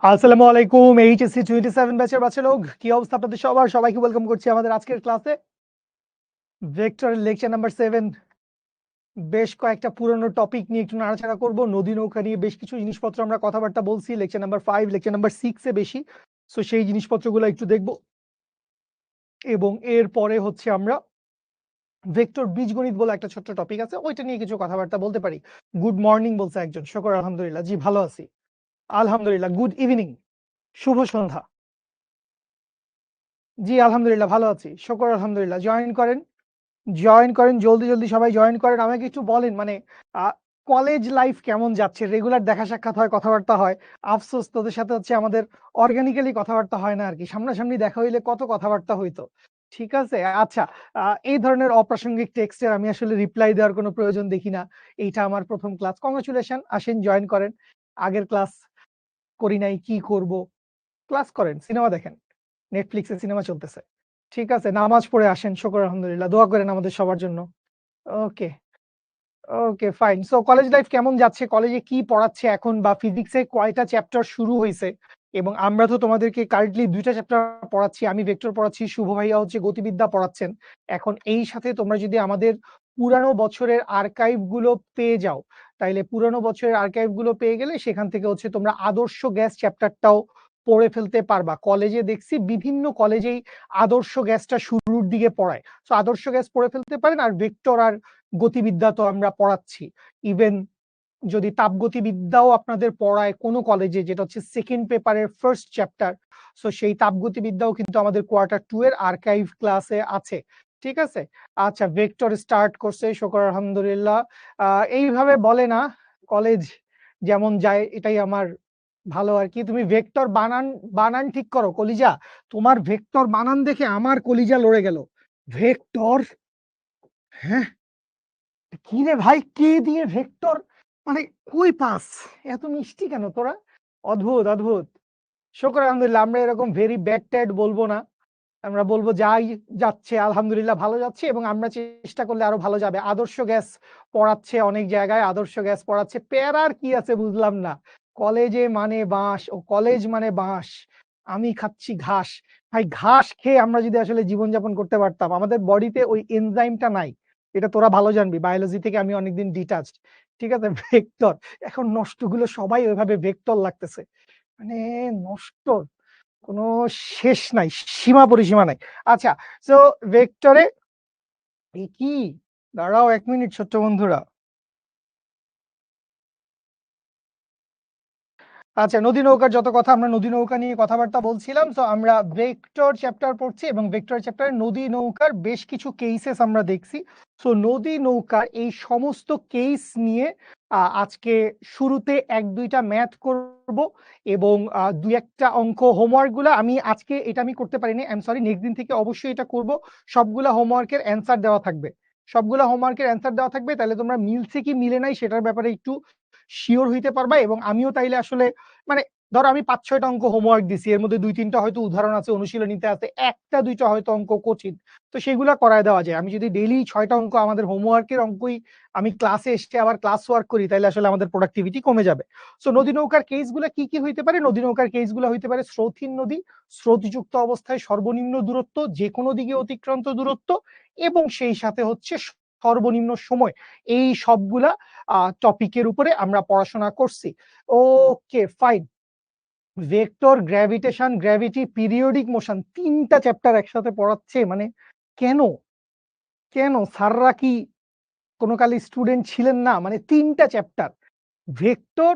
আসসালামু আলাইকুম। এইচএসসি 27 ব্যাচের বাচ্চা লোক, কি অবস্থা আপনাদের সবার? সবাইকে ওয়েলকাম করছি আমাদের আজকের ক্লাসে। ভেক্টরের লেকচার নাম্বার 7। বেশ কয়েকটা পুরনো টপিক নিয়ে একটু নাড়াচাড়া করব। নদী নৌকা নিয়ে বেশ কিছু জিনিসপত্র আমরা কথাবার্তা বলছি লেকচার নাম্বার 5, লেকচার নাম্বার 6 এ বেশি। সো সেই জিনিসপত্রগুলো একটু দেখব এবং এরপরে হচ্ছে আমরা ভেক্টর বীজগণিত বলে একটা ছোট্ট টপিক আছে, ওইটা নিয়ে কিছু কথাবার্তা বলতে পারি। গুড মর্নিং বলছে একজন, শুকর আলহামদুলিল্লাহ, জি ভালো আছি আলহামদুলিল্লাহ। গুড ইভিনিং, শুভ সন্ধ্যা। জি আলহামদুলিল্লাহ ভালো আছি, শুকর আলহামদুলিল্লাহ। জয়েন করেন জলদি জলদি, সবাই জয়েন করেন। আমাকে একটু বলেন মানে কলেজ লাইফ কেমন যাচ্ছে? রেগুলার দেখা সাক্ষাৎ হয়, কথাবার্তা হয়। আফসোস তোদের সাথে হচ্ছে আমাদের অর্গানিক্যালি কথাবার্তা হয় না আর কি। সামনাসামনি দেখা হইলে কত কথাবার্তা হইতো। ঠিক আছে, আচ্ছা। এই ধরনের অপ্রাসঙ্গিক টেক্সটের আমি আসলে রিপ্লাই দেওয়ার কোনো প্রয়োজন দেখি না। এইটা আমার প্রথম ক্লাস। কংগ্রাচুলেশন, আসেন জয়েন করেন। আগের ক্লাস করি নাই, কি করব? ক্লাস করেন, সিনেমা দেখেন, নেটফ্লিক্সে সিনেমা চলতেছে। ঠিক আছে, নামাজ পড়ে আসেন, শুকর আলহামদুলিল্লাহ, দোয়া করেন আমাদের সবার জন্য। Okay, okay fine. So college life কেমন যাচ্ছে? কলেজে কি পড়াচ্ছে এখন, বা ফিজিক্সে কয়টা চ্যাপ্টার শুরু হয়েছে? এবং আমরা তো তোমাদেরকে কারেন্টলি 2টা চ্যাপ্টার পড়াচ্ছি। আমি ভেক্টর পড়াচ্ছি, শুভ ভাইয়া হচ্ছে গতিবিদ্যা পড়াচ্ছেন। এখন এই সাথে তোমরা যদি আমাদের পুরানো বছরের আর্কাইভ গুলো পেয়ে যাও, তাইলে পুরানো বছরের আর্কাইভ গুলো পেয়ে গেলে সেখান থেকে হচ্ছে তোমরা আদর্শ গ্যাস চ্যাপ্টারটাও পড়ে ফেলতে পারবা। কলেজে দেখছি বিভিন্ন কলেজেই আদর্শ গ্যাসটা শুরুর দিকে পড়ায়। তো আদর্শ গ্যাস পড়ে ফেলতে পারেন। আর ভেক্টর আর গতিবিদ্যা তো আমরা পড়াচ্ছি। ইভেন যদি তাপগতিবিদ্যাও আপনাদের পড়ায় কোনো কলেজে, যেটা হচ্ছে সেকেন্ড পেপারের ফার্স্ট চ্যাপ্টার, সো সেই তাপগতিবিদ্যাও কিন্তু আমাদের কোয়ার্টার 2 এর আর্কাইভ ক্লাসে আছে। ঠিক আছে, আচ্ছা। ভেক্টর স্টার্ট করছে, শুকর আলহামদুলিল্লাহ। এইভাবে বলে না, কলেজ যেমন যায় এটাই আমার ভালো আর কি। তুমি ভেক্টর বানান বানান ঠিক করো কলিজা। তোমার ভেক্টর বানান দেখে আমার কলিজা লড়ে গেল। ভেক্টর, হ্যাঁ, কি রে ভাই, কে দিয়ে ভেক্টর, মানে কই পাস? এত মিষ্টি কেন তোরা? অদ্ভুত অদ্ভুত। শুকর আলহামদুলিল্লাহ, আমরা এরকম ভেরি ব্যাড ট্যাড বলবো না। আমরা বলবো যাই যাচ্ছে আলহামদুলিল্লাহ ভালো যাচ্ছে, এবং আমরা চেষ্টা করলে আরো ভালো যাবে। আদর্শ গ্যাস পড়াচ্ছে অনেক জায়গায়, আদর্শ গ্যাস পড়াচ্ছে। প্যারার কি আছে বুঝলাম না। কলেজে মানে বাঁশ, ও কলেজ মানে বাঁশ, আমি খাচ্ছি ঘাস। ভাই ঘাস খেয়ে আমরা যদি আসলে জীবনযাপন করতে পারতাম, আমাদের বডিতে ওই এনজাইমটা নাই। এটা তোরা ভালো জানবি, বায়োলজি থেকে আমি অনেকদিন ডিটাচড। ঠিক আছে, ভেক্টর এখন নষ্টগুলো সবাই ওইভাবে ভেক্টর লাগতেছে, মানে নষ্ট কোনো শেষ নাই, সীমা পরিসীমা নাই। আচ্ছা, সো ভেক্টরে কি, দাঁড়াও 1 মিনিট ছোট্ট বন্ধুরা। আচ্ছা, নদী নৌকার যত কথা, আমরা নদী নৌকা নিয়ে কথাবার্তা বলছিলাম। তো আমরা ভেক্টর চ্যাপ্টার পড়ছি এবং ভেক্টর চ্যাপ্টারে নদী নৌকার বেশ কিছু কেসেস আমরা দেখছি। সো নদী নৌকার এই সমস্ত কেস নিয়ে আজকে শুরুতে 1-2টা ম্যাথ করব, এবং 2-1টা অঙ্ক হোমওয়ার্ক গুলা আমি আজকে এটা আমি করতে পারিনি, আই এম সরি। নেক্সট দিন থেকে অবশ্যই এটা করব। সবগুলা হোমওয়ার্কের অ্যান্সার দেওয়া থাকবে, সবগুলা হোমওয়ার্কের অ্যান্সার দেওয়া থাকবে। তাহলে তোমরা মিলছে কি মিলে নাই সেটার ব্যাপারে একটু শিওর হইতে পারবা। এবং আমিও তাইলে আসলে মানে ধরো আমি 5-6টা অঙ্ক হোমওয়ার্ক দিছি, এর মধ্যে 2-3টা হয়তো উদাহরণ আছে, অনুশীলনীতে আছে, 1টা 2টা হয়তো অঙ্ক কোচিং, তো সেগুলা করায় দেওয়া যায়। আমি যদি ডেইলি 6টা অঙ্ক আমাদের হোমওয়ার্কের অঙ্কই আমি ক্লাসে এসে আবার ক্লাস ওয়ার্ক করি, তাহলে আসলে আমাদের প্রোডাক্টিভিটি কমে যাবে। সো নদী নৌকার কেসগুলো কি কি হইতে পারে? নদী নৌকার কেসগুলো হইতে পারে স্রোতহীন নদী, স্রোতযুক্ত অবস্থায় সর্বনিম্ন দূরত্ব, যে কোনো দিকে অতিক্রান্ত দূরত্ব, এবং সেই সাথে হচ্ছে সর্বনিম্ন সময়। এই সবগুলা টপিকের উপরে আমরা পড়াশোনা করছি। Okay fine. Vector, gravitation, gravity, periodic motion, 3টা চ্যাপ্টার একসাথে পড়াচ্ছে, মানে কেন? কেন স্যাররা কি কোনো কালে স্টুডেন্ট ছিলেন না? মানে 3টা চ্যাপ্টার, ভেক্টর,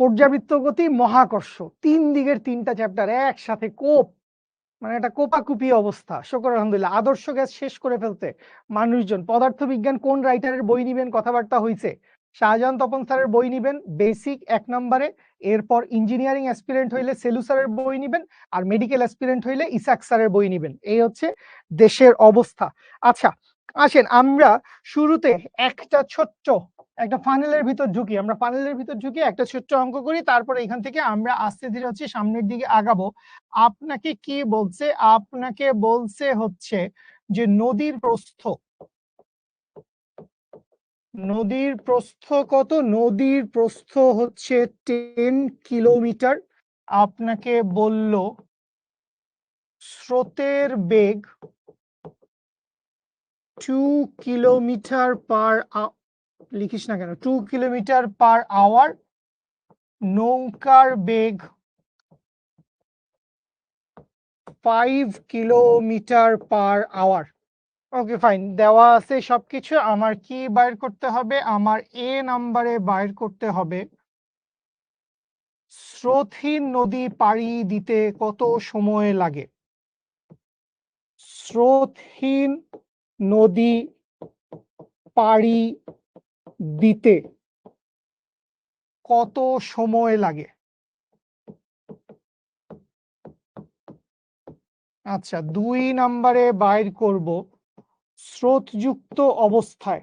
পর্যাবৃত্ত গতি, মহাকর্ষ, 3 দিকের 3টা চ্যাপ্টার একসাথে কোপ, মানে একটা কোপাকুপি অবস্থা। শুকর আলহামদুলিল্লাহ, আদর্শ গ্যাস শেষ করে ফেলতে মানুষজন। পদার্থবিজ্ঞান কোন রাইটারের বই নিবেন কথাবার্তা হইছে। শাহজাহান তপন স্যারের বই নিবেন বেসিক 1 নম্বরে। এরপর ইঞ্জিনিয়ারিং অ্যাসপিরেন্ট হইলে সেলু স্যারের বই নিবেন, আর মেডিকেল অ্যাসপিরেন্ট হইলে ইসাক স্যারের বই নিবেন। এই হচ্ছে দেশের অবস্থা। আচ্ছা, আসেন আমরা শুরুতে একটা ছোট্ট একটা ফানেলের ভিতর ঢুকি। আমরা ফানেলের ভিতর ঢুকি, একটা ছোট্ট অঙ্ক করি, তারপরে এখান থেকে আমরা আস্তে ধীরে হচ্ছে সামনের দিকে আগাবো। আপনাকে কি বলছে? আপনাকে বলছে হচ্ছে যে নদীর প্রস্থ, নদীর প্রস্থ কত? নদীর প্রস্থ হচ্ছে 10 কিলোমিটার। আপনাকে বলল স্রোতের বেগ 2 কিলোমিটার পার, লিখিস না কেন, 2 কিলোমিটার পার আওয়ার। নৌকার বেগ 5 kilometre per hour. Okay fine, দেওয়া আছে সবকিছু। আমার কি বাইর করতে হবে? আমার এ নাম্বারে বাইর করতে হবে স্রোতহীন নদী পাড়ি দিতে কত সময় লাগে। স্রোতহীন নদী পাড়ি দিতে কত সময় লাগে? আচ্ছা, 2 নাম্বারে বাইর করব স্রোতযুক্ত অবস্থায়,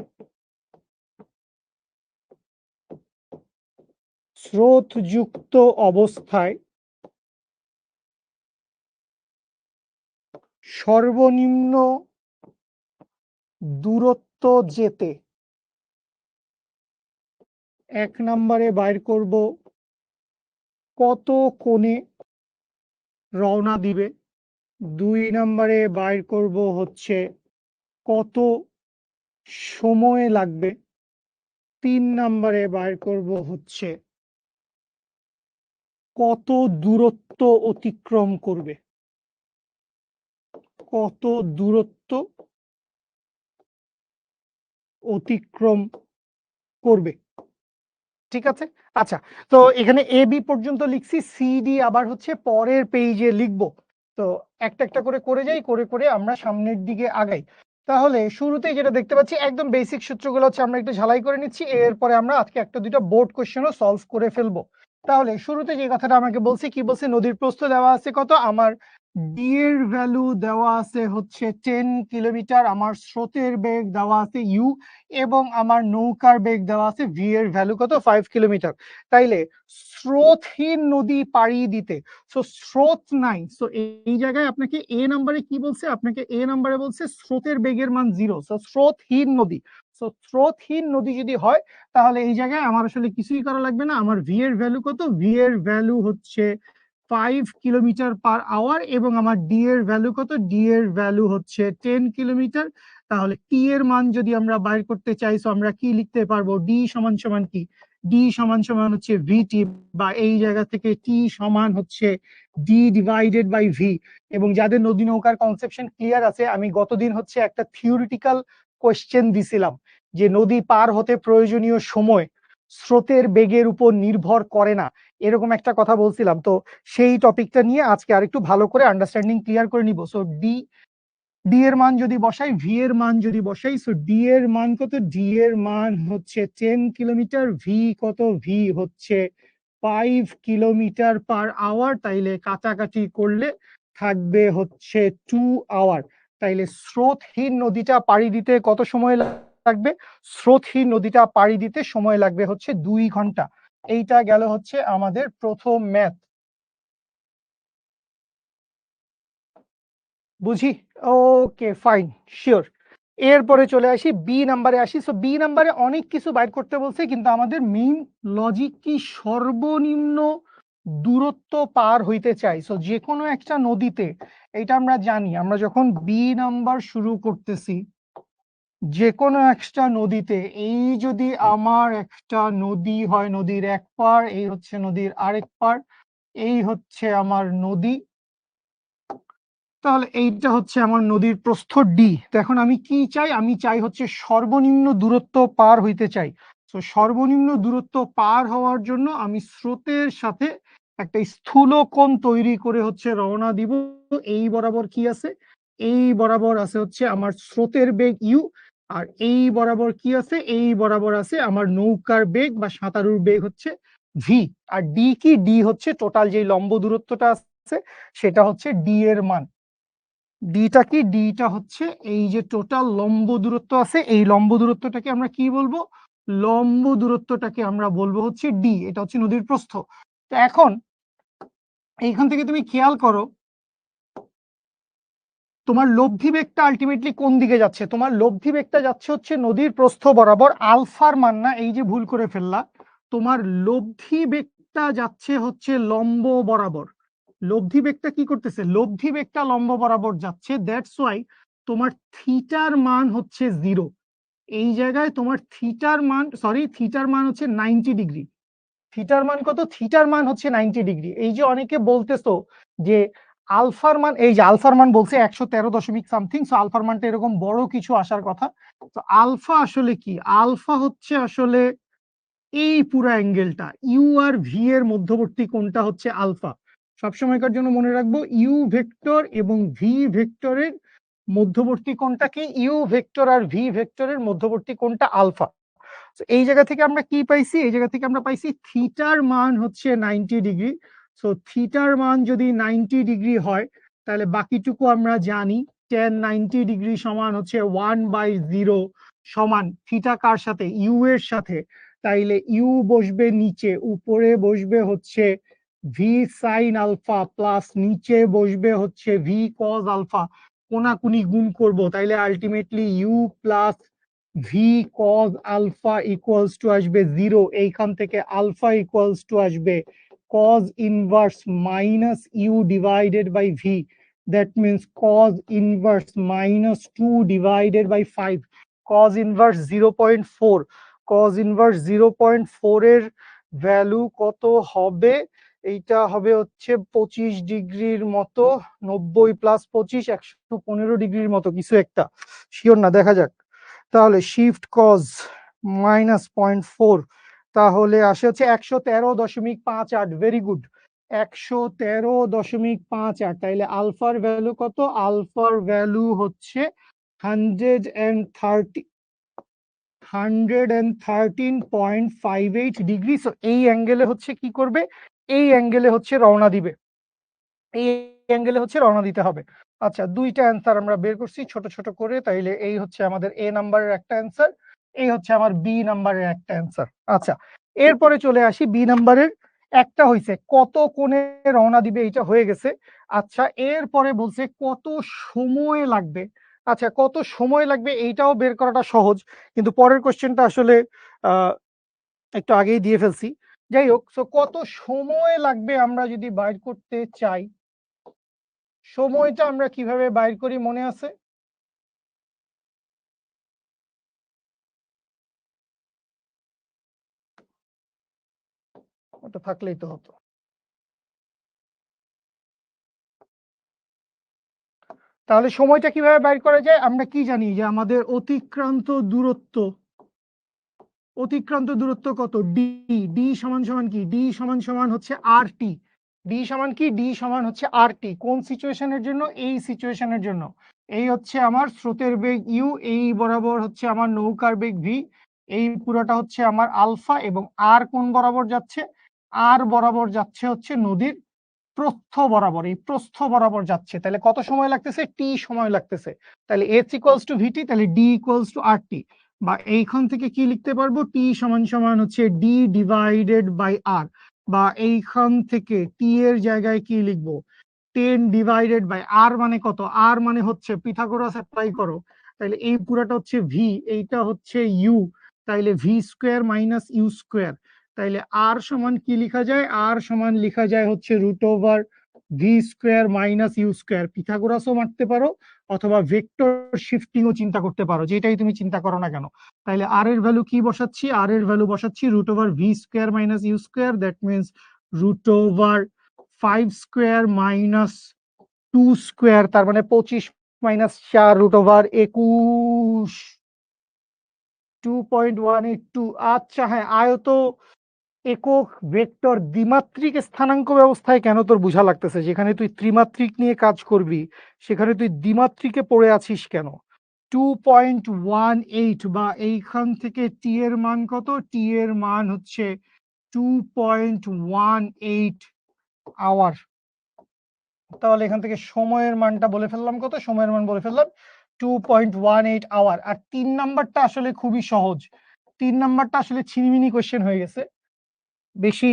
স্রোতযুক্ত অবস্থায় সর্বনিম্ন দূরত্ব যেতে। 1 নাম্বারে বাইর করব কত কোণে রওনা দিবে। 2 নাম্বারে বাইর করব হচ্ছে কত সময় লাগবে। 3 নাম্বারে বাইর করব হচ্ছে কত দূরত্ব অতিক্রম করবে। কত দূরত্ব অতিক্রম করবে। ঠিক আছে। আচ্ছা, তো এখানে এ বি পর্যন্ত লিখছি, সি ডি আবার হচ্ছে পরের পেজে লিখব। তো একটা একটা করে করে যাই, করে করে আমরা সামনের দিকে আগাই। তাহলে শুরুতেই যেটা দেখতে পাচ্ছি, একদম বেসিক সূত্রগুলো হচ্ছে আমরা একটু ঝালাই করে নিচ্ছি, এরপরে আমরা আজকে একটা দুইটা বোর্ড কোশ্চেনও সলভ করে ফেলবো। তাহলে শুরুতে যে কথাটা আমাকে বলছি, কি বলছে? নদীর প্রস্থ দেওয়া আছে কত, আমার ডি এর ভ্যালু দেওয়া আছে হচ্ছে 10 কিলোমিটার, আমার স্রোতের বেগ দেওয়া আছে ইউ, এবং আমার নৌকার বেগ দেওয়া আছে ভি এর ভ্যালু কত, 5 কিলোমিটার। তাইলে স্রোতহীন নদী পাড়ি দিতে, সো স্রোত নাই, সো এই জায়গায় আপনাকে এ নাম্বারে কি বলছে? আপনাকে এ নাম্বারে বলছে স্রোতের বেগের মান 0, সো স্রোতহীন নদী। সো স্রোতহীন নদী যদি হয়, তাহলে এই জায়গায় আমার আসলে কিছুই করা লাগবে না। আমার ভি এর ভ্যালু কত? ভি এর ভ্যালু হচ্ছে 5 কিলোমিটার পার আওয়ার, এবং আমার ডি এর ভ্যালু কত? ডি এর ভ্যালু হচ্ছে 10 কিলোমিটার। তাহলে টি এর মান যদি আমরা বাইর করতে চাই, তো আমরা কি লিখতে পারবো? ডি সমান সমান কি? ডি সমান সমান হচ্ছে ভিটি, বা এই জায়গা থেকে টি সমান হচ্ছে ডি ডিভাইডেড বাই ভি। এবং যাদের নদী নৌকার কনসেপশন ক্লিয়ার আছে, আমি গতদিন হচ্ছে একটা থিওরিটিক্যাল কোয়েশ্চেন দিছিলাম যে নদী পার হতে প্রয়োজনীয় সময় স্রোতের বেগের উপর নির্ভর করে না, এরকম একটা কথা বলছিলাম। তো সেই টপিকটা নিয়ে আজকে আরেকটু ভালো করে আন্ডারস্ট্যান্ডিং ক্লিয়ার করে নিব। সো ডি এর মান যদি বসাই, ভি এর মান যদি বসাই, সো ডি এর মান কত? ডি এর মান হচ্ছে 10 কিলোমিটার, ভি কত? ভি হচ্ছে 5 কিলোমিটার পার আওয়ার। তাইলে কাটাকাটি করলে থাকবে হচ্ছে 2 আওয়ার। তাইলে স্রোতহীন নদীটা পাড়ি দিতে কত সময় লাগবে? স্রোতহীন নদীটা পাড়ি দিতে সময় লাগবে হচ্ছে 2 ঘন্টা। এইটা গেল হচ্ছে আমাদের প্রথম ম্যাথ। বুঝি? Okay fine, sure. এরপরে চলে আসি বি নাম্বারে আসি। সো বি নাম্বারে অনেক কিছু বাইর করতে বলছে, কিন্তু আমাদের মেইন লজিক কি? সর্বনিম্ন দূরত্ব পার হইতে চাই। সো যে কোনো একটা নদীতে, এটা আমরা জানি, আমরা যখন বি নাম্বার শুরু করতেছি, যে কোনো একটা নদীতে, এই যদি আমার একটা নদী হয়, নদীর এক পার, এই হচ্ছে নদীর আরেক পার, এই হচ্ছে আমার নদী, তাহলে এইটা হচ্ছে আমার নদীর প্রস্থ ডি। তো এখন আমি কি চাই? আমি চাই হচ্ছে সর্বনিম্ন দূরত্ব পার হইতে চাই। তো সর্বনিম্ন দূরত্ব পার হওয়ার জন্য আমি স্রোতের সাথে একটা স্থূল কোণ তৈরি করে হচ্ছে রওনা দিব। এই বরাবর কি আছে? এই বরাবর আছে হচ্ছে আমার স্রোতের বেগ ইউ, আর এই বরাবর কি আছে? এই বরাবর আছে আমার নৌকার বেগ বা সাঁতারুর বেগ হচ্ছে ভি। আর ডি কি? ডি হচ্ছে টোটাল যে লম্ব দূরত্বটা আছে, সেটা হচ্ছে ডি এর মান। ডিটা কি? ডিটা হচ্ছে এই যে টোটাল লম্ব দূরত্ব আছে, এই লম্ব দূরত্বটাকে আমরা কি বলবো? লম্ব দূরত্বটাকে আমরা বলবো হচ্ছে ডি। এটা হচ্ছে নদীর প্রস্থ। তো এখন এইখান থেকে তুমি খেয়াল করো, তোমার লব্ধি বেগটা আলটিমেটলি কোন দিকে যাচ্ছে? তোমার লব্ধি বেগটা যাচ্ছে হচ্ছে নদীর প্রস্থ বরাবর, আলফার মান না, এই যে ভুল করে ফেললা। তোমার লব্ধি বেগটা যাচ্ছে হচ্ছে লম্ব বরাবর। লব্ধি বেগটা কি করতেছে? লব্ধি বেগটা লম্ব বরাবর যাচ্ছে, দ্যাটস ওয়াই তোমার থিটার মান হচ্ছে 0। এই জায়গায় তোমার থিটার মান হচ্ছে 90 ডিগ্রি। থিটার মান কত? থিটার মান হচ্ছে 90 ডিগ্রি। এই যে অনেকে বলতেছো যে আলফার মান, এই যে আলফার মান বলছে 113 সামথিং, সো আলফার মানটা এরকম বড় কিছু আসার কথা। তো আলফা আসলে কি? আলফা হচ্ছে আসলে এই পুরো অ্যাঙ্গেলটা, ইউ আর ভি এর মধ্যবর্তী কোণটা হচ্ছে আলফা। সবসময়কার জন্য মনে রাখবো, ইউ ভেক্টর এবং ভি ভেক্টরের মধ্যবর্তী কোণটাকে, ইউ ভেক্টর আর ভি ভেক্টরের মধ্যবর্তী কোণটা আলফা। এই জায়গা থেকে আমরা কি পাইছি? এই জায়গা থেকে আমরা পাইছি থিটার মান হচ্ছে 90 ডিগ্রি। সো থিটার মান যদি 90 ডিগ্রি হয়, তাহলে বাকিটুকু আমরা জানি। টেন 90 ডিগ্রি সমান হচ্ছে 1/0, সমান থিটা কার সাথে? ইউ এর সাথে। তাইলে ইউ বসবে নিচে, উপরে বসবে হচ্ছে ভি সাইন আলফা, প্লাস নিচে বসবে হচ্ছে ভি কজ আলফা। কোনাকুনি গুণ করব, তাইলে ultimately u plus V cos alpha equals to আসবে 0। এইখান থেকে আলফা ইকুয়ালস টু আসবে cos inverse minus u divided by v. That means cos inverse -2 divided by 5। Cos inverse 0.4। Cos inverse 0.4 এর value কত হবে? এইটা হবে হচ্ছে 25 ডিগ্রির মতো। 90 প্লাস 25 115 ডিগ্রির মতো কিছু একটা, শিওর না, দেখা যাক। তাহলে শিফট কজ -0.4, তাহলে আসে হচ্ছে 113.58। Very good, 113.58। তাইলে আলফার ভ্যালু কত? আলফার ভ্যালু হচ্ছে 113.58 ডিগ্রি। সো এই অ্যাঙ্গেলে হচ্ছে কি করবে? এই অ্যাঙ্গেলে হচ্ছে রওনা দিবে, এই অ্যাঙ্গেলে হচ্ছে রওনা দিতে হবে। আচ্ছা, দুইটা অ্যান্সার আমরা বের করছি ছোট ছোট করে। তাইলে এই হচ্ছে আমাদের এ নাম্বারের একটা অ্যান্সার, এই হচ্ছে আমার বি নাম্বারের একটা অ্যান্সার। আচ্ছা, এরপরে চলে আসি বি নাম্বারের। একটা হইছে কত কোণে রওনা দিবে, এটা হয়ে গেছে। আচ্ছা, এরপরে বলছে কত সময় লাগবে। আচ্ছা, কত সময় লাগবে এইটাও বের করাটা সহজ, কিন্তু পরের কোশ্চেনটা আসলে আহ একটু আগেই দিয়ে ফেলছি। যাই হোক, সো কত সময় লাগবে আমরা যদি বাইর করতে চাই, সময়টা আমরা কিভাবে বাইর করি মনে আছে? ওটা থাকলেই তো হতো। তাহলে সময়টা কিভাবে বাইর করা যায়? আমরা কি জানি যে আমাদের অতিক্রান্ত দূরত্ব কত? ডি। ডি সমান সমান কি? ডি সমান সমান হচ্ছে আর টি। ডি সমান কি? ডি সমান হচ্ছে আর টি। কোন সিচুয়েশনের জন্য? এই সিচুয়েশনের জন্য। এই হচ্ছে আমার স্রোতের বেগ ইউ, এই বরাবর হচ্ছে আমার নৌকার বেগ ভি, এই পুরোটা হচ্ছে আমার আলফা, এবং আর কোন বরাবর যাচ্ছে? আর বরাবর যাচ্ছে হচ্ছে নদীর প্রস্থ বরাবর, এই প্রস্থ বরাবর যাচ্ছে। তাহলে কত সময় লাগতেছে? টি সময় লাগতেছে। তাহলে এস ইকুয়ালস টু ভিটি, তাহলে ডি ইকুয়ালস টু আর টি। বা এইখান থেকে কি লিখতে পারবো? টি সমান সমান হচ্ছে ডি ডিভাইডেড বাই আর। বা এইখান থেকে টি এর জায়গায় কি লিখবো? 10 ডিভাইডেড বাই আর। মানে কত? আর মানে হচ্ছে পিথাগোরাস অ্যাপ্লাই করো, তাহলে এই পুরাটা হচ্ছে ভি, এইটা হচ্ছে ইউ, তাইলে v square minus you square. তাইলে আর সমান কি লিখা যায়? আর সমান লিখা যায় হচ্ছে √over V square minus you square. পিথাগোরাসও মারতে পারো, অথবা ভেক্টর শিফটিংও চিন্তা করতে পারো, যেটাই তুমি চিন্তা করো না কেন। তাইলে আর এর ভ্যালু কি বসাচ্ছি? আর এর ভ্যালু বসাচ্ছি √ওভার V square minus you square. That means √ওভার 5 স্কোয়ার মাইনাস 2 স্কোয়ার, তার মানে 25 - 4 √ওভার 21, 2.182। আচ্ছা হ্যাঁ, আয়ত একক ভেক্টর দ্বিমাত্রিক স্থানাঙ্ক ব্যবস্থায় কেন তোর বোঝা লাগতেছে? যেখানে তুই ত্রিমাত্রিক নিয়ে কাজ করবি, সেখানে তুই দ্বিমাত্রিকে পড়ে আছিস কেন? 2.18, বা এইখান থেকে টি এর মান কত? টি এর মান হচ্ছে 2.18 আওয়ার। তাহলে এখান থেকে সময়ের মানটা বলে ফেললাম কত? সময়ের মান বলে ফেললাম 2.18 আওয়ার। আর 3 নাম্বারটা আসলে খুবই সহজ। 3 নাম্বারটা আসলে ছিনিমিনি কোশ্চেন হয়ে গেছে, বেশি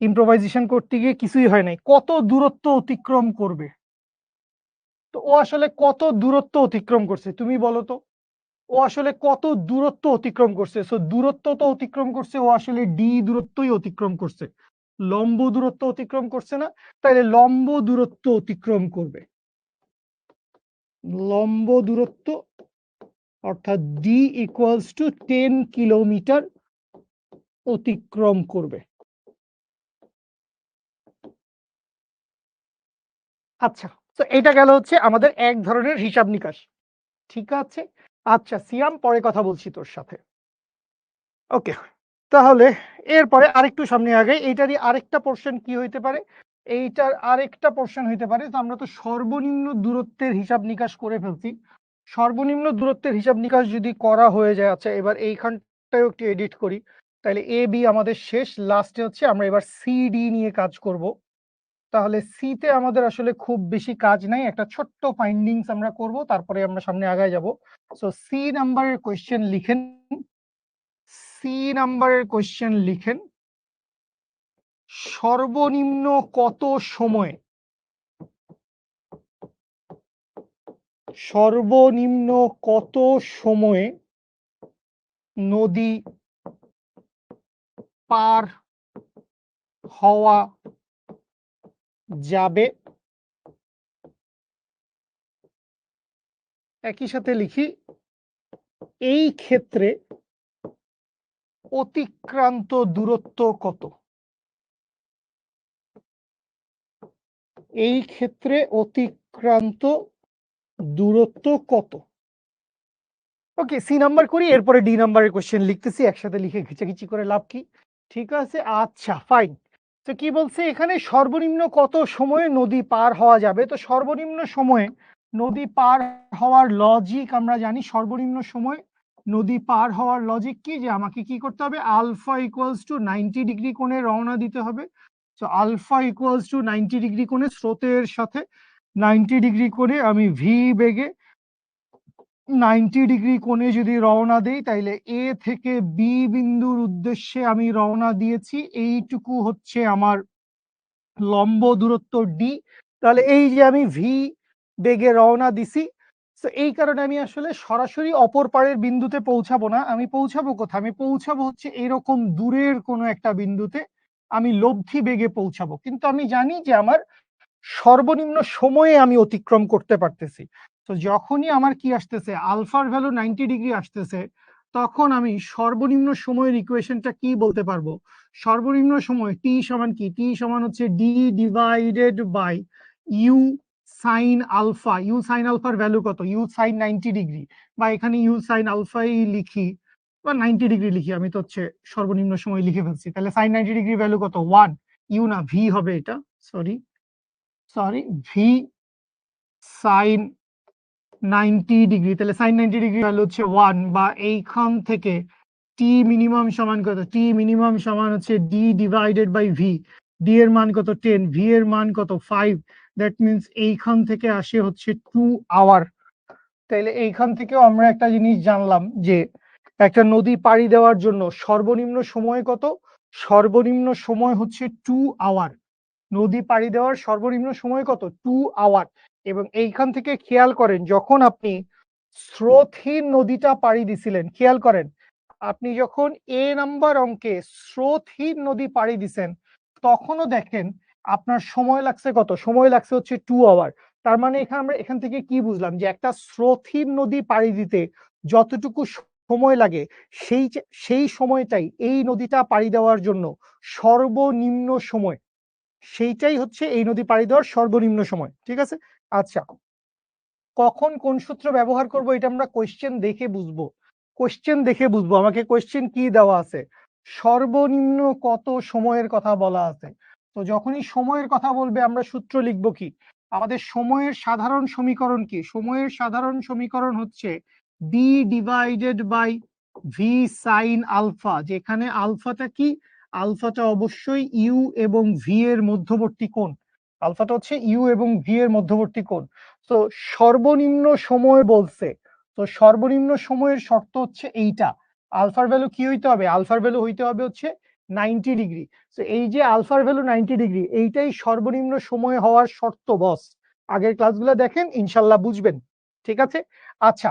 ইম্প্রোভাইজেশন করতে গিয়ে কিছুই হয় নাই। কত দূরত্ব অতিক্রম করবে? তো ও আসলে কত দূরত্ব অতিক্রম করছে তুমি বলো তো? ও আসলে কত দূরত্ব অতিক্রম করছে? সো দূরত্ব তো অতিক্রম করছে, ও আসলে ডি দূরত্বই অতিক্রম করছে, লম্ব দূরত্ব অতিক্রম করছে না। তাহলে লম্ব দূরত্ব অতিক্রম করবে, লম্ব দূরত্ব অর্থাৎ ডি ইকুয়ালস টু 10 কিলোমিটার অতিক্রম করবে। আচ্ছা, তো এটা গেল হচ্ছে আমাদের এক ধরনের হিসাব নিকাশ, ঠিক আছে। আচ্ছা সিয়াম, পরে কথা বলছি তোর সাথে। ওকে, তাহলে এরপরে আরেকটু সামনে আগে এইটারই আরেকটা পোর্শন কি হইতে পারে, এইটার আরেকটা পোর্শন হইতে পারে। তো আমরা তো সর্বনিম্ন দূরত্বের হিসাব নিকাশ করে ফেলছি, সর্বনিম্ন দূরত্বের হিসাব নিকাশ যদি করা হয়ে যায়, আচ্ছা এবার এইখানটাও একটু এডিট করি। তাহলে এ বি আমাদের শেষ, লাস্টে হচ্ছে আমরা এবার সি ডি নিয়ে কাজ করব। তাহলে সি তে আমাদের আসলে খুব বেশি কাজ নাই, একটা ছোট্ট ফাইন্ডিংস আমরা করব, তারপরে আমরা সামনে আগায় যাব। সো সি নাম্বারের কোয়েশ্চেন লিখেন, সি নাম্বারের কোয়েশ্চেন লিখেন, সর্বনিম্ন কত সময়ে, সর্বনিম্ন কত সময়ে নদী পার হওয়া যাবে। একই সাথে লিখি, এই ক্ষেত্রে অতিক্রান্ত দূরত্ব কত, এই ক্ষেত্রে অতিক্রান্ত দূরত্ব কত। ওকে, সি নাম্বার করি, এরপরে ডি নাম্বারের কোশ্চেন লিখতেছি, একসাথে লিখে ঘিচাঘিচি করে লাভ কি। ঠিক আছে, আচ্ছা ফাইন। তো কি বলছে এখানে, সর্বনিম্ন কত সময়ে নদী পার হওয়া যাবে। তো সর্বনিম্ন সময়ে নদী পার হওয়ার লজিক আমরা জানি, সর্বনিম্ন সময় নদী পার হওয়ার লজিক কি, যে আমাকে কি করতে হবে, আলফা ইকুয়ালস টু 90 ডিগ্রি কোণে রওনা দিতে হবে। তো আলফা ইকুয়ালস টু 90 ডিগ্রি কোণে, স্রোতের সাথে 90 ডিগ্রি কোণে আমি ভি বেগে 90 ডিগ্রি কোণে যদি রওনা দেই, তাইলে এ থেকে বি বিন্দুর উদ্দেশ্যে আমি রওনা দিয়েছি, এইটুকু হচ্ছে আমার লম্ব দূরত্ব ডি। তাহলে এই যে আমি ভি বেগে রওনা দিছি, তো এই কারণে আমি আসলে সরাসরি অপর পারের বিন্দুতে পৌঁছাবো না, আমি পৌঁছাবো কোথায়, আমি পৌঁছাবো হচ্ছে এরকম দূরের কোনো একটা বিন্দুতে, আমি লব্ধি বেগে পৌঁছাবো। কিন্তু আমি জানি যে আমার সর্বনিম্ন সময়ে আমি অতিক্রম করতে পারতেছি। তো যখনই আমার কি আসতেছে, আলফার ভ্যালু 90 ডিগ্রি আসতেছে, তখন আমি সর্বনিম্ন সময়ের ইকুয়েশনটা কি বলতে পারবো, সর্বনিম্ন সময় টি সমান কি, টি সমান হচ্ছে D divided by u sine alpha. U sine আলফার ভ্যালু কত, ইউ সাইন 90 ডিগ্রি, বা এখানে ইউ সাইন আলফাই লিখি বা 90 ডিগ্রি লিখি, আমি তো হচ্ছে সর্বনিম্ন সময় লিখে ফেলছি। তাহলে সাইন 90 ডিগ্রি ভ্যালু কত, 1, ইউ না ভি হবে এটা, sorry sorry v sine 90 degree. তাহলে সাইন 90 ডিগ্রি ভ্যালু হচ্ছে 1, বা এইখান থেকে টি মিনিমাম সমান কত, টি মিনিমাম সমান হচ্ছে D divided by v. D এর মান কত 10, ভি এর মান কত 5, দ্যাট মিনস এইখান থেকে আসে হচ্ছে 2 আওয়ার। তাইলে এইখান থেকেও আমরা একটা জিনিস জানলাম যে একটা নদী পাড়ি দেওয়ার জন্য সর্বনিম্ন সময় কত, সর্বনিম্ন সময় হচ্ছে 2 আওয়ার। নদী পাড়ি দেওয়ার সর্বনিম্ন সময় কত, 2 আওয়ার। এবং এইখান থেকে খেয়াল করেন, যখন আপনি স্রোতহীন নদীটা পাড়ি দিছিলেন, খেয়াল করেন আপনি যখন এ নাম্বার অঙ্কে স্রোতহীন নদী পাড়ি দিছেন, তখনও দেখেন আপনার সময় লাগছে কত, সময় লাগছে হচ্ছে 2 আওয়ার। তার মানে এখানে আমরা এখান থেকে কি বুঝলাম, যে একটা স্রোতহীন নদী পাড়ি দিতে যতটুকু সময় লাগে, সেই সেই সময়টাই এই নদীটা পাড়ি দেওয়ার জন্য সর্বনিম্ন সময়, সেইটাই হচ্ছে এই নদী পাড়ি দেওয়ার সর্বনিম্ন সময়। ঠিক আছে, আচ্ছা কখন কোন সূত্র ব্যবহার করব এটা আমরা কোশ্চেন দেখে বুঝবো, কোশ্চেন দেখে বুঝবো। আমাকে কোশ্চেন কি দেওয়া আছে, সর্বনিম্ন কত সময়ের কথা বলা আছে। তো যখনই সময়ের কথা বলবে আমরা সূত্র লিখবো কি, আমাদের সময়ের সাধারণ সমীকরণ কি, সময়ের সাধারণ সমীকরণ হচ্ছে D divided by V sine alpha. যেখানে আলফাটা কি, আলফাটা অবশ্যই ইউ এবং ভি এর মধ্যবর্তী কোণ, আলফাটা হচ্ছে ইউ এবং ভি এর মধ্যবর্তী কোণ। তো সর্বনিম্ন সময় বলছে, তো সর্বনিম্ন সময়ের শর্ত হচ্ছে এইটা, আলফার ভ্যালু কি হইতে হবে, আলফার ভ্যালু হইতে হবে হচ্ছে 90 ডিগ্রি। তো এই যে আলফার ভ্যালু 90 ডিগ্রি, এইটাই সর্বনিম্ন সময় হওয়ার শর্ত বস। আগের ক্লাসগুলো দেখেন, ইনশাল্লাহ বুঝবেন। ঠিক আছে, আচ্ছা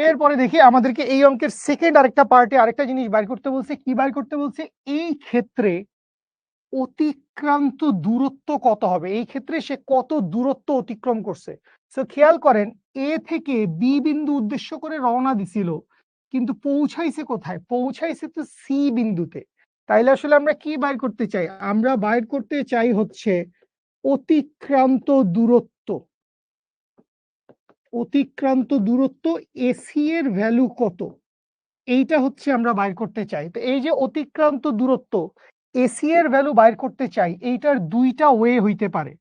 এরপরে দেখি আমাদেরকে এই অঙ্কের সেকেন্ড আরেকটা পার্টে আরেকটা জিনিস বাইর করতে বলছে। কি বাইর করতে বলছে? এই ক্ষেত্রে অতিক্রান্ত দূরত্ব কত হবে, এই ক্ষেত্রে সে কত দূরত্ব অতিক্রম করছে। তো খেয়াল করেন, এ থেকে বি বিন্দু উদ্দেশ্য করে রওনা দিছিল, কিন্তু পৌঁছাইছে কোথায়? পৌঁছাইছে তো সি বিন্দুতে। তাইলে আসলে আমরা কি বাইর করতে চাই? আমরা বাইর করতে চাই হচ্ছে অতিক্রান্ত দূরত্ব। অতিক্রান্ত দূরত্ব এসি এর ভ্যালু কত, এইটা হচ্ছে আমরা বাইর করতে চাই। তো এই যে অতিক্রান্ত দূরত্ব এসি এর ভ্যালু বাইর করতে চাই, এইটার দুইটা ওয়ে হইতে পারে।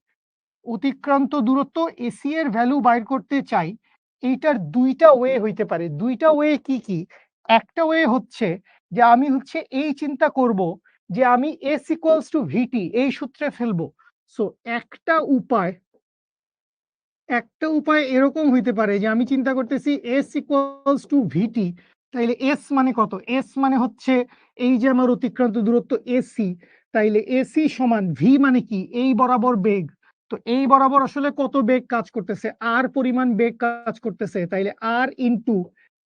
অতিক্রান্ত দূরত্ব এসি এর ভ্যালু বাইর করতে চাই, এইটার দুইটা ওয়ে হইতে পারে। দুইটা ওয়ে কি কি? একটা ওয়ে হচ্ছে যে আমি হচ্ছে এই চিন্তা করব যে আমি এস ইকুয়ালস টু ভিটি এই সূত্রে ফেলবো। সো একটা উপায় এরকম হইতে পারে যে আমি চিন্তা করতেছি এস ইকুয়ালস টু ভিটি, তাইলে এস মানে কত? এস মানে হচ্ছে এই যে আমার অতিক্রান্ত দূরত্ব এসি, তাইলে এসি সমান ভি মানে কি? এই বরাবর বেগ। তো এই বরাবর আসলে কত বেগ কাজ করতেছে? আর পরিমাণ বেগ কাজ করতেছে, তাইলে আর ইনটু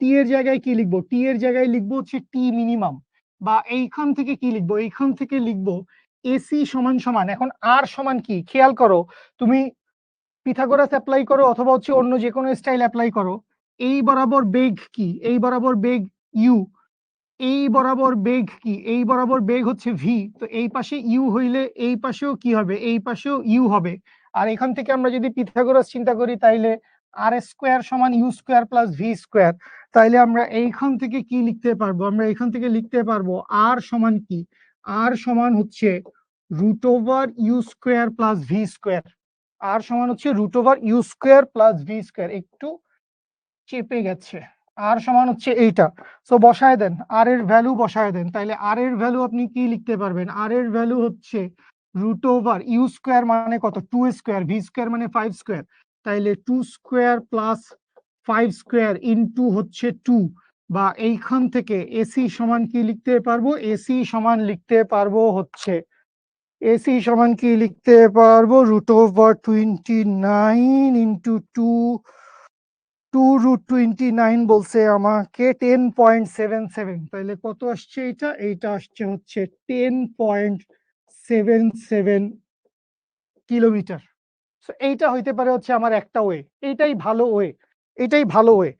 টি এর জায়গায় কি লিখবো? টি এর জায়গায় লিখবো হচ্ছে টি মিনিমাম, বা এইখান থেকে কি লিখবো? এইখান থেকে লিখবো এসি সমান সমান, এখন আর সমান কি খেয়াল করো, তুমি পিথাগোরাস অ্যাপ্লাই করো অথবা হচ্ছে অন্য যে কোনো স্টাইল অ্যাপ্লাই করো, এই বরাবর বেগ কি? এই বরাবর বেগ ইউ। এই বরাবর বেগ কি? এই বরাবর বেগ হচ্ছে ভি। তো এই পাশে ইউ হইলে এই পাশেও কি হবে? এই পাশেও ইউ হবে। আর এখান থেকে আমরা যদি পিথাগোরাস চিন্তা করি, তাইলে আর স্কোয়ার সমান you square plus V square. তাইলে আমরা এইখান থেকে কি লিখতে পারবো? আমরা এখান থেকে লিখতে পারবো আর সমান কি? আর সমান হচ্ছে root over U square plus V square. আর সমান হচ্ছে root over U square plus V square. একটু চেপে গেছে। আর সমান হচ্ছে এইটা। সো বসায় দেন, আর এর ভ্যালু বসায় দেন। তাইলে আর এর ভ্যালু আপনি কি লিখতে পারবেন? আর এর ভ্যালু হচ্ছে রুট ওভার ইউ স্কোয়ার মানে কত? 2 স্কোয়ার, ভি স্কোয়ার মানে 5 স্কোয়ার। তাইলে 2 স্কোয়ার প্লাস 5 স্কোয়ার ইনটু হচ্ছে 2, বা এইখান থেকে এসি সমান কি লিখতে পারবো? এসি সমান লিখতে পারবো হচ্ছে, এসি সমান কি লিখতে পারবো? রুট ওভার 29 ইন্টু 2√29 বলছে আমাকে 10.77। তাহলে কত আসছে? এইটা আসছে হচ্ছে 10.77 কিলোমিটার। এইটা হইতে পারে হচ্ছে আমার একটা ওয়ে। এইটাই ভালো ওয়ে, এটাই ভালো ওয়ে।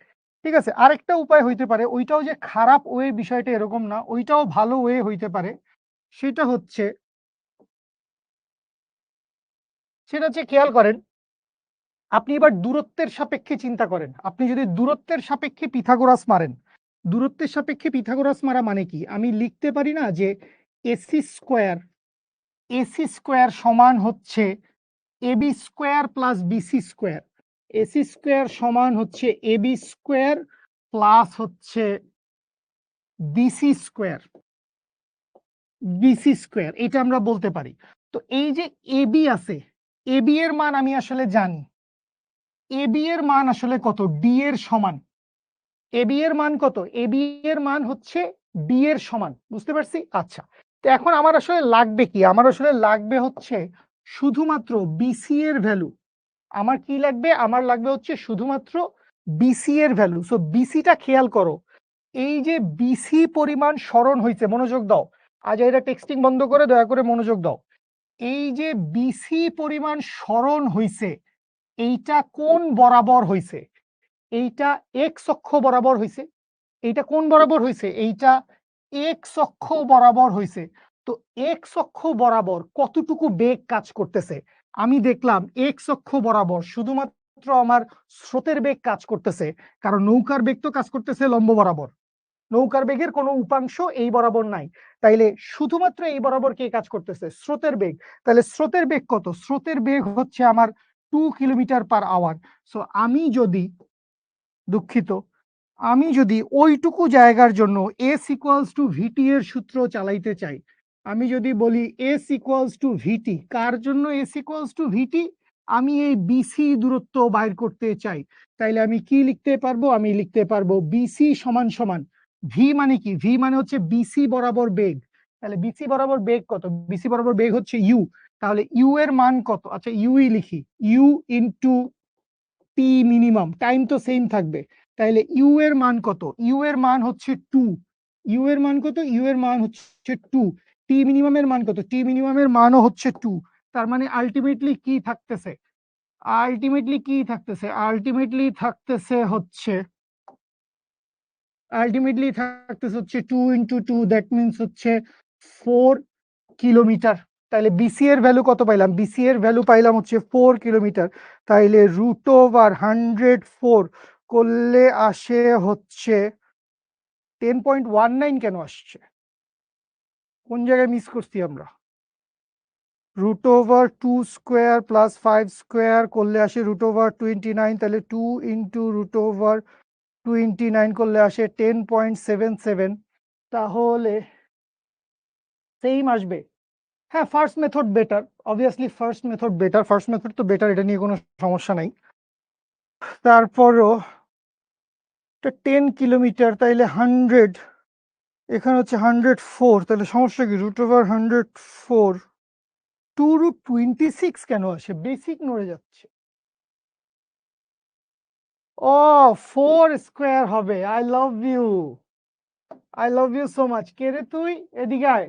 ঠিক আছে, আরেকটা উপায় হইতে পারে, ওইটাও যে খারাপ ওয়ে বিষয়টা এরকম না, ওইটাও ভালো ওয়ে হইতে পারে। সেটা হচ্ছে খেয়াল করেন, আপনি এবার দূরত্বের সাপেক্ষে চিন্তা করেন। আপনি যদি দূরত্বের সাপেক্ষে পিথাগোরাস মারেন, দূরত্বের সাপেক্ষে পিথাগোরাস মারা মানে কি? আমি লিখতে পারি না যে এসি স্কোয়ার সমান হচ্ছে AB square plus BC square. AC square সমান হচ্ছে এবি স্কোয়ার প্লাস হচ্ছে বিসি স্কোয়ার। এটা আমরা বলতে পারি। তো এই যে এবি আছে, এবি এর মান আমি আসলে জানি। এবি এর মান আসলে কত? ডি এর সমান। এবি এর মান কত? এবি এর মান হচ্ছে ডি এর সমান। বুঝতে পারছি? আচ্ছা, তো এখন আমার আসলে লাগবে কি? আমার আসলে লাগবে হচ্ছে শুধুমাত্র বিসি এর ভ্যালু। আমার কি লাগবে? আমার লাগবে হচ্ছে শুধুমাত্র বিসি এর ভ্যালু। সো বিসিটা খেয়াল করো, এই যে বিসি পরিমাণ স্মরণ হয়েছে, মনোযোগ দাও। আজ এটা টেক্সটিং বন্ধ করে দয়া করে মনোযোগ দাও। এই যে বিসি পরিমাণ স্মরণ হয়েছে, এইটা কোন বরাবর হয়েছে? এইটা এক্স অক্ষ বরাবর হয়েছে। এইটা কোন বরাবর হয়েছে? এইটা এক্স অক্ষ বরাবর হয়েছে। তো এক্স অক্ষ বরাবর কতটুকু বেগ কাজ করতেছে? আমি দেখলাম এক্স অক্ষ বরাবর শুধুমাত্র আমার স্রোতের বেগ কাজ করতেছে, কারণ নৌকার বেগ তো কাজ করতেছে লম্ব বরাবর। নৌকার বেগের কোনো উপাংশ এই বরাবর নাই। তাইলে শুধুমাত্র এই বরাবর কে কাজ করতেছে? স্রোতের বেগ। তাহলে স্রোতের বেগ কত? স্রোতের বেগ হচ্ছে আমার 2 কিলোমিটার/আওয়ার। সো আমি যদি ওইটুকু জায়গার জন্য এস ইকুয়ালস টু ভিটি এর সূত্র চালাইতে চাই, আমি যদি বলি এস ইকুয়ালস টু ভিটি, কার জন্য এস ইকুয়ালস টু ভিটি? আমি এই বিসি দূরত্ব বাইর করতে চাই। তাইলে আমি কি লিখতে পারবো? আমি লিখতে পারবো বিসি সমান সমান ভি মানে কি? ভি মানে হচ্ছে বিসি বরাবর বেগ। তাহলে বিসি বরাবর বেগ কত? বিসি বরাবর বেগ হচ্ছে ইউ। তাহলে ইউ এর মান কত? আচ্ছা ইউই লিখি, u into t minimum, time তো সেম থাকবে, তাহলে ইউ এর মান কত? ইউ এর মান হচ্ছে 2। ইউ এর মান কত? ইউ এর মান হচ্ছে 2। টি মিনিমামের মান কত? টি মিনিমামের মানও হচ্ছে 2। তার মানে আলটিমেটলি কি থাকতেছে? আলটিমেটলি কি থাকতেছে? আলটিমেটলি থাকতেছে হচ্ছে 2 ইন্টু 2, দ্যাট মিনস হচ্ছে 4 কিলোমিটার। তাহলে বিসি এর ভ্যালু কত পাইলাম? বিসি এর ভ্যালু পাইলাম হচ্ছে 4 কিলোমিটার। তাইলে √104 করলে আসে হচ্ছে 10.19। কেন আসছে? কোন জায়গায় মিস করছি আমরা? √2 স্কোয়ার প্লাস 5 স্কোয়ার করলে আসে √29, তাহলে 2 ইন্টু √29 করলে আসে 10.77। তাহলে সেম আসবে। হ্যাঁ, first method better, obviously first method better, first method তো বেটার, এটা নিয়ে কোনো সমস্যা নাই। তারপরও 10 কিলোমিটার, তাইলে 100, এখানে হচ্ছে 104, তাহলে সমস্যা কি? √104, 2√26 কেন আসে? বেসিক নড়ে যাচ্ছে। ও 4 স্কোয়ার হবে। I love you, I love you so much. কে রে তুই? এদিকে আয়,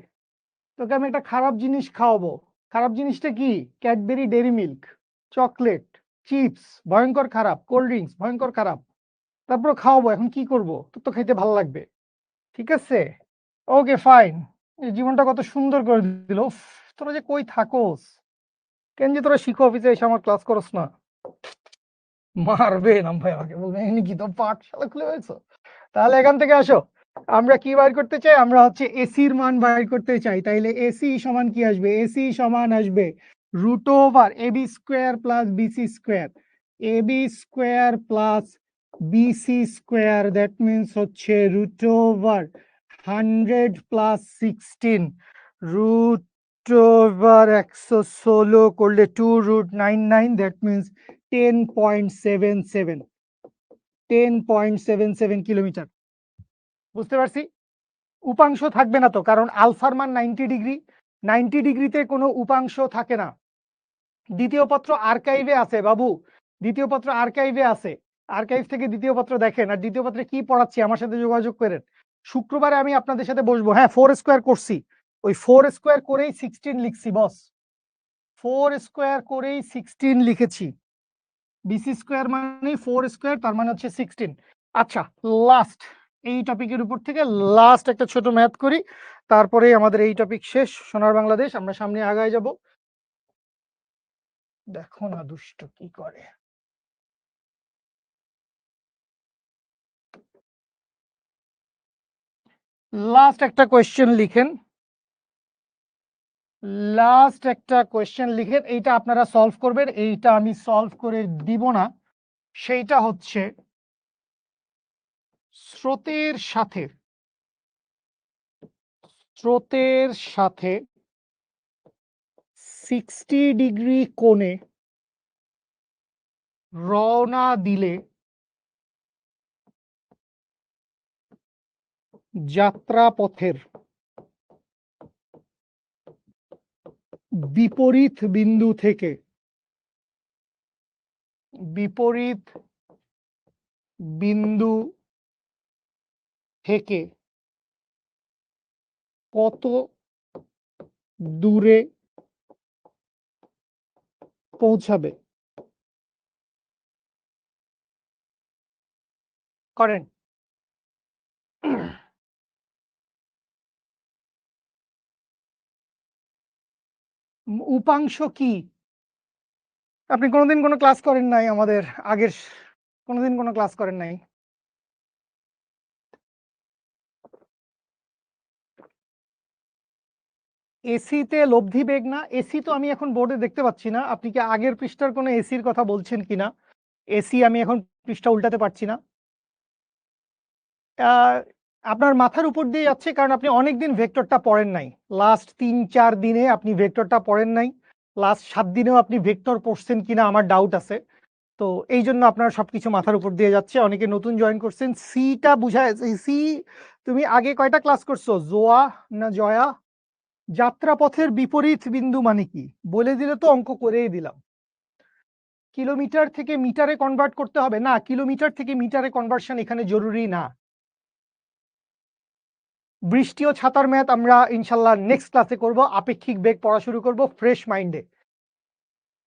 তোকে আমি একটা খারাপ জিনিস খাওয়াবো। খারাপ জিনিসটা কি? Cadbury dairy milk, chocolate, chips ভয়ঙ্কর খারাপ, কোল্ড ড্রিঙ্কস ভয়ঙ্কর খারাপ, তারপর খাওয়াবো। এখন কি করব? তোর তো খাইতে ভালো লাগবে, ঠিক আছে? Okay fine. জীবনটা কত সুন্দর করে দিল। উফ, তোরা যে কই থাকোস? কেন যে তোরা শিখো অফিসে এসে আমার ক্লাস করস না? মারবে নাম ভাই, আমাকে বলবে এমনি কি তো পাঠশালা খুলে হয়েছে। তাহলে এখান থেকে আসো, আমরা কি বাইর করতে চাই? আমরা হচ্ছে এসির মান বাইর করতে চাই। তাইলে এসি সমান কি আসবে? এসি সমান আসবে √এবি square plus BC square, AB square plus BC square, that means হচ্ছে √100 প্লাস 16, √116 করলে 2√99, দ্যাট মিনস 10.77, 10.77 কিলোমিটার। বুঝতে পারছি। উপাংশ থাকবে না তো, কারণ আলফার মান 90 ডিগ্রি, 90 ডিগ্রিতে কোনো উপাংশ থাকে না। দ্বিতীয় পত্র আর্কাইভে আছে বাবু, দ্বিতীয় পত্র আর্কাইভে আছে, আর্কাইভ থেকে দ্বিতীয় পত্র দেখেন। আর দ্বিতীয় পত্রে কি পড়াচ্ছি আমার সাথে যোগাযোগ করেন। শুক্রবারে আমি আপনাদের সাথে বসবো। হ্যাঁ, 4 স্কোয়ার করছি, ওই 4 স্কোয়ার করেই 16 লিখছি বস, 4 স্কোয়ার করেই 16 লিখেছি। বিসি স্কোয়ার মানে 4 স্কোয়ার, তার মানে হচ্ছে 16। আচ্ছা, লাস্ট এই টপিকের উপর থেকে লাস্ট একটা ছোট ম্যাথ করি, তারপরে আমাদের এই টপিক শেষ। সোনার বাংলাদেশ, আমরা সামনে আগায় যাব। দেখো না দুষ্ট কি করে। লাস্ট একটা কোয়েশ্চেন লিখেন, লাস্ট একটা কোয়েশ্চেন লিখেন, এইটা আপনারা সলভ করবেন, এইটা আমি সলভ করে দিব না। সেইটা হচ্ছে স্রোতের সাথে, স্রোতের সাথে 60 ডিগ্রি কোণে রওনা দিলে যাত্রাপথের বিপরীত বিন্দু থেকে, বিপরীত বিন্দু থেকে কত দূরে পৌঁছাবে? করেন। উপাংশ কি? আপনি কোনোদিন কোনো ক্লাস করেন নাই আমাদের আগের, কোনোদিন কোনো ক্লাস করেন নাই। এসিতে লব্ধি বেগ না? এসি তো আমি এখন বোর্ডে দেখতে পাচ্ছি না, আপনি কি আগের পৃষ্ঠার কোনো এসির কথা বলছেন কিনা? এসি আমি এখন পৃষ্ঠা উল্টাতে পারছি না। আপনার মাথার উপর দিয়ে যাচ্ছে, কারণ আপনি অনেকদিন ভেক্টরটা পড়েন নাই। লাস্ট 3-4 দিনে আপনি ভেক্টরটা পড়েন নাই, লাস্ট 7 দিনেও আপনি ভেক্টর পড়ছেন কিনা আমার ডাউট আছে। তো এই জন্য আপনার সবকিছু মাথার উপর দিয়ে যাচ্ছে। অনেকে নতুন জয়েন করছেন, সিটা বুঝায়। সি তুমি আগে কয়টা ক্লাস করছো? জোয়া না জয়া? যাত্রাপথের বিপরীত বিন্দু মানে কি বলে দিলে তো অঙ্ক করেই দিলাম। কিলোমিটার থেকে মিটারে কনভার্ট করতে হবে না, কিলোমিটার থেকে মিটারে কনভার্সন এখানে জরুরি না। বৃষ্টি ও ছাতার ম্যাথ আমরা ইনশাল্লাহ নেক্সট ক্লাসে করব, আপেক্ষিক বেগ পড়া শুরু করব ফ্রেশ মাইন্ডে।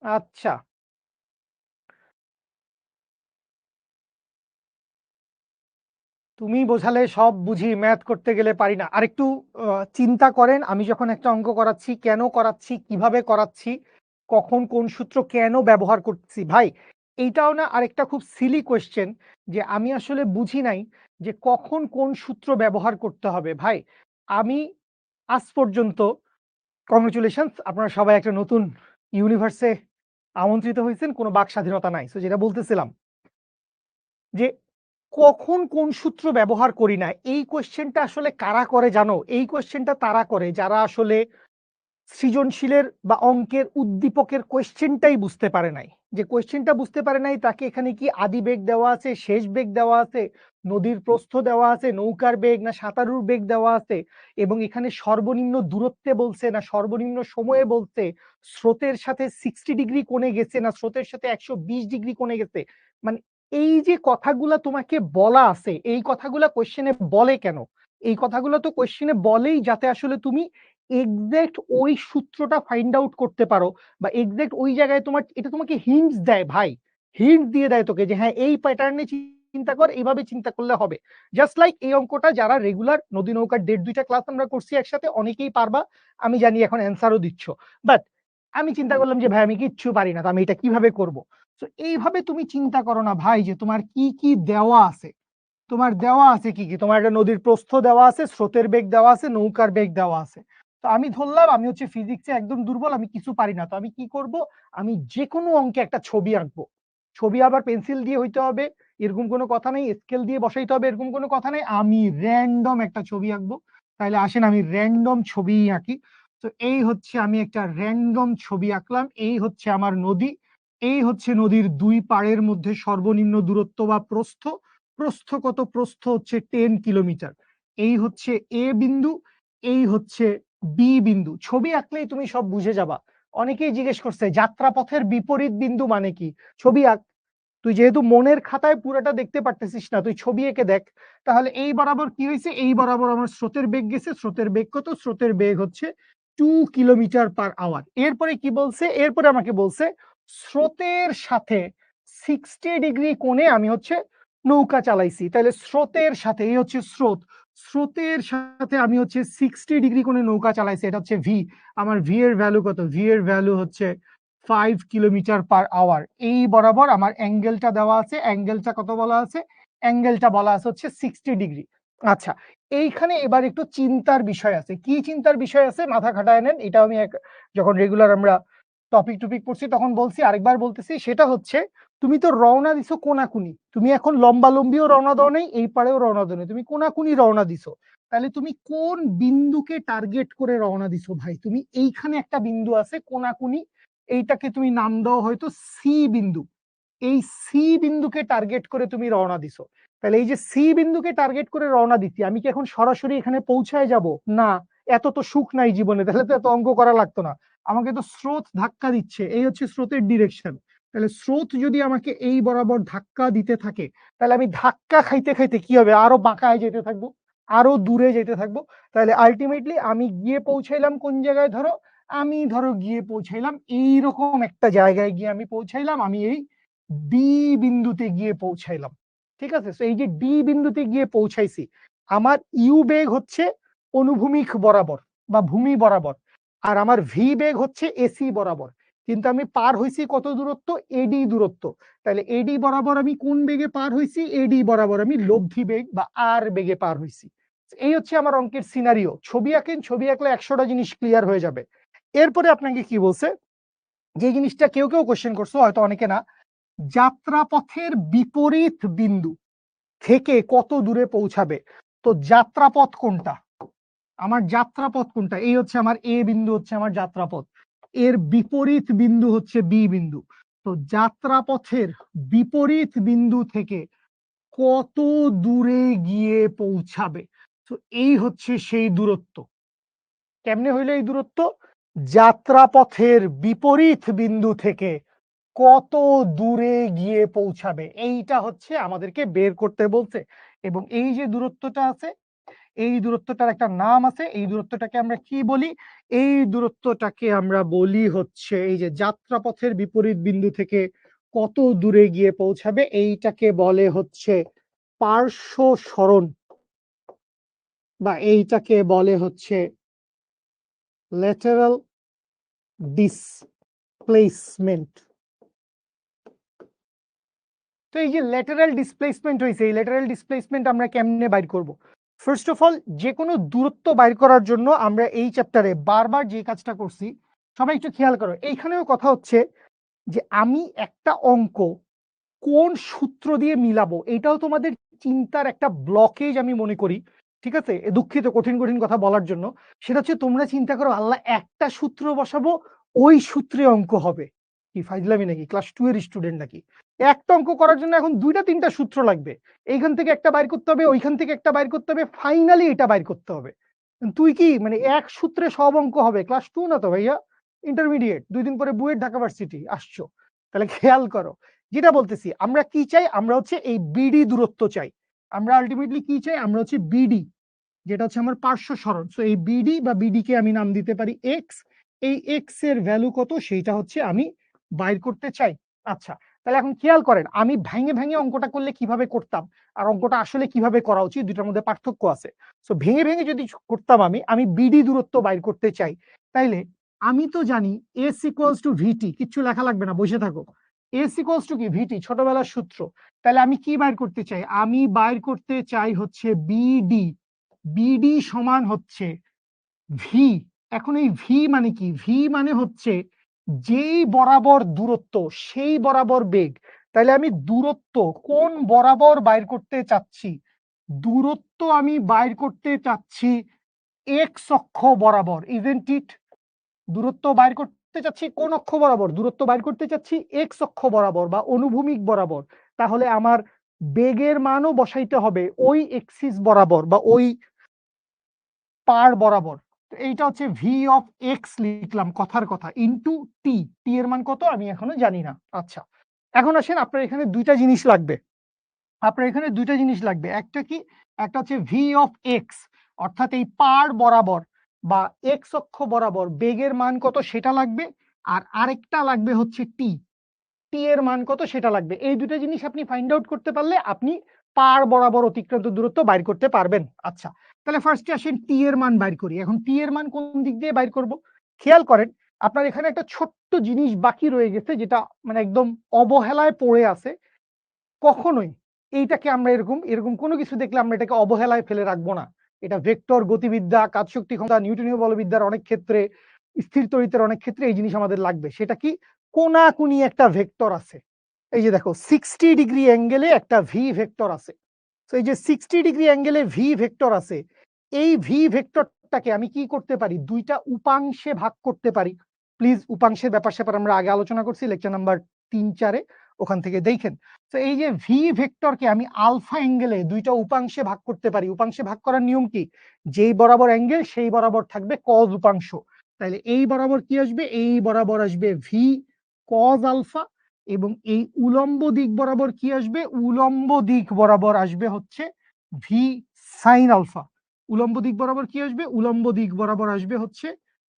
আচ্ছা, তুমি বোঝালে সব বুঝি, ম্যাথ করতে গেলে পারি না। আরেকটু চিন্তা করেন, আমি যখন একটা অঙ্ক করাচ্ছি কেন করাচ্ছি, কিভাবে করাচ্ছি, কখন কোন সূত্র কেন ব্যবহার করছি ভাই। এইটাও না আরেকটা খুব সিলি কোয়েশ্চেন, যে আমি আসলে বুঝি নাই যে কখন কোন সূত্র ব্যবহার করতে হবে। ভাই আমি আজ পর্যন্ত, কংগ্রেচুলেশনস, আপনারা সবাই একটা নতুন ইউনিভার্সে আমন্ত্রিত হয়েছেন, কোনো বাক স্বাধীনতা নাই। তো যেটা বলতেছিলাম যে কখন কোন সূত্র ব্যবহার করি না, এই কোয়েশ্চেনটা আসলে কারা করে জানো? এই কোয়েশ্চেনটা তারা করে যারা আসলে সৃজনশীলের বা অঙ্কের উদ্দীপকের কোয়েশ্চেনটাই বুঝতে পারে নাই। যে কোয়েশ্চেনটা বুঝতে পারে নাই তাকে এখানে কি আদি বেগ দেওয়া আছে, শেষ বেগ দেওয়া আছে, নদীর প্রস্থ দেওয়া আছে, নৌকার বেগ না সাঁতারুর বেগ দেওয়া আছে, এবং এখানে সর্বনিম্ন দূরত্বে বলছে না সর্বনিম্ন সময়ে বলছে, স্রোতের সাথে 60 ডিগ্রি কোণে গেছে না স্রোতের সাথে 120 ডিগ্রি কোণে গেছে। মানে এই যে কথাগুলা তোমাকে বলা আছে, এই কথাগুলা কোয়েশ্চেনে বলে কেন? এই কথাগুলো তো কোয়েশ্চেনে বলেই যাতে আসলে তুমি এক্সাক্ট ওই সূত্রটা ফাইন্ড আউট করতে পারো, বা এক্সাক্ট ওই জায়গায় তোমার, এটা তোমাকে হিন্টস দেয় ভাই, হিন্টস দিয়ে দেয় তোকে যে হ্যাঁ এই প্যাটার্নে চিন্তা কর, এইভাবে চিন্তা করলে হবে। জাস্ট লাইক এই অঙ্কটা যারা রেগুলার নদী নৌকার 1.5-2টা ক্লাস আমরা করছি একসাথে, অনেকেই পারবা, আমি জানি এখন অ্যান্সারও দিচ্ছ। বাট আমি চিন্তা করলাম যে ভাই আমি কিচ্ছু পারি না, তো আমি এটা কিভাবে করব? তো এইভাবে তুমি চিন্তা করো না ভাই যে তোমার কি কি দেওয়া আছে। তোমার দেওয়া আছে কি কি, তোমার একটা নদীর প্রস্থ দেওয়া আছে, স্রোতের বেগ দেওয়া আছে, নৌকার বেগ দেওয়া আছে। তো আমি ধরলাম আমি হচ্ছে ফিজিক্সে একদম দুর্বল, আমি কিছু পারি না, তো আমি কি করব? আমি যে কোনো অঙ্কে একটা ছবি আঁকবো। ছবি আবার পেন্সিল দিয়ে হইতে হবে এরকম কোনো কথা নেই, স্কেল দিয়ে বসাইতে হবে এরকম কোনো কথা নেই, আমি র্যান্ডম একটা ছবি আঁকবো। তাহলে আসেন আমি র্যান্ডম ছবি আঁকি। তো এই হচ্ছে আমি একটা র্যান্ডম ছবি আঁকলাম, এই হচ্ছে আমার নদী, এই হচ্ছে নদীর দুই পাড়ের মধ্যে সর্বনিম্ন দূরত্ব বা প্রস্থ। প্রস্থ কত? প্রস্থ হচ্ছে 10 কিলোমিটার। এই হচ্ছে এ বিন্দু, এই হচ্ছে বি বিন্দু। ছবি আঁকলেই তুমি সব বুঝে যাবা। অনেকেই জিজ্ঞেস করছে যাত্রাপথের বিপরীত বিন্দু মানে কি, ছবি আঁক। তুই যেহেতু মনের খাতায় পুরোটা দেখতে পারতেছিস না, তুই ছবি এঁকে দেখ। তাহলে এই বরাবর কি হয়েছে, এই বরাবর আমার স্রোতের বেগ গেছে, স্রোতের বেগ কত? স্রোতের বেগ হচ্ছে 2 কিলোমিটার পার আওয়ার। এরপরে কি বলছে? এরপরে আমাকে বলছে স্রোতের সাথে 60 ডিগ্রি কোণে আমি হচ্ছে নৌকা চালাইছি। তাহলে স্রোতের সাথে, এই হচ্ছে স্রোত, স্রোতের সাথে আমি হচ্ছে 60 ডিগ্রি কোণে নৌকা চালাইছি, এটা হচ্ছে ভি। আমার ভি এর ভ্যালু কত? ভি এর ভ্যালু হচ্ছে 5 কিলোমিটার পার আওয়ার। এই বরাবর আমার অ্যাঙ্গেলটা দেওয়া আছে, অ্যাঙ্গেলটা কত বলা আছে? অ্যাঙ্গেলটা বলা আছে হচ্ছে 60 ডিগ্রি। আচ্ছা, এইখানে এবার একটু চিন্তার বিষয় আছে। কি চিন্তার বিষয় আছে? মাথা খাটায় নেন, এটা আমি যখন রেগুলার আমরা টপিক টপিক পড়ছি তখন বলছি, আরেকবার বলতেছি। সেটা হচ্ছে তুমি তো রওনা দিছো কোনাকুনি, তুমি এখন লম্বা লম্বিও রওনা দাও নাই, এই পারেও রওনা দাও নাই, তুমি কোনাকুনি রওনা দিছো। তাহলে তুমি কোন বিন্দুকে টার্গেট করে রওনা দিছো ভাই? তুমি এইখানে একটা বিন্দু আছে কোনাকুনি, এইটাকে তুমি নাম দাও হয়তো সি বিন্দু। এই সি বিন্দুকে টার্গেট করে তুমি রওনা দিছো। তাহলে এই যে সি বিন্দুকে টার্গেট করে রওনা দিচ্ছি, আমি কি এখন সরাসরি এখানে পৌঁছায় যাব? না, এত তো সুখ নাই জীবনে, তাহলে তো এত অঙ্ক করা লাগতো না। আমাকে তো স্রোত ধাক্কা দিচ্ছে, এই হচ্ছে স্রোতের ডিরেকশন। তাহলে স্রোত যদি আমাকে এই বরাবর ধাক্কা দিতে থাকে, তাহলে আমি ধাক্কা খাইতে খাইতে কি হবে? আরো বাঁকায় যেতে থাকবো, আরো দূরে যেতে থাকবো। তাহলে আলটিমেটলি আমি গিয়ে পৌঁছাইলাম কোন জায়গায়? ধরো আমি গিয়ে পৌঁছাইলাম এইরকম একটা জায়গায়, গিয়ে আমি পৌঁছাইলাম, আমি এই ডি বিন্দুতে গিয়ে পৌঁছাইলাম। ঠিক আছে, তো এই যে ডি বিন্দুতে গিয়ে পৌঁছাইছি, আমার ইউ বেগ হচ্ছে অনুভূমিক বরাবর বা ভূমি বরাবর, আর আমার ভি বেগ হচ্ছে এসি বরাবর। কিন্তু আমি পার হইছি কত দূরত্ব? এডি দূরত্ব। তাহলে এডি বরাবর আমি কোন বেগে পার হইছি? এডি বরাবর আমি লব্ধি বেগ বা আর বেগে পার হইছি। এই হচ্ছে আমার অঙ্কের সিনারিও। ছবি আঁকেন, ছবি আঁকলে 100টা জিনিস ক্লিয়ার হয়ে যাবে। এরপরে আপনাকে কি বলছে, যে জিনিসটা কেউ কেউ কোশ্চেন করছো, হয়তো অনেকে না, যাত্রাপথের বিপরীত বিন্দু থেকে কত দূরে পৌঁছাবে। তো যাত্রাপথ কোনটা? আমার যাত্রাপথ কোনটা? এই হচ্ছে আমার এ বিন্দু, হচ্ছে আমার যাত্রাপথ। এর বিপরীত বিন্দু হচ্ছে বি বিন্দু। তো যাত্রাপথের বিপরীত বিন্দু থেকে কত দূরে গিয়ে পৌঁছাবে? তো এই হচ্ছে সেই দূরত্ব। কেমনে হইলো এই দূরত্ব? যাত্রাপথের বিপরীত বিন্দু থেকে কত দূরে গিয়ে পৌঁছাবে, এইটা হচ্ছে আমাদেরকে বের করতে বলছে। এবং এই যে দূরত্বটা আছে, এই দূরত্বটার একটা নাম আছে। এই দূরত্বটাকে আমরা কি বলি? এই দূরত্বটাকে আমরা বলি হচ্ছে, এই যে যাত্রাপথের বিপরীত বিন্দু থেকে কত দূরে গিয়ে পৌঁছাবে, এইটাকে বলে হচ্ছে পার্শ্ব সরণ, বা এইটাকে বলে হচ্ছে ল্যাটেরাল ডিসপ্লেসমেন্ট। তো এই যে ল্যাটেরাল ডিসপ্লেসমেন্ট হয়েছে, এই ল্যাটেরাল ডিসপ্লেসমেন্ট আমরা কেমনে বাইর করব? ফার্স্ট অফ অল, যে কোনো দূরত্ব বাইর করার জন্য আমরা এই চ্যাপ্টারে বারবার যে কাজটা করছি, সবাই একটু খেয়াল করো। এইখানেও কথা হচ্ছে যে আমি একটা অঙ্ক কোন সূত্র দিয়ে মিলাবো, এটাও তোমাদের চিন্তার একটা ব্লকেজ আমি মনে করি। ঠিক আছে, দুঃখিত কঠিন কঠিন কথা বলার জন্য। সেটা হচ্ছে তোমরা চিন্তা করো, আল্লাহ একটা সূত্র বসাবো, ওই সূত্রে অঙ্ক হবে। কি ফাইজলামি নাকি? ক্লাস 2 এর স্টুডেন্ট নাকি? একটা অঙ্ক করার জন্য এখন 2টা 3টা সূত্র লাগবে। এইখান থেকে একটা বাইর করতে হবে, ওইখান থেকে একটা বাইর করতে হবে, ফাইনালি এটা বাইর করতে হবে। তুই কি মানে এক সূত্রে সব অঙ্ক হবে? ক্লাস 2 না তো ভাইয়া, ইন্টারমিডিয়েট, 2 দিন পরে বুয়েট ঢাকা ভার্সিটি আসছো। তাহলে খেয়াল করো, যেটা বলতেছি, আমরা কি চাই? আমরা হচ্ছে এই বিডি দূরত্ব চাই। আমরা আলটিমেটলি কি চাই? আমরা হচ্ছে বিডি, যেটা হচ্ছে আমার পার্শ্ব সরণ। সো এই বিডি বা বিডি কে আমি নাম দিতে পারি এক্স। এই এক্স এর ভ্যালু কত, সেইটা হচ্ছে আমি বাইর করতে চাই। আচ্ছা, তাহলে এখন খেয়াল করেন, আমি ভেঙে ভেঙে অঙ্কটা করলে কিভাবে করতাম, আর অঙ্কটা আসলে কিভাবে করা উচিত, দুটার মধ্যে পার্থক্য আছে। সো ভেঙে ভেঙে যদি করতাম, আমি বিডি দূরত্ব বাইর করতে চাই, তাইলে আমি তো জানি এস ইকুয়ালস টু ভিটি, কিচ্ছু লেখা লাগবে না, বসে থাকো। এস ইকুয়ালস টু কি? ভিটি, ছোটবেলার সূত্র। তাহলে আমি কি বাইর করতে চাই? আমি বাইর করতে চাই হচ্ছে বিডি। বিডি সমান হচ্ছে ভি। এখন এই ভি মানে কি? ভি মানে হচ্ছে যেই বরাবর দূরত্ব সেই বরাবর বেগ। তাহলে আমি দূরত্ব কোন বরাবর বাইর করতে চাচ্ছি? দূরত্ব আমি বাইর করতে চাচ্ছি এক্স অক্ষ বরাবর, ইজেন্ট ইট? দূরত্ব বাইর করতে চাচ্ছি কোন অক্ষ বরাবর? দূরত্ব বাইর করতে চাচ্ছি এক্স অক্ষ বরাবর বা অনুভূমিক বরাবর। তাহলে আমার বেগের মানও বসাইতে হবে ওই এক্সিস বরাবর বা ওই পার বরাবর। তো এইটা হচ্ছে ভি অফ এক্স লিখলাম কথার কথা, ইনটু টি। টি এর মান কত আমি এখনো জানি না। আচ্ছা, এখন আসেন, আপনার এখানে দুইটা জিনিস লাগবে। আপনার এখানে দুইটা জিনিস লাগবে। একটা কি? একটা হচ্ছে ভি অফ এক্স, অর্থাৎ এই পার বরাবর বা এক্স অক্ষ বরাবর বেগের মান কত সেটা লাগবে। আর আরেকটা লাগবে হচ্ছে টি। টি এর মান কত সেটা লাগবে। এই দুটো জিনিস আপনি ফাইন্ড আউট করতে পারলে আপনি পার বরাবর অতিক্রান্ত দূরত্ব বাইর করতে পারবেন। আচ্ছা, তাহলে ফার্স্টে আসেন টি এর মান বাইর করি। এখন টি এর মান কোন দিক দিয়ে বাইর করব? খেয়াল করেন, আপনার এখানে একটা ছোট্ট জিনিস বাকি রয়ে গেছে, যেটা মানে একদম অবহেলায় পড়ে আছে। কখনোই এইটাকে আমরা এরকম এরকম কোনো কিছু দেখলে আমরা এটাকে অবহেলায় ফেলে রাখবো না। এটা ভেক্টর গতিবিদ্যা, কাজ শক্তি ক্ষমতা, নিউটনীয় বলবিদ্যার অনেক ক্ষেত্রে, স্থির তড়িতের অনেক ক্ষেত্রে এই জিনিস আমাদের লাগবে। সেটা কি? কোনাকুনি একটা ভেক্টর আছে। এই যে দেখো, 60 ডিগ্রি অ্যাঙ্গেলে একটা ভি ভেক্টর আছে। তো এই যে 60 ডিগ্রি অ্যাঙ্গেলে ভি ভেক্টর আছে, এই ভি ভেক্টরটাকে আমি কি করতে পারি? দুইটা উপাংশে ভাগ করতে পারি। প্লিজ, উপাংশের ব্যাপার স্যাপার আমরা আগে আলোচনা করছি লেকচার নাম্বার 3-4-এ, ওখান থেকে দেখেন। তো এই যে ভি ভেক্টরকে আমি আলফা অ্যাঙ্গেলে দুইটা উপাংশে ভাগ করতে পারি। উপাংশে ভাগ করার নিয়ম কি? যেই বরাবর অ্যাঙ্গেল সেই বরাবর থাকবে কজ উপাংশ। তাহলে এই বরাবর কি আসবে? এই বরাবর আসবে ভি কজ আলফা। এবং এই উলম্ব দিক বরাবর কি আসবে? উলম্ব দিক বরাবর আসবে হচ্ছে ভি সাইন আলফা। উলম্ব দিক বরাবর কি আসবে? উলম্ব দিক বরাবর আসবে হচ্ছে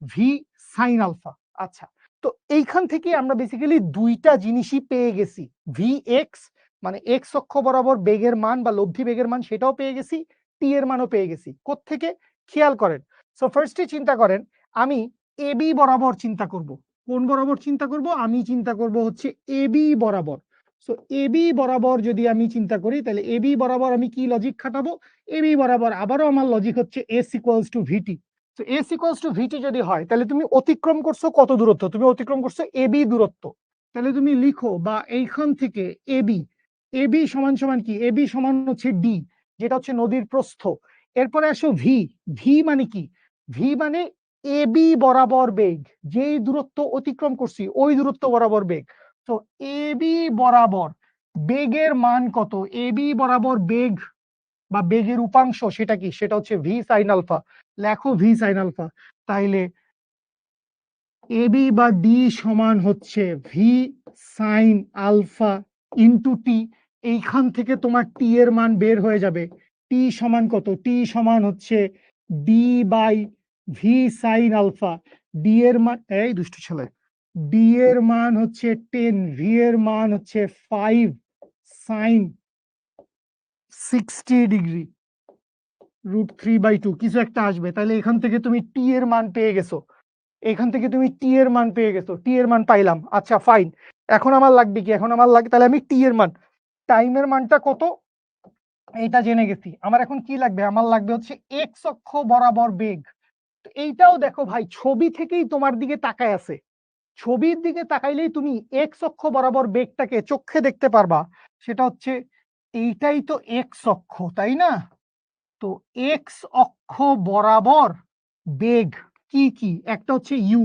ভি সাইন আলফা। আচ্ছা, তো এইখান থেকে আমরা বেসিক্যালি দুইটা জিনিসই পেয়ে গেছি। ভি এক্স মানে এক্স অক্ষ বরাবর বেগের মান বা লব্ধি বেগের মান, সেটাও পেয়ে গেছি। টি এর মানও পেয়ে গেছি। কোত্থেকে? খেয়াল করেন। সো ফার্স্টে চিন্তা করেন, আমি এবি বরাবর চিন্তা করব। কোন বরাবর চিন্তা করব? আমি চিন্তা করব হচ্ছে এবি বরাবর। সো এবি বরাবর যদি আমি চিন্তা করি, তাহলে এবি বরাবর আমি কি লজিক খাটাবো? এবি বরাবর আবারও আমার লজিক হচ্ছে এস ইকুয়ালস টু ভিটি। তো এস ইকুয়ালস টু ভিটি যদি হয়, তাহলে তুমি অতিক্রম করছো কত দূরত্ব? তুমি অতিক্রম করছো এবি দূরত্ব। তাহলে তুমি লিখো, বা এইখান থেকে এবি, এবি সমান সমান কি? এবি সমান হচ্ছে ডি, যেটা হচ্ছে নদীর প্রস্থ। এরপরে আসো ভি। ভি মানে কি? ভি মানে এবি বরাবর বেগ, যেই দূরত্ব অতিক্রম করছি ওই দূরত্ব বরাবর বেগ। তো এবি বরাবর বেগের মান কত? এবি বরাবর বেগ বা বেগের উপাংশ সেটা কি? সেটা হচ্ছে ভি সাইন আলফা। লেখো ভি সাইন আলফা। তাইলে এবি বা ডি সমান হচ্ছে V sine alpha into T. এইখান থেকে তোমার টি এর মান বের হয়ে যাবে। টি সমান কত? টি সমান হচ্ছে d by V sine alpha. D এর মান, এই দুষ্টু ছেলে, ডি এর মান হচ্ছে 10, ভি এর মান হচ্ছে 5 সাইন 60 ডিগ্রি √3/2 কিছু একটা আসবে। তাহলে এখান থেকে তুমি টি এর মান পেয়ে গেছো। এখান থেকে তুমি টি এর মান পেয়ে গেছো। টি এর মান পাইলাম, আচ্ছা ফাইন। এখন আমার লাগবে কি? এখন আমার লাগে, তাহলে আমি টি এর মান, টাইমের মানটা কত এইটা জেনে গেছি। আমার এখন কি লাগবে? আমার লাগবে হচ্ছে এক্স অক্ষ বরাবর বেগ। তো এইটাও দেখো ভাই, ছবি থেকেই তোমার দিকে তাকায় আছে। ছবির দিকে তাকাইলেই তুমি এক্স অক্ষ বরাবর বেগটাকে চোখে দেখতে পারবা। সেটা হচ্ছে এইটাই তো এক্স অক্ষ, তাই না? তো এক্স অক্ষ বরাবর বেগ কি কি? একটা হচ্ছে ইউ।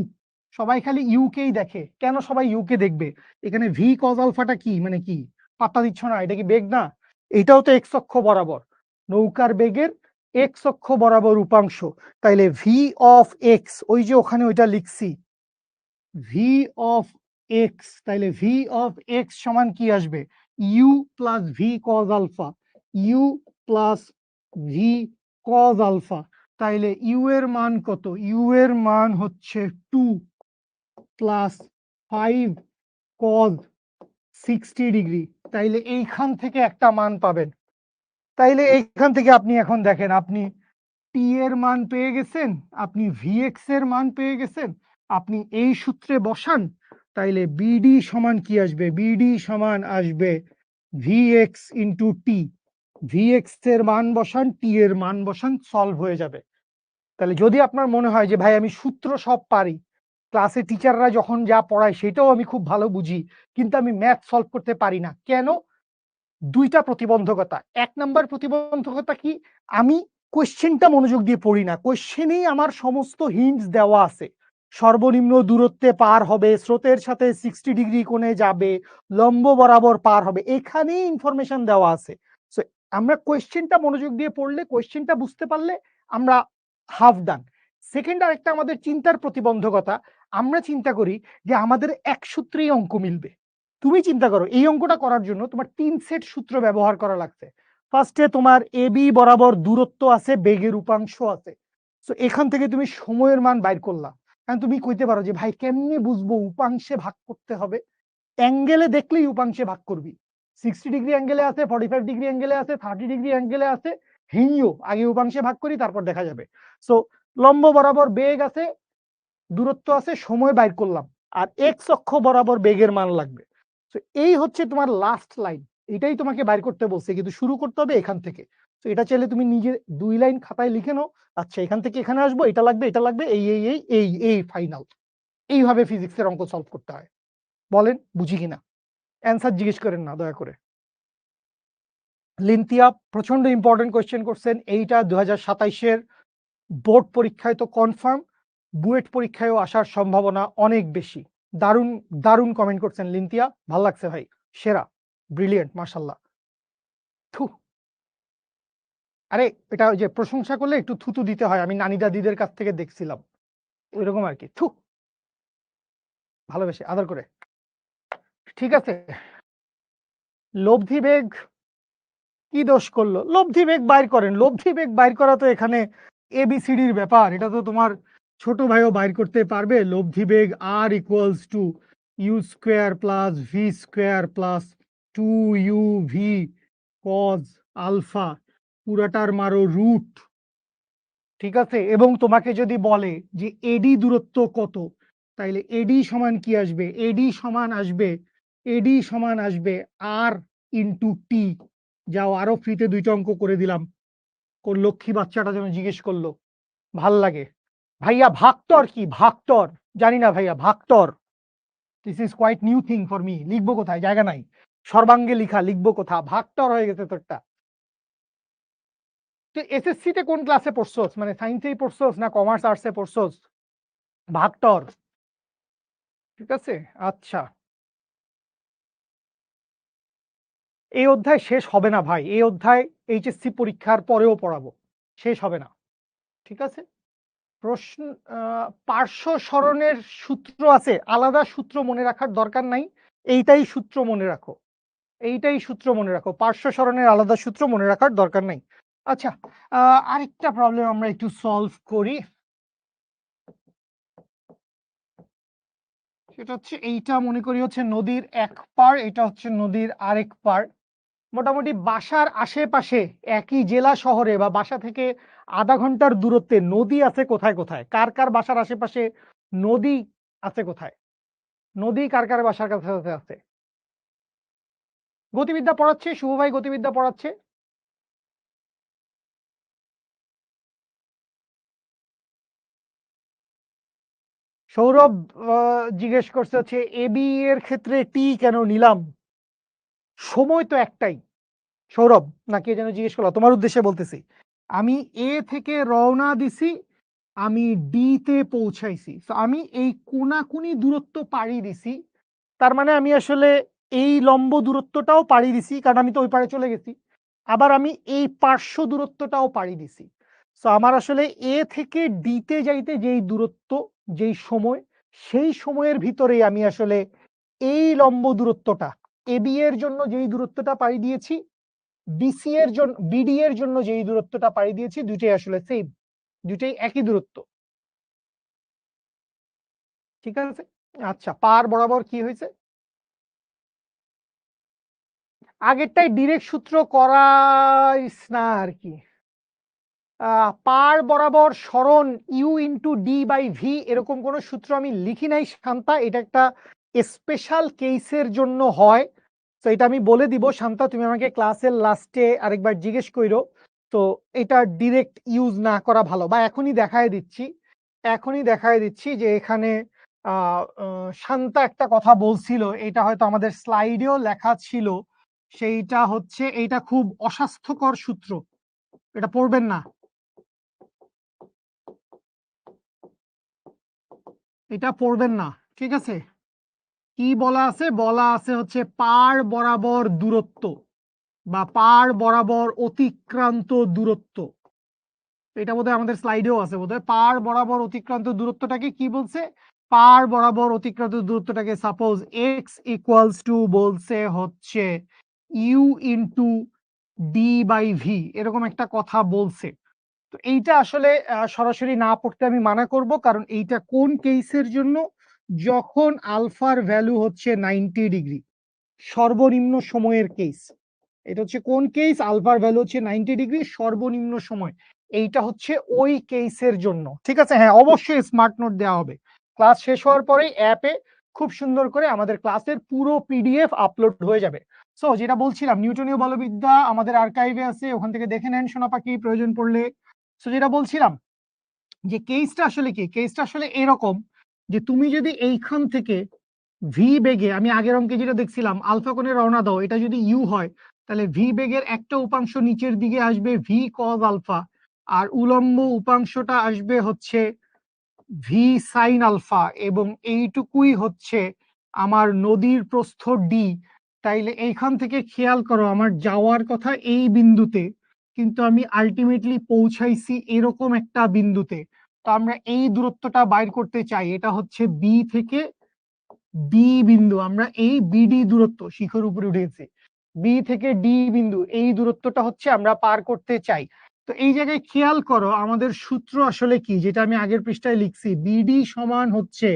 সবাই খালি ইউ কেই দেখে কেন? সবাই ইউ কে দেখবে। এখানে ভি কজ আলফাটা কি মানে কি পাত্তা দিচ্ছ না? এটা কি বেগ না? এটাও তো এক্স অক্ষ বরাবর, নৌকার বেগের এক্স অক্ষ বরাবর উপাংশ। তাইলে ভি অফ এক্স, ওই যে ওখানে ওইটা লিখছি, ভি অফ এক্স, তাইলে ভি অফ এক্স সমান কি আসবে? U plus V cos alpha, you plus V cos alpha. তাইলে ইউ এর মান কত? ইউ এর মান হচ্ছে 2 প্লাস 5 কজ 60 ডিগ্রি। তাইলে এইখান থেকে একটা মান পাবেন। তাইলে এইখান থেকে আপনি এখন দেখেন, আপনি টি এর মান পেয়ে গেছেন, আপনি ভিএক্স এর মান পেয়ে গেছেন। আপনি এই সূত্রে বসান, তাইলে বিডি সমান কি আসবে? বিডি সমান আসবে ভিএক্স ইন্টু টি। ভিএক্স এর মান বসান, টি এর মান বসান, সলভ হয়ে যাবে। তাহলে যদি আপনার মনে হয় যে ভাই আমি সূত্র সব পারি, ক্লাসে টিচাররা যখন যা পড়ায় সেটাও আমি খুব ভালো বুঝি, কিন্তু আমি ম্যাথ সলভ করতে পারি না কেন? দুইটা প্রতিবন্ধকতা। এক নাম্বার প্রতিবন্ধকতা কি? আমি কোয়েশ্চেনটা মনোযোগ দিয়ে পড়ি না। কোয়েশ্চেনেই আমার সমস্ত হিন্টস দেওয়া আছে। সর্বনিম্ন দূরত্বে পার হবে, স্রোতের সাথে 60 ডিগ্রি কোণে যাবে, লম্ব বরাবর পার হবে, এখানেই ইনফরমেশন দেওয়া আছে। সো আমরা কোয়েশ্চেনটা মনোযোগ দিয়ে পড়লে, কোয়েশ্চেনটা বুঝতে পারলে আমরা হাফ ডান। সেকেন্ড, আরেকটা আমাদের চিন্তার প্রতিবন্ধকতা, আমরা চিন্তা করি যে আমাদের এক সূত্রেই অঙ্ক মিলবে। তুমি চিন্তা করো, এই অঙ্কটা করার জন্য তোমার 3 সেট সূত্র ব্যবহার করা লাগছে। ফার্স্টে তোমার এ বি বরাবর দূরত্ব আছে, বেগের উপাংশ আছে। সো এখান থেকে তুমি সময়ের মান বাইর করলা। কারণ তুমি কইতে পারো যে ভাই কেমনে বুঝবো? উপাংশে ভাগ করতে হবে। অ্যাঙ্গেলে দেখলেই উপাংশে ভাগ করবি। 60 ডিগ্রি অ্যাঙ্গেলে আছে, 45 ডিগ্রি অ্যাঙ্গেলে আছে, 30 ডিগ্রি অ্যাঙ্গেলে আছে, হিংও আগে উপাংশে ভাগ করি, তারপর দেখা যাবে। সো লম্ব বরাবর বেগ আছে, দূরত্ব আছে, সময় বাইর করলাম, আর এক্স অক্ষ বরাবর বেগের মান লাগবে। তো এই হচ্ছে তোমার লাস্ট লাইন। এটাই তোমাকে বাইর করতে বলছে, কিন্তু শুরু করতে হবে এখান থেকে। তো এটা চাইলে তুমি নিজে 2 লাইন খাতায় লিখে নাও, আচ্ছা এখান থেকে এখানে আসবো, এটা লাগবে, এটা লাগবে, এই এই এই এই এই ফাইনাল। এইভাবে ফিজিক্সের অঙ্ক সলভ করতে হয়। বলেন বুঝি কিনা? অ্যান্সার জিজ্ঞেস করেন না দয়া করে। লিন্তিয়া প্রচন্ড ইম্পর্টেন্ট কোয়েশ্চেন করছেন। এইটা 2027-এর বোর্ড পরীক্ষায় তো কনফার্ম, বুয়েট পরীক্ষায়ও আসার সম্ভাবনা অনেক বেশি। দারুণ দারুণ কমেন্ট করছেন লিন্তিয়া, ভালো লাগছে ভাই, সেরা, ব্রিলিয়েন্ট, মাশাল্লাহ। থু, আরে এটা ওই যে প্রশংসা করলে একটু থুতু দিতে হয়, আমি নানি দাদিদের কাছ থেকে দেখছিলাম ওইরকম আর কি। থু, ভালোবেসে আদর করে। ঠিক আছে, লব্ধি বেগ কি দোষ করলো? লব্ধি বেগ বাইর করেন। লব্ধি বেগ বাইর করা তো এখানে এবিসিডির ব্যাপার, এটা তো তোমার ছোট ভাইও বাইর করতে পারবে। লব্ধি বেগ আর equals to U square plus V square plus 2u_v cos alpha, পুরাটার মারো রুট। ঠিক আছে, এবং তোমাকে যদি বলে যে এডি দূরত্ব কত, তাইলে এডি সমান কি আসবে? এডি সমান আসবে, এডি সমান আসবে আর ইন্টু টি। যাও আরো ফ্রিতে 2টা অঙ্ক করে দিলাম। কোন লক্ষ্মী বাচ্চাটা যেন জিজ্ঞেস করলো, ভাল লাগে। ভাইয়া ভাক্টর কি? ভাক্টর জানি না ভাইয়া, vector this is quite new thing for me. লিখবো কোথায়? জায়গা নাই, সর্বাঙ্গে লিখা, লিখবো কোথা? ভাক্টর হয়ে গেছে তোরটা। তুই এসএসসি তে কোন ক্লাসে পড়ছস? মানে সায়েন্সেই পড়ছস না কমার্স আর্টসে পড়ছস? ভাক্টর, ঠিক আছে, আচ্ছা। এই অধ্যায় শেষ হবে না ভাই, এই অধ্যায় এইচএসসি পরীক্ষার পরেও পড়াবো, শেষ হবে না। ঠিক আছে, প্রশ্ন পার্শ্ব সরণের সূত্র আছে, আলাদা সূত্র মনে রাখার দরকার নাই। এইটাই সূত্র মনে রাখো। এইটাই সূত্র মনে রাখো। পার্শ্ব সরণের আলাদা সূত্র মনে রাখার দরকার নাই। আচ্ছা, আরেকটা প্রবলেম আমরা একটু সলভ করি। সেটা হচ্ছে এইটা মনে করি হচ্ছে নদীর এক পাড়, এটা হচ্ছে নদীর আরেক পাড়। মোটামুটি বাসার আশেপাশে একই জেলা শহরে বা বাসা থেকে আধা ঘন্টার দূরত্বে নদী আছে কোথায় কোথায়? কার কার বাসার আশেপাশে নদী আছে কোথায়? নদী কার কার বাসার কাছে কাছে আছে? গতিবিদ্যা পড়াচ্ছে, শুভ ভাই গতিবিদ্যা পড়াচ্ছে। সৌরভ জিজ্ঞেস করছে হচ্ছে এবি এর ক্ষেত্রে টি কেন নিলাম? সময় তো একটাই। সৌরভ না কে যেন জিজ্ঞেস করলো, তোমার উদ্দেশ্যে বলতেছি। আমি এ থেকে রওনা দিছি, আমি ডি তে পৌঁছাইছি। তো আমি এই কোনাকুনি দূরত্ব পাড়ি দিছি। তার মানে আমি আসলে এই লম্ব দূরত্বটাও পাড়ি দিছি, কারণ আমি তো ওই পারে চলে গেছি। আবার আমি এই পার্শ্ব দূরত্বটাও পাড়ি দিছি। সো আমার আসলে এ থেকে ডি তে যাইতে যেই দূরত্ব, যেই সময়, সেই সময়ের ভিতরেই আমি আসলে এই লম্ব দূরত্বটা, এবি এর জন্য যেই দূরত্বটা পাড়ি দিয়েছি, বিসি এর জন্য, বিডি এর জন্য যেই দূরত্বটা পাড়ি দিয়েছি, দুইটাই আসলে সেম, দুইটাই একই দূরত্ব। ঠিক আছে। আচ্ছা, পার বরাবর কি হয়েছে? আগেরটাই ডিরেক্ট সূত্র করাইস না আর কি। পার বরাবর সরণ u into d by v, এরকম কোনো সূত্র আমি লিখি নাই শান্তা। এটা একটা স্পেশাল কেসের জন্য হয়। তো এটা আমি বলে দিব শান্তা, তুমি আমাকে ক্লাসের লাস্টে আরেকবার জিজ্ঞেস করো। তো এটা ডিরেক্ট ইউজ না করা ভালো, বা এখনই দেখায় দিচ্ছি। এখনই দেখায় দিচ্ছি যে এখানে শান্তা একটা কথা বলছিল, এটা হয়তো আমাদের স্লাইডেও লেখা ছিল। সেইটা হচ্ছে, এইটা খুব অস্বাস্থ্যকর সূত্র, এটা পড়বেন না। এটা পড়বেন না, ঠিক আছে? কি বলা আছে? বলা আছে হচ্ছে পার বরাবর দূরত্ব বা পার বরাবর অতিক্রান্ত দূরত্ব। এটা বোধহয় আমাদের স্লাইডেও আছে বোধহয়। পার বরাবর অতিক্রান্ত দূরত্বটাকে কি বলছে? পার বরাবর অতিক্রান্ত দূরত্বটাকে সাপোজ এক্স ইকুয়ালস টু বলছে হচ্ছে u into d by v, এরকম একটা কথা বলছে। তো এইটা আসলে সরাসরি না পড়তে আমি মানা করব, কারণ এইটা কোন কেসের জন্য? যখন আলফার ভ্যালু হচ্ছে 90 ডিগ্রি, সর্বনিম্ন সময়ের কেস। এটা হচ্ছে কোন কেস? আলফার ভ্যালু হচ্ছে 90 ডিগ্রি, সর্বনিম্ন সময়। এইটা হচ্ছে ওই কেসের জন্য, ঠিক আছে? হ্যাঁ, অবশ্যই স্মার্ট নোট দেওয়া হবে। ক্লাস শেষ হওয়ার পরেই অ্যাপে খুব সুন্দর করে আমাদের ক্লাসের পুরো পিডিএফ আপলোড হয়ে যাবে। সো যেটা বলছিলাম, নিউটনীয় বলবিদ্যা আমাদের আর্কাইভে আছে, ওখান থেকে দেখে নেন সোনা পাখি প্রয়োজন পড়লে। সো যেটা বলছিলাম যে কেসটা আসলে কি, কেসটা আসলে এরকম যে তুমি যদি এইখান থেকে ভি বেগে, আমি আগের অঙ্কে যেটা দেখছিলাম আলফা কোণে রওনা দাও, এটা যদি ইউ হয়, তাহলে ভি বেগের একটা উপাংশ নিচের দিকে আসবে ভি কজ আলফা, আর উলম্ব উপাংশটা আসবে হচ্ছে ভি সাইন আলফা, এবং এইটুকুই হচ্ছে আমার নদীর প্রস্থ ডি। তাইলে এইখান থেকে খেয়াল করো, আমার যাওয়ার কথা এই বিন্দুতে, কিন্তু আমি আলটিমেটলি পৌঁছাইছি এরকম একটা বিন্দুতে। তো আমরা এই দূরত্বটা বাইর করতে চাই, এটা হচ্ছে বি থেকে ডি বিন্দু। আমরা এই বিডি দূরত্ব, শিখর উপরে উঠেছি, বি থেকে ডি বিন্দু, এই দূরত্বটা হচ্ছে আমরা পার করতে চাই। তো এই জায়গায় খেয়াল করো আমাদের সূত্র আসলে কি, যেটা আমি আগের পৃষ্ঠায় লিখছি, বিডি সমান হচ্ছে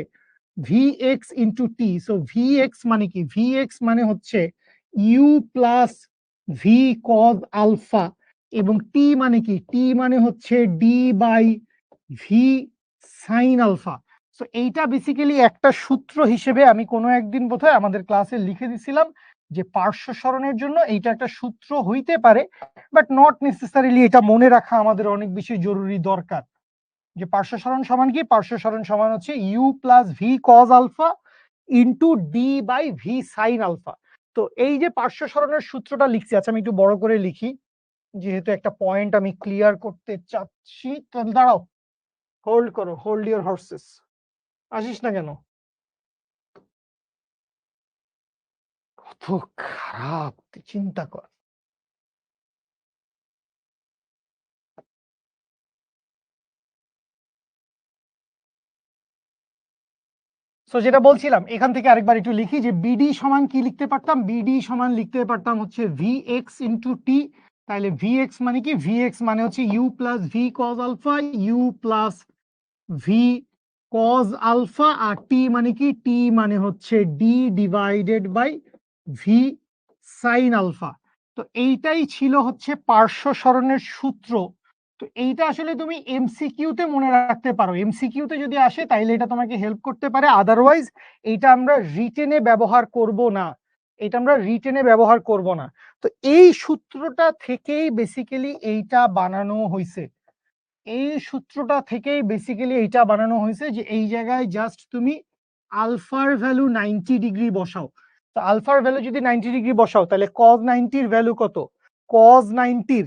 v x into t. So v x মানে কি? ভি এক্স মানে হচ্ছে you plus V cos alpha, এবং টি মানে কি? টি মানে হচ্ছে d by V sine alpha. So এইটা বেসিক্যালি একটা সূত্র হিসেবে আমি কোনো একদিন বোধহয় আমাদের ক্লাসে লিখে দিছিলাম যে পার্শ্ব সরণের জন্য এইটা একটা সূত্র হইতে পারে, বাট নট নেসেসারিলি এটা মনে রাখা আমাদের অনেক বেশি জরুরি দরকার। যে পার্শ্ব সরণ সমান কি? পার্শ্ব সরণ সমান হচ্ছে you plus V cos alpha into d by V sine alpha. তো এই যে পার্শ্ব সরণের সূত্রটা লিখছি, আচ্ছা আমি একটু বড় করে লিখি, যেহেতু একটা পয়েন্ট আমি ক্লিয়ার করতে চাচ্ছি। তাহলে দাঁড়াও, হোল্ড করো, হোল্ড ইউর হর্সেস। আসিস না কেন? কত খারাপ, তুই চিন্তা কর। সো যেটা বলছিলাম এখান থেকে আরেকবার একটু লিখি যে বিডি সমান কি লিখতে পারতাম, বিডি সমান লিখতে পারতাম হচ্ছে ভি এক্স ইন্টু টি। তাহলে ভি এক্স মানে কি, ভি এক্স মানে হচ্ছে you plus V cos alpha, you plus V cos alpha, আর টি মানে কি, টি মানে হচ্ছে D divided by V sine alpha. তো এইটাই ছিল হচ্ছে পার্শ্ব সরণের সূত্র। তো এইটা আসলে তুমি এমসিকিউতে মনে রাখতে পারো, এমসিকিউতে যদি আসে তাইলে এটা তোমাকে হেল্প করতে পারে, আদারওয়াইজ এইটা আমরা রিটেনে ব্যবহার করব না, এটা আমরা রিটেনে ব্যবহার করব না। তো এই সূত্রটা থেকেই বেসিক্যালি এইটা বানানো হয়েছে, এই সূত্রটা থেকেই বেসিক্যালি এইটা বানানো হয়েছে যে এই জায়গায় জাস্ট তুমি আলফার ভ্যালু 90 ডিগ্রি বসাও। তো আলফার ভ্যালু যদি 90 ডিগ্রি বসাও তাহলে cos 90 এর ভ্যালু কত, cos 90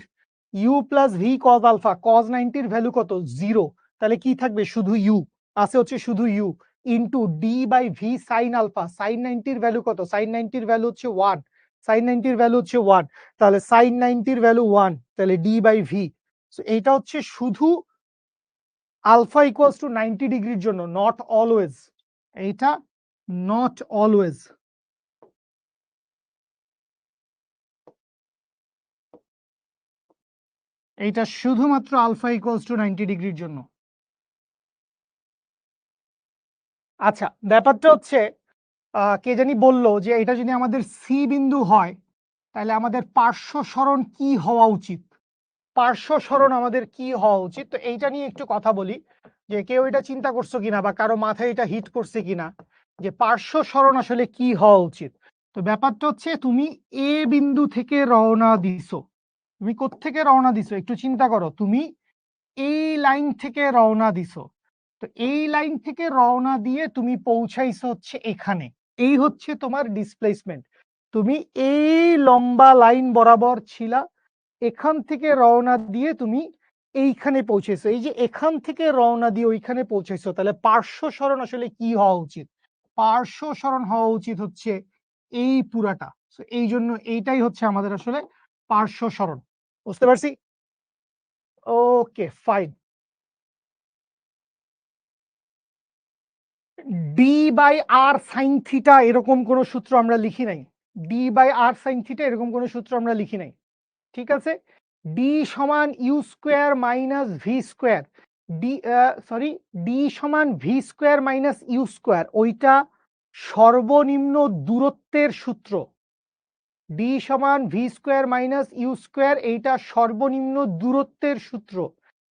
u plus v cos alpha, cos 90 এর ভ্যালু কত, 0। তাহলে কি থাকবে, শুধু ইউ আছে, হচ্ছে শুধু u into d by V sine alpha, sine 90 এর ভ্যালু কত, সাইন 90 এর ভ্যালু হচ্ছে 1, সাইন 90 এর ভ্যালু হচ্ছে 1, তাহলে সাইন 90 এর ভ্যালু 1, তাহলে ডি বাই ভি। এইটা হচ্ছে শুধু আলফা ইকুয়ালস টু 90 ডিগ্রির জন্য, নট অলওয়েজ, এইটা নট অলওয়েজ। এইটা শুধুমাত্র আলফা ইকুয়ালস টু 90 ডিগ্রির জন্য। আচ্ছা, ব্যাপারটা হচ্ছে কে জানি বললো যে এটা যদি আমাদের সি বিন্দু হয় তাহলে আমাদের পার্শ্ব সরণ কি হওয়া উচিত, পার্শ্ব সরণ আমাদের কি হওয়া উচিত। তো এইটা নিয়ে একটু কথা বলি, যে কেউ এটা চিন্তা করছো কিনা বা কারো মাথায় এটা হিট করছে কিনা যে পার্শ্ব সরণ আসলে কি হওয়া উচিত। তো ব্যাপারটা হচ্ছে তুমি এ বিন্দু থেকে রওনা দিছো, তুমি কোত্থেকে রওনা দিছো একটু চিন্তা করো, তুমি এই লাইন থেকে রওনা দিছো। তো এই লাইন থেকে রওনা দিয়ে তুমি পৌঁছাইছো হচ্ছে এখানে, এই হচ্ছে তোমার ডিসপ্লেসমেন্ট। তুমি এই লম্বা লাইন বরাবর ছিলা, এখান থেকে রওনা দিয়ে তুমি এইখানে পৌঁছেছো, এই যে এখান থেকে রওনা দিয়ে ওইখানে পৌঁছেছো। তাহলে পার্শ্ব সরণ আসলে কি হওয়া উচিত, পার্শ্ব সরণ হওয়া উচিত হচ্ছে এই পুরাটা। এই জন্য এইটাই হচ্ছে আমাদের আসলে পার্শ্ব সরণ। বুঝতে পারছি? Okay fine. D by r sine theta এরকম কোন সূত্র আমরা লিখি নাই, d by r sine theta এরকম কোন সূত্র আমরা লিখি নাই, ঠিক আছে। ডি সমান you square minus V square, D sorry, D সমান V square minus you square, ওইটা সর্বনিম্ন দূরত্বের সূত্র। ডি সমান V square minus you square, এইটা সর্বনিম্ন দূরত্বের সূত্র।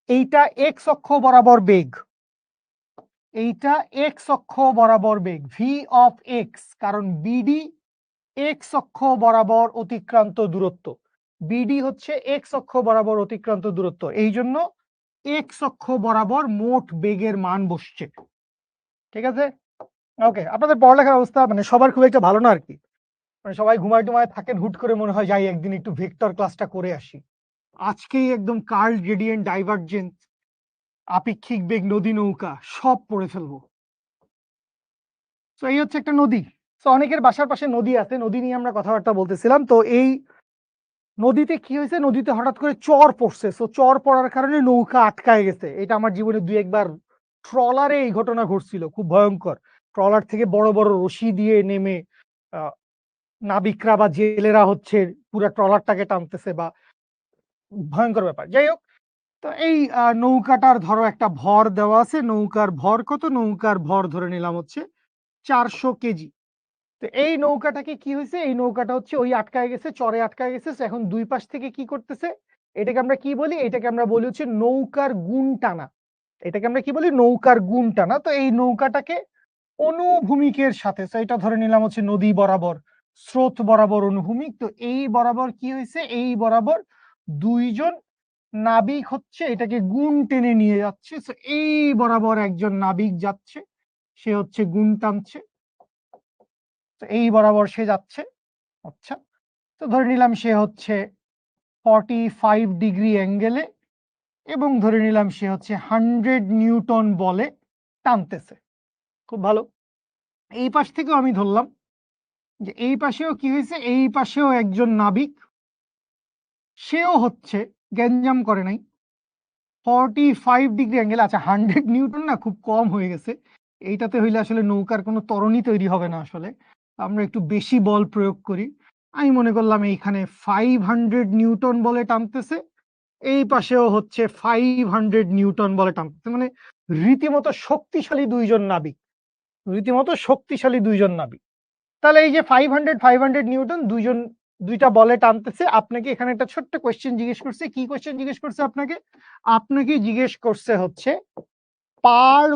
এইটা এক্স অক্ষ বরাবর বেগ, এইটা এক্স অক্ষ বরাবর বেগ, ভি অফ এক্স, কারণ বিডি এক্স অক্ষ বরাবর অতিক্রান্ত দূরত্ব, বিডি হচ্ছে এক্স অক্ষ বরাবর অতিক্রান্ত দূরত্ব, এই জন্য এক্স অক্ষ বরাবর মোট বেগের মান বসছে। ঠিক আছে, ওকে। আপনাদের পড়ালেখার অবস্থা মানে সবার খুব একটা ভালো না আর কি, মানে সবাই ঘুমায় টুমায় থাকেন, হুট করে মনে হয় যাই একদিন একটু ভেক্টর ক্লাসটা করে আসি। আজকেই একদম কার্ল গ্রেডিয়েন্ট, ডাইভারজেন্স, আপেক্ষিক বেগ, নদী নৌকা সব পড়ে ফেলবো। তো এই হচ্ছে একটা নদী। তো অনেকের বাসার পাশে নদী আছে, নদী নিয়ে আমরা কথাবার্তা বলতেছিলাম। তো এই নদীতে কি হয়েছে, নদীতে হঠাৎ করে চর পড়ছে, তো চর পড়ার কারণে নৌকা আটকায় গেছে। এটা আমার জীবনে দুই একবার ট্রলারে এই ঘটনা ঘটছিল, খুব ভয়ঙ্কর। ট্রলার থেকে বড় বড় রশি দিয়ে নেমে নাবিকরা বা জেলেরা হচ্ছে পুরো ট্রলারটাকে টানতেছে, বা ভয়ঙ্কর ব্যাপার। যাই হোক, তো এই নৌকাটার ধরো একটা ভর দেওয়া আছে, নৌকার ভর কত, নৌকার ভর ধরে নিলাম হচ্ছে 400 কেজি। তো এই নৌকাটাকে কি হয়েছে, এই নৌকাটা হচ্ছে ওই আটকায় গেছে, চরে আটকায় গেছে। এখন দুই পাশ থেকে কি করতেছে, এটাকে আমরা কি বলি, এটাকে আমরা বলি হচ্ছে নৌকার গুণ টানা, এটাকে আমরা কি বলি, নৌকার গুণ টানা। তো এই নৌকাটাকে অনুভূমিকের সাথে, তো এটা ধরে নিলাম হচ্ছে নদী বরাবর, স্রোত বরাবর অনুভূমিক। তো এই বরাবর কি হয়েছে, এই বরাবর দুইজন নাবিক হচ্ছে এটাকে গুণ টেনে নিয়ে যাচ্ছে। তো এই বরাবর একজন নাবিক যাচ্ছে, সে হচ্ছে গুণ টানছে, তো এই বরাবর সে যাচ্ছে। আচ্ছা, তো ধরে নিলাম সে হচ্ছে 45 ডিগ্রি অ্যাঙ্গেলে, এবং ধরে নিলাম সে হচ্ছে 100 নিউটন বলে টানতেছে। খুব ভালো। এই পাশ থেকেও আমি ধরলাম যে এই পাশেও কি হয়েছে, এই পাশেও একজন নাবিক, সেও হচ্ছে গ্যাঞ্জাম করে নাই, 45 ডিগ্রি অ্যাঙ্গেল। আচ্ছা 100 নিউটন না, খুব কম হয়ে গেছে, এইটাতে হইলে আসলে নৌকার কোনো ত্বরণই তৈরি হবে না। আসলে আমরা একটু বেশি বল প্রয়োগ করি। আমি মনে করলাম এইখানে 500 নিউটন বলে টানতেছে, এই পাশেও হচ্ছে 500 নিউটন বলে টানতেছে, মানে রীতিমতো শক্তিশালী দুইজন নাবিক, রীতিমতো শক্তিশালী দুইজন নাবিক। তাহলে এই যে 500 নিউটন দুইটা বলে টানতেছে। আপনাকে এখানে একটা ছোট্ট কোয়েশ্চেন জিজ্ঞেস করছে। কি কোয়েশ্চেন জিজ্ঞেস করছে আপনাকে? আপনাকে জিজ্ঞেস করছে হচ্ছে পার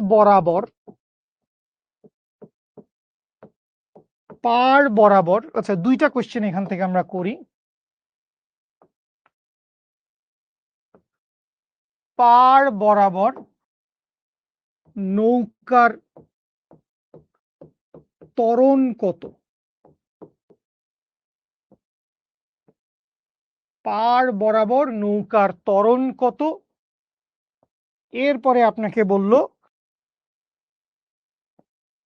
বরাবর, আচ্ছা দুইটা কোয়েশ্চেন এখান থেকে আমরা করি। পার বরাবর নৌকার ত্বরণ কত? পার বরাবর নৌকার ত্বরণ কত? এরপরে আপনাকে বলল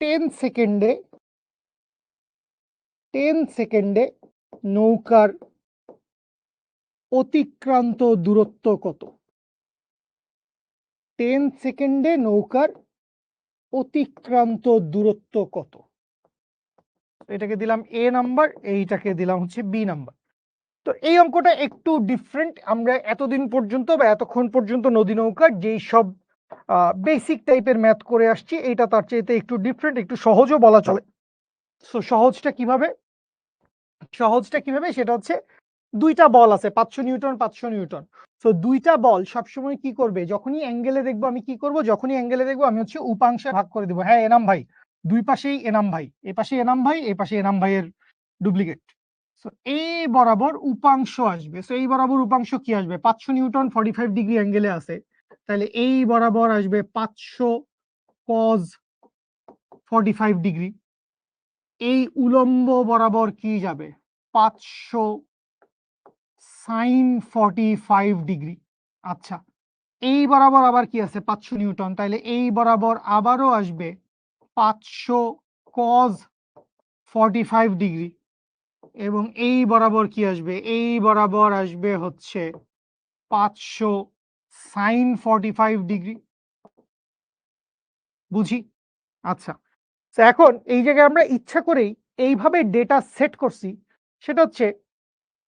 10 সেকেন্ডে 10 সেকেন্ডে নৌকার অতিক্রান্ত দূরত্ব কত? 10 সেকেন্ডে নৌকার অতিক্রান্ত দূরত্ব কত? এটাকে দিলাম এ নাম্বার, এইটাকে দিলাম হচ্ছে বি নাম্বার। তো এই অঙ্কটা একটু ডিফারেন্ট। আমরা এতদিন পর্যন্ত বা এতক্ষণ পর্যন্ত নদী নৌকার যেই সব বেসিক টাইপের ম্যাথ করে আসছি, এটা তার চাইতে একটু ডিফারেন্ট, একটু সহজও বলা চলে। সো সহজটা কিভাবে সেটা হচ্ছে দুইটা বল আছে 500 নিউটন 500 নিউটন। তো দুইটা বল সবসময় কি করবে, যখনই অ্যাঙ্গেলে দেখবো আমি কি করব, যখনই অ্যাঙ্গেলে দেখবো আমি হচ্ছে উপাংশে ভাগ করে দিব। হ্যাঁ এনাম ভাই, দুই পাশেই এনাম ভাই, এ পাশে এনাম ভাই, এ পাশে এনাম ভাইয়ের ডুপ্লিকেট। সো এই বরাবর উপাংশ আসবে। সো এই বরাবর উপাংশ কি আসবে? 500 নিউটন 45 ডিগ্রি অ্যাঙ্গেলে আছে, তাহলে এই বরাবর আসবে 500 কজ 45 ডিগ্রি। এই উলম্ব বরাবর কি যাবে? 500 সাইন 45 ডিগ্রি। আচ্ছা, এই বরাবর আবার কি আছে? 500 নিউটন, তাহলে এই বরাবর আবারও আসবে 500 কজ 45 ডিগ্রি। এবং এই বরাবর কি আসবে? এই বরাবর আসবে হচ্ছে 500 সাইন 45 ডিগ্রি। বুঝি? আচ্ছা, তো এখন এই জায়গায় আমরা ইচ্ছা করেই এইভাবে ডেটা সেট করছি। সেটা হচ্ছে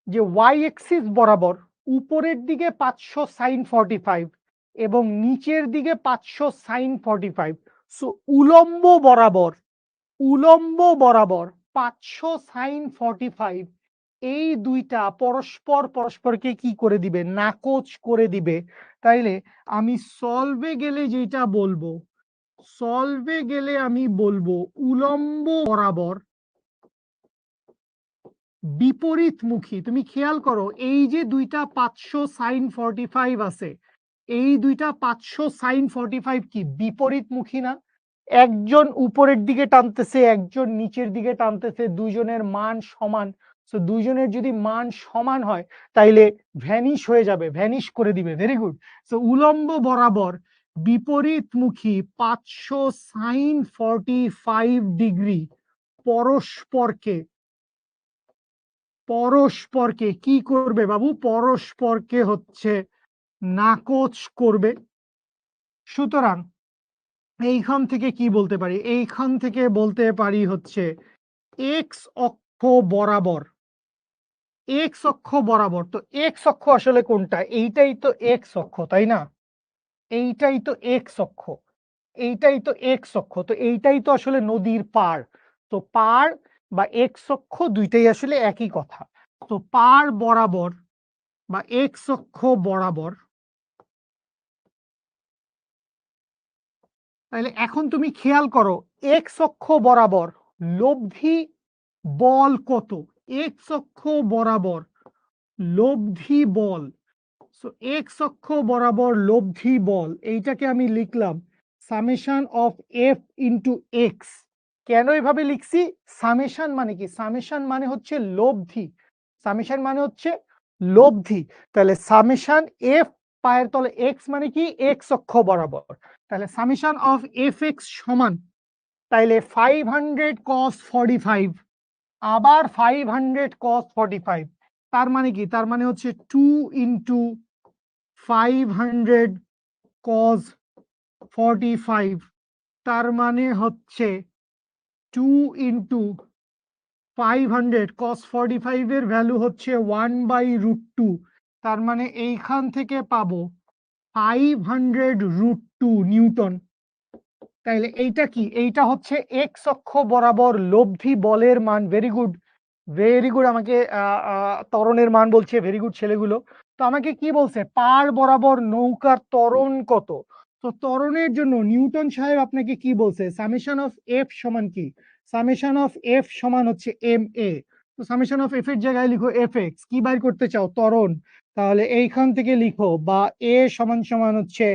যে ওয়াই এক্সিস বরাবর উপরের দিকে 500 সাইন 45 এবং নিচের দিকে 500 সাইন 45। সো উলম্ব বরাবর 500 সাইন 45, এই দুইটা পরস্পরকে কি করে দিবে? নাকচ করে দিবে। তাইলে আমি সলভে গেলে যেটা বলবো, উলম্ব বরাবর বিপরীতমুখী। তুমি খেয়াল করো, এই যে দুইটা 500 সাইন 45 আছে, এই দুইটা 500 সাইন 45 কি বিপরীতমুখী না? একজন উপরের দিকে টানতেছে, একজন নিচের দিকে টানতেছে, দুইজনের মান সমান। সো দুইজনের যদি মান সমান হয় তাইলে ভ্যানিশ হয়ে যাবে, ভ্যানিশ করে দিবে। Very good. সো উলম্ব বরাবর বিপরীতমুখী 500 সাইন 45 ডিগ্রি পরস্পরকে কি করবে বাবু? পরস্পরকে হচ্ছে নাকচ করবে। সুতরাং এইখান থেকে কি বলতে পারি? এইখান থেকে বলতে পারি হচ্ছে এক্স অক্ষ বরাবর, এক্স অক্ষ বরাবর। তো এক্স অক্ষ আসলে কোনটা? এইটাই তো এক্স অক্ষ, তাই না? এইটাই তো এক্স অক্ষ, এইটাই তো এক্স অক্ষ। তো এইটাই তো আসলে নদীর পার। তো পার বা এক্স অক্ষ দুইটাই আসলে একই কথা। তো পার বরাবর বা এক্স অক্ষ বরাবর, তাহলে এখন তুমি খেয়াল করো এক্স অক্ষ বরাবর লব্ধি বল কত? এক্স অক্ষ বরাবর লব্ধি বল। সো এক্স অক্ষ বরাবর লব্ধি বল, এইটাকে আমি লিখলাম summation of F into x. কেন এভাবে লিখছি? সামেশন মানে কি? সামেশন মানে হচ্ছে লব্ধি, সামেশন মানে হচ্ছে লব্ধি। তাহলে সামেশন এফ, পায়ের তলে এক্স মানে কি? এক্স অক্ষ বরাবর। তাহলে সামেশন অফ এফ এক্স সমান, তাইলে 500 cos 45 আবার 500 cos 45, তার মানে কি? তার মানে হচ্ছে 2 ইন্টু 500 cos 45 তার মানে হচ্ছে 2 ইন্টু 500 cos 45 এর ভ্যালু হচ্ছে 1/√2। তার মানে এইখান থেকে পাবো 500√2 নিউটন। তাইলে এইটা কি? এইটা হচ্ছে এক্স অক্ষ বরাবর লব্ধি বলের মান। Very good, very good. আমাকে ত্বরণের মান বলছে, ভেরি গুড ছেলেগুলো। তো আমাকে কি বলছে? পার বরাবর নৌকার ত্বরণ কত? তো ত্বরণের জন্য নিউটন সাহেব আপনাকে কি বলছে? সামেশন অফ এফ সমান কি? সামেশন অফ এফ সমান হচ্ছে এম এ। তো সামেশন অফ এফ এর জায়গায় লিখো এফ এক্স। কি বাইর করতে চাও? ত্বরণ। তাহলে এইখান থেকে লিখো বা এ সমান সমান হচ্ছে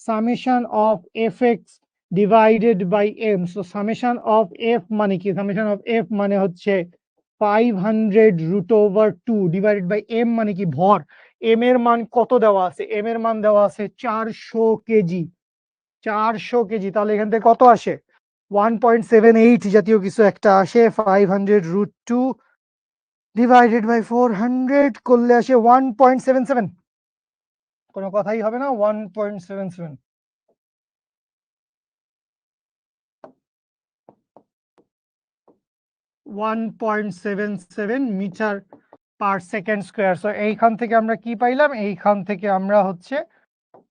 summation of f x divided by m. So summation of f মানে কি? সামেশন অফ এফ মানে হচ্ছে 500√2 ডিভাইডেড বাই এম মানে কি? ভর। এম এর মান কত দেওয়া আছে? এম এর মান দেওয়া আছে 400 কেজি। 400 কেজি। তাহলে এখান থেকে কত আসে? 1.78 জাতীয় কিছু একটা আসে। 500√2 ডিভাইডেড বাই 400 করলে আসে 1.77। কোনো কথাই হবে না। 1.77 1.77 metre per second square. So এইখান থেকে আমরা কি পাইলাম? এইখান থেকে আমরা হচ্ছে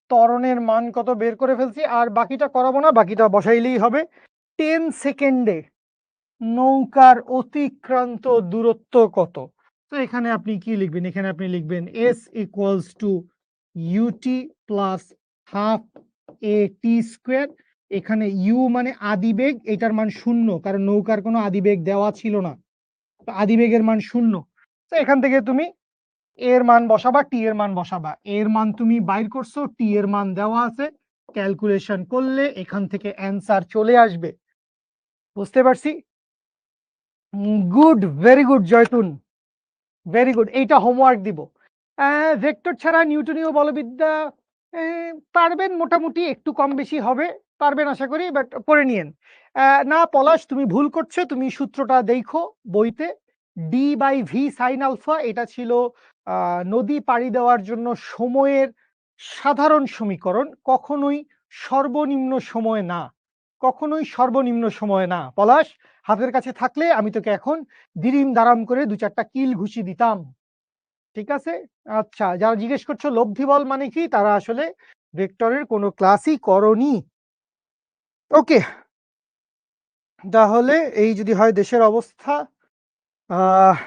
ত্বরণের মান কত বের করে ফেলছি। আর বাকিটা করাবো না, বাকিটা বসাইলেই হবে। 10 সেকেন্ডে নৌকার অতিক্রান্ত দূরত্ব কত? তো এখানে আপনি কি লিখবেন? এখানে আপনি লিখবেন s equals to u t plus half a t square. এখানে ইউ মানে আদিবেগ, এটার মান 0, কারণ নৌকার কোনো আদিবেগ দেওয়া ছিল না। তো আদিবেগের মান 0। তো এখান থেকে তুমি এর মান বসাবা, টি এর মান বসাবা। এর মান তুমি বাইর করছো, টি এর মান দেওয়া আছে। ক্যালকুলেশন করলে এখান থেকে অ্যান্সার চলে আসবে। বুঝতে পারছি? Good, very good Joytun, very good. এইটা হোমওয়ার্ক দিব। ভেক্টর ছাড়া নিউটনীয় বলবিদ্যা পারবেন মোটামুটি, একটু কম বেশি হবে, পারবেন আশা করি, বাট করে নিয়েন। না পলাশ, তুমি ভুল করছো। তুমি সূত্রটা দেখো বইতে। D by V sine alpha, এটা ছিল নদী পাড়ি দেওয়ার জন্য সময়ের সাধারণ সমীকরণ। কখনোই সর্বনিম্ন সময় না, কখনোই সর্বনিম্ন সময় না। পলাশ, হাতের কাছে থাকলে আমি তোকে এখন দিরিম দারাম করে 2-4টা কিল ঘুষি দিতাম। ঠিক আছে? আচ্ছা, যারা জিজ্ঞেস করছো লব্ধি বল মানে কি, তারা আসলে ভেক্টরের কোনো ক্লাসই করনি। ওকে, তাহলে এই যদি হয় দেশের অবস্থা। আহ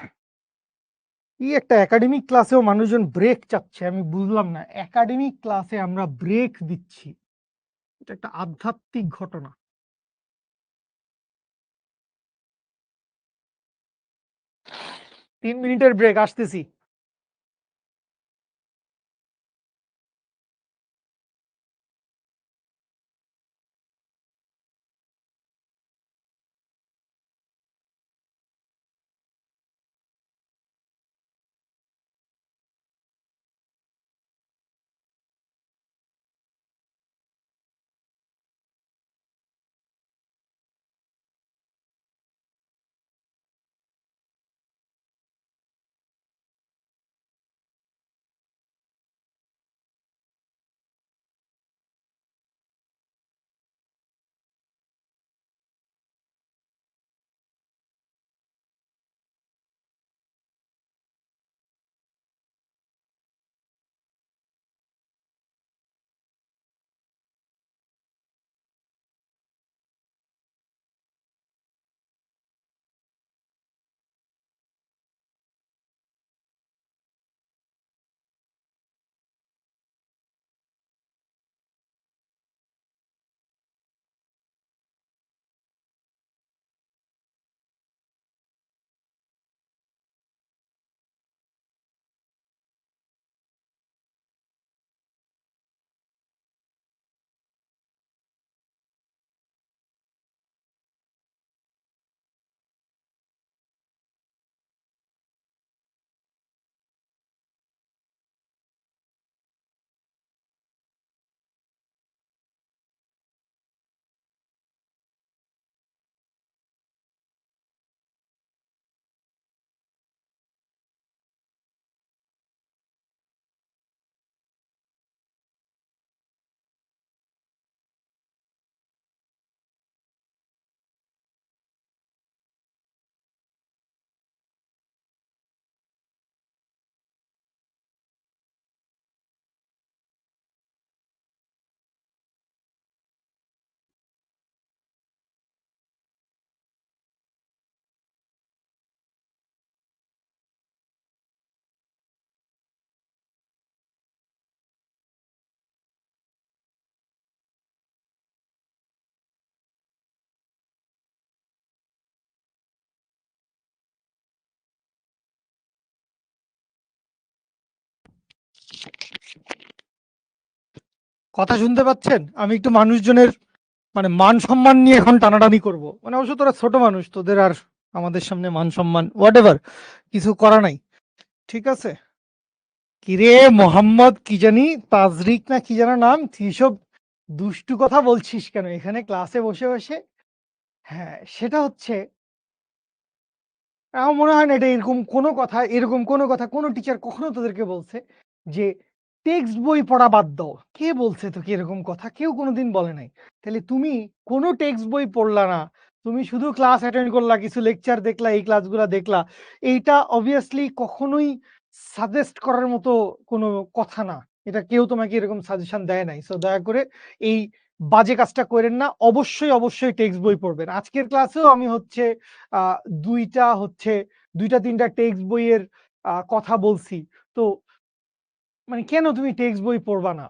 কি একটা একাডেমিক ক্লাসেও মানুষজন ব্রেক চাচ্ছে, আমি বুঝলাম না। একাডেমিক ক্লাসে আমরা ব্রেক দিচ্ছি, এটা একটা আধ্যাত্মিক ঘটনা। 3 মিনিটের ব্রেক, আসতেছি। কথা শুনতে পাচ্ছেন? আমি একটু মানুষজনের মানে মান সম্মান নিয়ে এখন টানাটানি করব। মানে অবশ্য তোরা ছোট মানুষ, তোদের আর আমাদের সামনে মান সম্মান হোয়াট এভার কিছু করা নাই। ঠিক আছে? কিরে মোহাম্মদ কি জানি তাজরিক না কি যেন নাম, তুই সব দুষ্টু কথা বলছিস কেন এখানে ক্লাসে বসে বসে? হ্যাঁ, সেটা হচ্ছে আমার মনে হয় না এটা এরকম কোনো কথা কোনো টিচার কখনো তোদেরকে বলছে যে টেক্সট বই পড়া বাদ দাও। কে বলছে তোকে এরকম কথা? কেউ কোনোদিন বলে নাই। তাহলে তুমি কোনো টেক্সট বই পড়লা না। তুমি শুধু ক্লাস অ্যাটেন্ড করলা, কিছু লেকচার দেখলা, এই ক্লাসগুলা দেখলা। এইটা obviously কখনোই সাজেস্ট করার মতো কোনো কথা না। এটা কেউ তোমাকে এরকম সাজেশন দেয় নাই। সো দয়া করে এই বাজে কাজটা কইরেন না। অবশ্যই টেক্সট বই পড়বেন। আজকের ক্লাসেও আমি হচ্ছে আ ২ টা হচ্ছে ২ টা ৩ টা টেক্সট বইয়ের কথা বলছি। তো মানে কেন তুমি টেক্সট বই পড়বা না?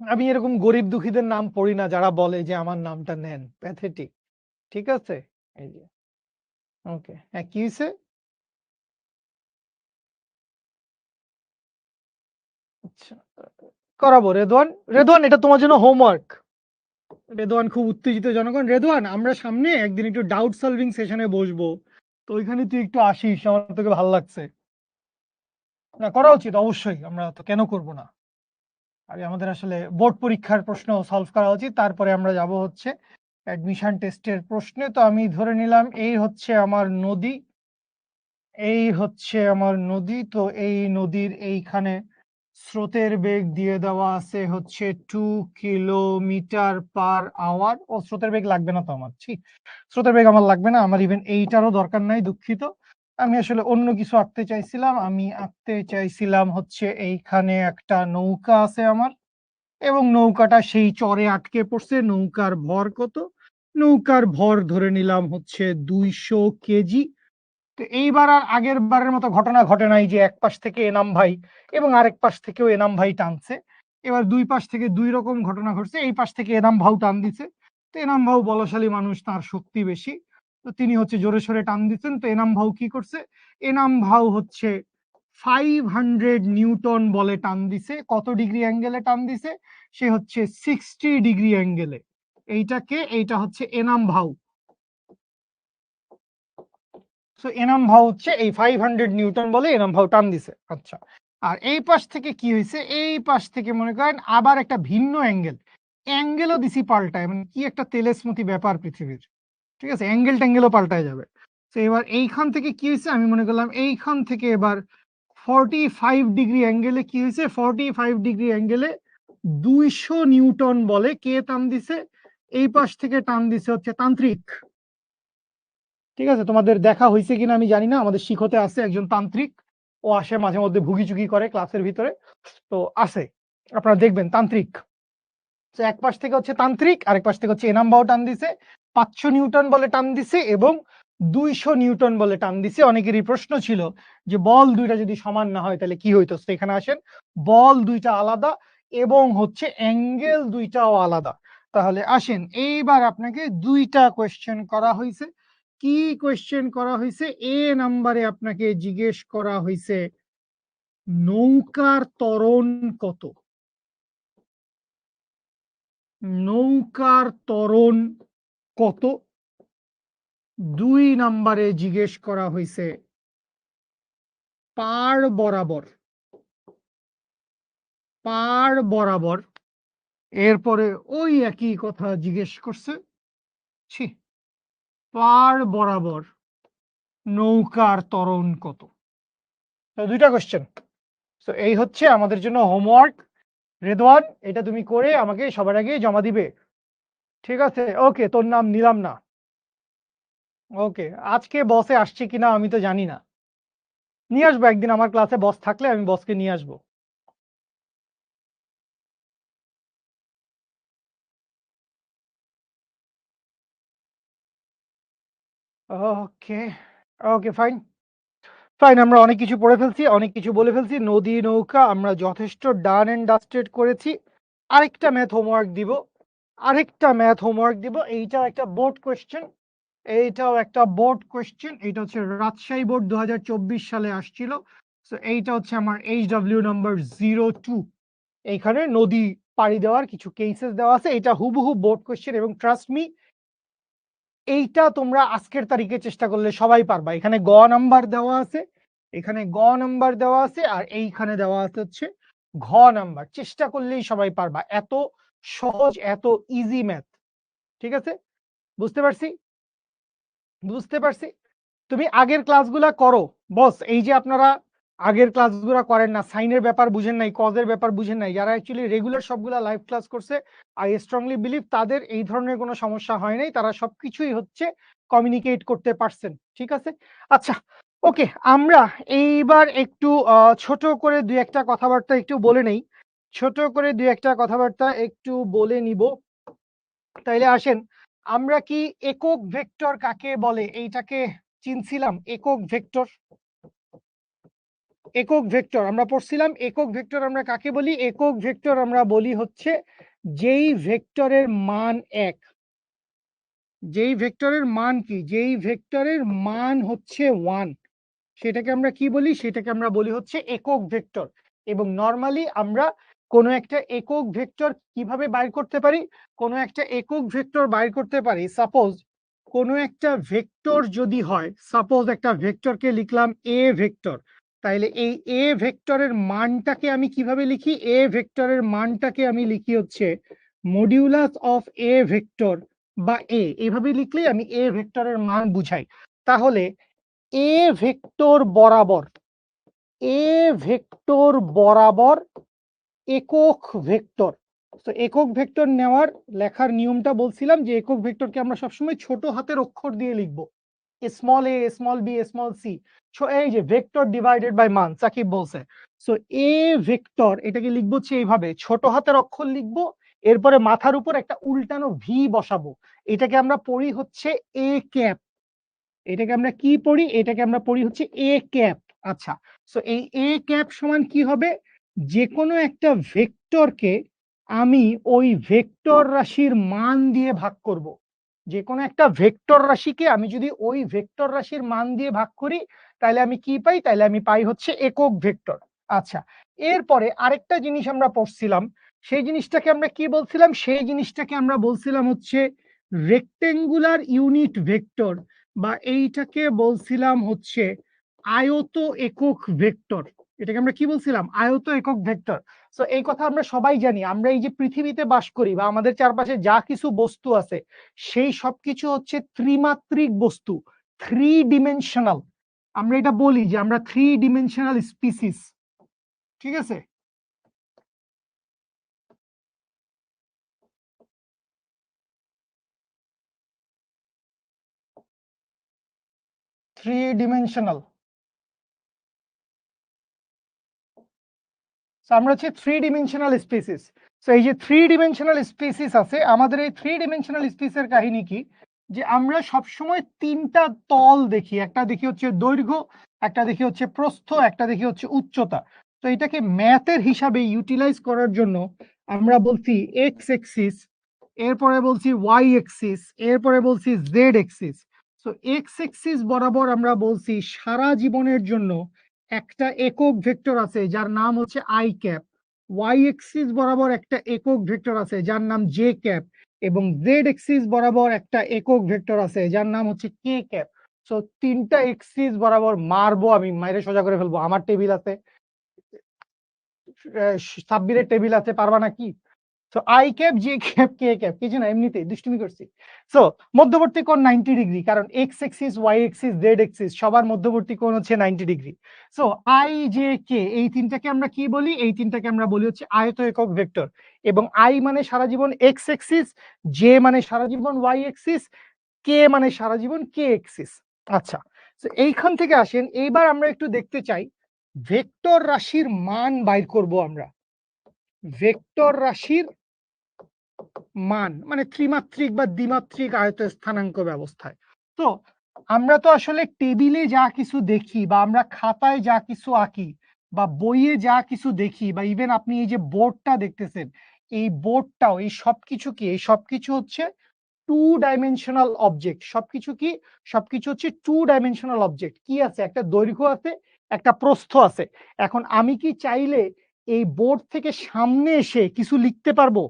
আমি এরকম গরিব দুঃখীদের নাম পড়ি না যারা বলে যে আমার নামটা নেন। প্যাথেটিক। ঠিক আছে? এই যে ওকে। হ্যাঁ, কি হইছে? আচ্ছা। করাবো রেদওয়ান। রেদওয়ান এটা তোমার জন্য হোমওয়ার্ক। রেদওয়ান খুব উত্তেজিত জনগণ। রেদওয়ান আমরা সামনে একদিন একটু ডাউট সলভিং সেশনে বসবো। তো ওইখানে তুই একটু আসিস। আমার তোকে ভাল লাগছে। না করা উচিত অবশ্যই। আমরা তো কেন করব না? আগে আমাদের আসলে বোর্ড পরীক্ষার প্রশ্ন সলভ করা উচিত। তারপরে আমরা যাব হচ্ছে অ্যাডমিশন টেস্টের প্রশ্নে। তো আমি ধরে নিলাম এই হচ্ছে আমার নদী। এই হচ্ছে আমার নদী। তো এই নদীর এইখানে স্রোতের বেগ দিয়ে দেওয়া আছে হচ্ছে 2 কিলোমিটার পার আওয়ার। ও স্রোতের বেগ লাগবে না তো আমার। ছি! স্রোতের বেগ আমার লাগবে না। আমার ইভেন এইটারও দরকার নাই, দুঃখিত। আমি আসলে অন্য কিছু আঁকতে চাইছিলাম। আমি আঁকতে চাইছিলাম হচ্ছে এইখানে একটা নৌকা আছে আমার। এবং নৌকাটা সেই চরে আটকে পড়ছে। নৌকার ভর কত? নৌকার ভর ধরে নিলাম হচ্ছে ২০০ কেজি। তো এইবার আর আগের বারের মতো ঘটনা ঘটে নাই যে এক পাশ থেকে এনাম ভাই এবং আরেক পাশ থেকেও এনাম ভাই টানছে। এবার ২ পাশ থেকে ২ রকম ঘটনা ঘটছে। এই পাশ থেকে এনাম ভাউ টান দিছে। তো এনাম ভাউ বলশালী মানুষ, তার শক্তি বেশি। তো তিনি হচ্ছে জোরে সোরে টান দিচ্ছেন। তো এনাম ভাউ কি করছে? এনাম ভাউ হচ্ছে 500 নিউটন বলে টান দিছে। কত ডিগ্রি অ্যাঙ্গেলে টান দিছে? সে হচ্ছে 60 ডিগ্রি অ্যাঙ্গেলে। এইটা হচ্ছে এনাম ভাউ। সো এনাম ভাউ হচ্ছে এই 500 নিউটন বলে এনাম ভাউ টান দিছে। আচ্ছা। আর এই পাশ থেকে কি হইছে? এই পাশ থেকে মনে করেন আবার একটা ভিন্ন অ্যাঙ্গেলও দিছি পাল্টায়। মানে কি একটা তেলেসমতি ব্যাপার পৃথিবীর। ঠিক আছে? অ্যাঙ্গেলও পাল্টায় যাবে। তো এবার এইখান থেকে কি হইছে? আমি মনে করলাম এইখান থেকে এবার 45 ডিগ্রি অ্যাঙ্গেলে কি হইছে? 45 ডিগ্রি অ্যাঙ্গেলে 200 নিউটন বলে কে টান দিছে? এই পাশ থেকে টান দিছে হচ্ছে তান্ত্রিক। ঠিক আছে? তোমাদের দেখা হইছে কিনা আমি জানি না। আমাদের শিক্ষতে আছে একজন তান্ত্রিক। ও আসে মাঝে মধ্যে ভুগি-চুগি করে ক্লাসের ভিতরে। তো আছে। আপনারা দেখবেন তান্ত্রিক। তো এক পাশ থেকে হচ্ছে তান্ত্রিক, আরেক পাশ থেকে হচ্ছে এনাম বাও টান দিছে। ৫০০ নিউটন বলে টান দিছে এবং ২০০ নিউটন বলে টান দিছে। অনেকেরই প্রশ্ন ছিল যে বল ২ টা যদি সমান না হয় তাহলে কি হইতো? তো এখানে আসেন। বল ২ টা আলাদা এবং হচ্ছে অ্যাঙ্গেল ২ টাও আলাদা। তাহলে আসেন এইবার আপনাকে ২ টা কোয়েশ্চেন করা হইছে। কি কোয়েশ্চেন করা হইছে? এ নাম্বারে আপনাকে জিজ্ঞেস করা হইছে নৌকার ত্বরণ কত? নৌকার ত্বরণ কত? ২ নাম্বারে জিজ্ঞেস করা হইছে পাড় বরাবর। এরপরে ওই একই কথা জিজ্ঞেস করছে। ছি! পাড় বরাবর নৌকার ত্বরণ কত? তো ২ টা কোয়েশ্চেন। সো এই হচ্ছে আমাদের জন্য হোমওয়ার্ক। রেদওয়ান এটা তুমি করে আমাকে সবার আগে জমা দিবে। ঠিক আছে? ওকে, তোর নাম নিলাম না। ওকে। আজকে বসে আসছে কিনা আমি তো জানি না। নিয়ে আসবো একদিন আমার ক্লাসে বস থাকলে আমি বসকে নিয়ে আসবো। ওকে, ওকে ফাইন। ফাইন আমরা অনেক কিছু পড়ে ফেলছি, অনেক কিছু বলে ফেলছি। নদী, নৌকা আমরা যথেষ্ট ডান অ্যান্ড ডাস্টেড করেছি। আরেকটা ম্যাথ হোমওয়ার্ক দিব। এইটাও একটা বোর্ড কোয়েশ্চেন। এইটা হচ্ছে রাজশাহী বোর্ড ২০২৪ সালে আসছিল। সো এইটা হচ্ছে আমার HW নাম্বার 02। এইখানে নদী পাড়ি দেওয়ার কিছু কেসেস দেওয়া আছে। এটা হুবহু বোর্ড কোয়েশ্চেন এবং ট্রাস্ট মি এইটা তোমরা আজকের তারিখে চেষ্টা করলে সবাই পারবা। এখানে গ নাম্বার দেওয়া আছে, এখানে গ নাম্বার দেওয়া আছে, আর এইখানে দেওয়া আছে হচ্ছে ঘ নাম্বার। চেষ্টা করলেই সবাই পারবা, এত সহজ, এত ইজি ম্যাথ। ঠিক আছে, বুঝতে পারছি, বুঝতে পারছি। তুমি আগের ক্লাসগুলা করো বস। এই যে আপনারা আগের ক্লাসগুলো করেন না, সাইনের ব্যাপার বুঝেন নাই, কজের ব্যাপার বুঝেন নাই, যারা অ্যাকচুয়ালি রেগুলার সবগুলা লাইভ ক্লাস করছে, আই স্ট্রংলি বিলিভ তাদের এই ধরনের কোনো সমস্যা হয় নাই, তারা সবকিছুই হচ্ছে কমিউনিকেট করতে পারছেন। ঠিক আছে, আচ্ছা ওকে, আমরা এইবার একটু ছোট করে দুই একটা কথাবার্তা একটু বলে নেই, ছোট করে দুই একটা কথাবার্তা একটু বলে নিব। তাইলে আসেন, আমরা কি একক ভেক্টর কাকে বলে এইটাকে চিনছিলাম? একক ভেক্টর, একক ভেক্টর আমরা পড়ছিলাম। একক ভেক্টর আমরা কাকে বলি? একক ভেক্টর আমরা বলি হচ্ছে যেই ভেক্টরের মান এক, যেই ভেক্টরের মান কি, যেই ভেক্টরের মান হচ্ছে 1, সেটাকে আমরা কি বলি? সেটাকে আমরা বলি হচ্ছে একক ভেক্টর। এবং নরমালি আমরা কোনো একটা একক ভেক্টর কিভাবে বাইর করতে পারি? কোনো একটা একক ভেক্টর বাইর করতে পারি, সাপোজ কোনো একটা ভেক্টর যদি হয়, সাপোজ একটা ভেক্টরকে লিখলাম এ ভেক্টর, তাইলে এই এ ভেক্টরের মানটাকে আমি কিভাবে লিখি? এ ভেক্টরের মানটাকে আমি লিখি হচ্ছে মডিউলাস অফ এ ভেক্টর বা এ, এভাবে লিখলেই আমি এ ভেক্টরের মান বুঝাই। তাহলে এ ভেক্টর বরাবর, এ ভেক্টর বরাবর একক ভেক্টর। তো একক ভেক্টর নেওয়ার লেখার নিয়মটা বলছিলাম যে একক ভেক্টরকে আমরা সবসময় ছোট হাতের অক্ষর দিয়ে লিখবো, স্মল এ, স্মল বি, স্মল সি। এই যে ভেক্টর ডিভাইডেড বাই মান সাকিব বলছে। সো এ ভেক্টর এটাকে লিখবো হচ্ছে এইভাবে, ছোট হাতের অক্ষর লিখবো, এরপরে মাথার উপর একটা উল্টানো ভি বসাবো। এটাকে আমরা পড়ি হচ্ছে এ ক্যাপ। এটাকে আমরা কি পড়ি? এটাকে আমরা পড়ি হচ্ছে এ ক্যাপ। আচ্ছা, সো এই এ ক্যাপ সমান কি হবে? যে কোনো একটা ভেক্টরকে আমি ওই ভেক্টর রাশির মান দিয়ে ভাগ করব। যে কোনো একটা ভেক্টর রাশিকে আমি যদি ওই ভেক্টর রাশির মান দিয়ে ভাগ করি, তাহলে আমি কি পাই? তাহলে আমি পাই হচ্ছে একক ভেক্টর। আচ্ছা, এরপরে আরেকটা জিনিস আমরা পড়ছিলাম, সেই জিনিসটাকে আমরা কি বলছিলাম? সেই জিনিসটাকে আমরা বলছিলাম হচ্ছে রেক্টেঙ্গুলার ইউনিট ভেক্টর, বা এইটাকে বলছিলাম হচ্ছে আয়ত একক ভেক্টর। এটাকে আমরা কি বলছিলাম? আয়ত একক ভেক্টর। তো এই কথা আমরা সবাই জানি, আমরা এই যে পৃথিবীতে বাস করি বা আমাদের চারপাশে যা কিছু বস্তু আছে, সেই সবকিছু হচ্ছে ত্রিমাত্রিক বস্তু, 3 ডিমেনশনাল। আমরা এটা বলি যে আমরা 3 ডিমেনশনাল স্পিসিস। ঠিক আছে, 3 ডিমেনশনাল। আমরা হচ্ছে 3 ডিমেনশনাল স্পিসিস। তো এই যে 3 ডিমেনশনাল স্পিসিস আছে, আমাদের এই 3 ডিমেনশনাল স্পিসের কাহিনী কি? যে আমরা সবসময় তিনটা তল দেখি, একটা দেখি হচ্ছে দৈর্ঘ্য, একটা দেখি হচ্ছে প্রস্থ, একটা দেখি হচ্ছে উচ্চতা। তো এটাকে ম্যাথের হিসাবে ইউটিলাইজ করার জন্য আমরা বলছি এক্স এক্সিস, এরপরে বলছি ওয়াই এক্সিস, এরপরে বলছি জেড এক্সিস। তো এক্স এক্সিস বরাবর আমরা বলছি সারা জীবনের জন্য একটা একক ভেক্টর আছে যার নাম হচ্ছে আই ক্যাপ, ওয়াই এক্সিস বরাবর একটা একক ভেক্টর আছে যার নাম জে ক্যাপ, এবং জেড এক্সিস বরাবর একটা একক ভেক্টর আছে যার নাম হচ্ছে কে ক্যাপ। সো তিনটা এক্সিস বরাবর মারবো, আমি মাইরে সোজা করে ফেলবো। আমার টেবিল আছে, সাব্বিরের টেবিল আছে, পারবা নাকি? So I cap, J cap, K cap, কিছু না, এমনিতেই দুষ্টুমি করছি। সো মধ্যবর্তী কোণ 90 ডিগ্রি, কারণ x axis, y axis, z axis সবার মধ্যবর্তী কোণ হচ্ছে 90 degree. So i, j, k, এই তিনটাকে আমরা কি বলি? এই তিনটাকে আমরা বলি হচ্ছে আয়ত একক ভেক্টর। এবং আই মানে সারা জীবন এক্স এক্সিস, জে মানে সারা জীবন ওয়াই এক্সিস, কে মানে সারা জীবন কে এক্সিস। আচ্ছা, তো এইখান থেকে আসেন, এইবার আমরা একটু দেখতে চাই ভেক্টর রাশির মান বাইর করব আমরা। ভেক্টর রাশির মান মানে ত্রিমাত্রিক বা দ্বিমাত্রিক আয়ত স্থানাঙ্ক ব্যবস্থায়। তো আমরা তো আসলে টেবিলে যা কিছু দেখি বা আমরা খাতায় যা কিছু আঁকি বা বইয়ে যা কিছু দেখি, বা ইভেন আপনি এই যে বোর্ডটা দেখতেছেন, এই বোর্ডটাও, এই সবকিছু কি? এই সবকিছু হচ্ছে 2 ডাইমেনশনাল অবজেক্ট। সবকিছু কি? সবকিছু হচ্ছে 2 ডাইমেনশনাল অবজেক্ট। কি আছে? একটা দৈর্ঘ্য আছে, একটা প্রস্থ আছে। এখন আমি কি চাইলে এই বোর্ড থেকে সামনে এসে কিছু লিখতে পারবো?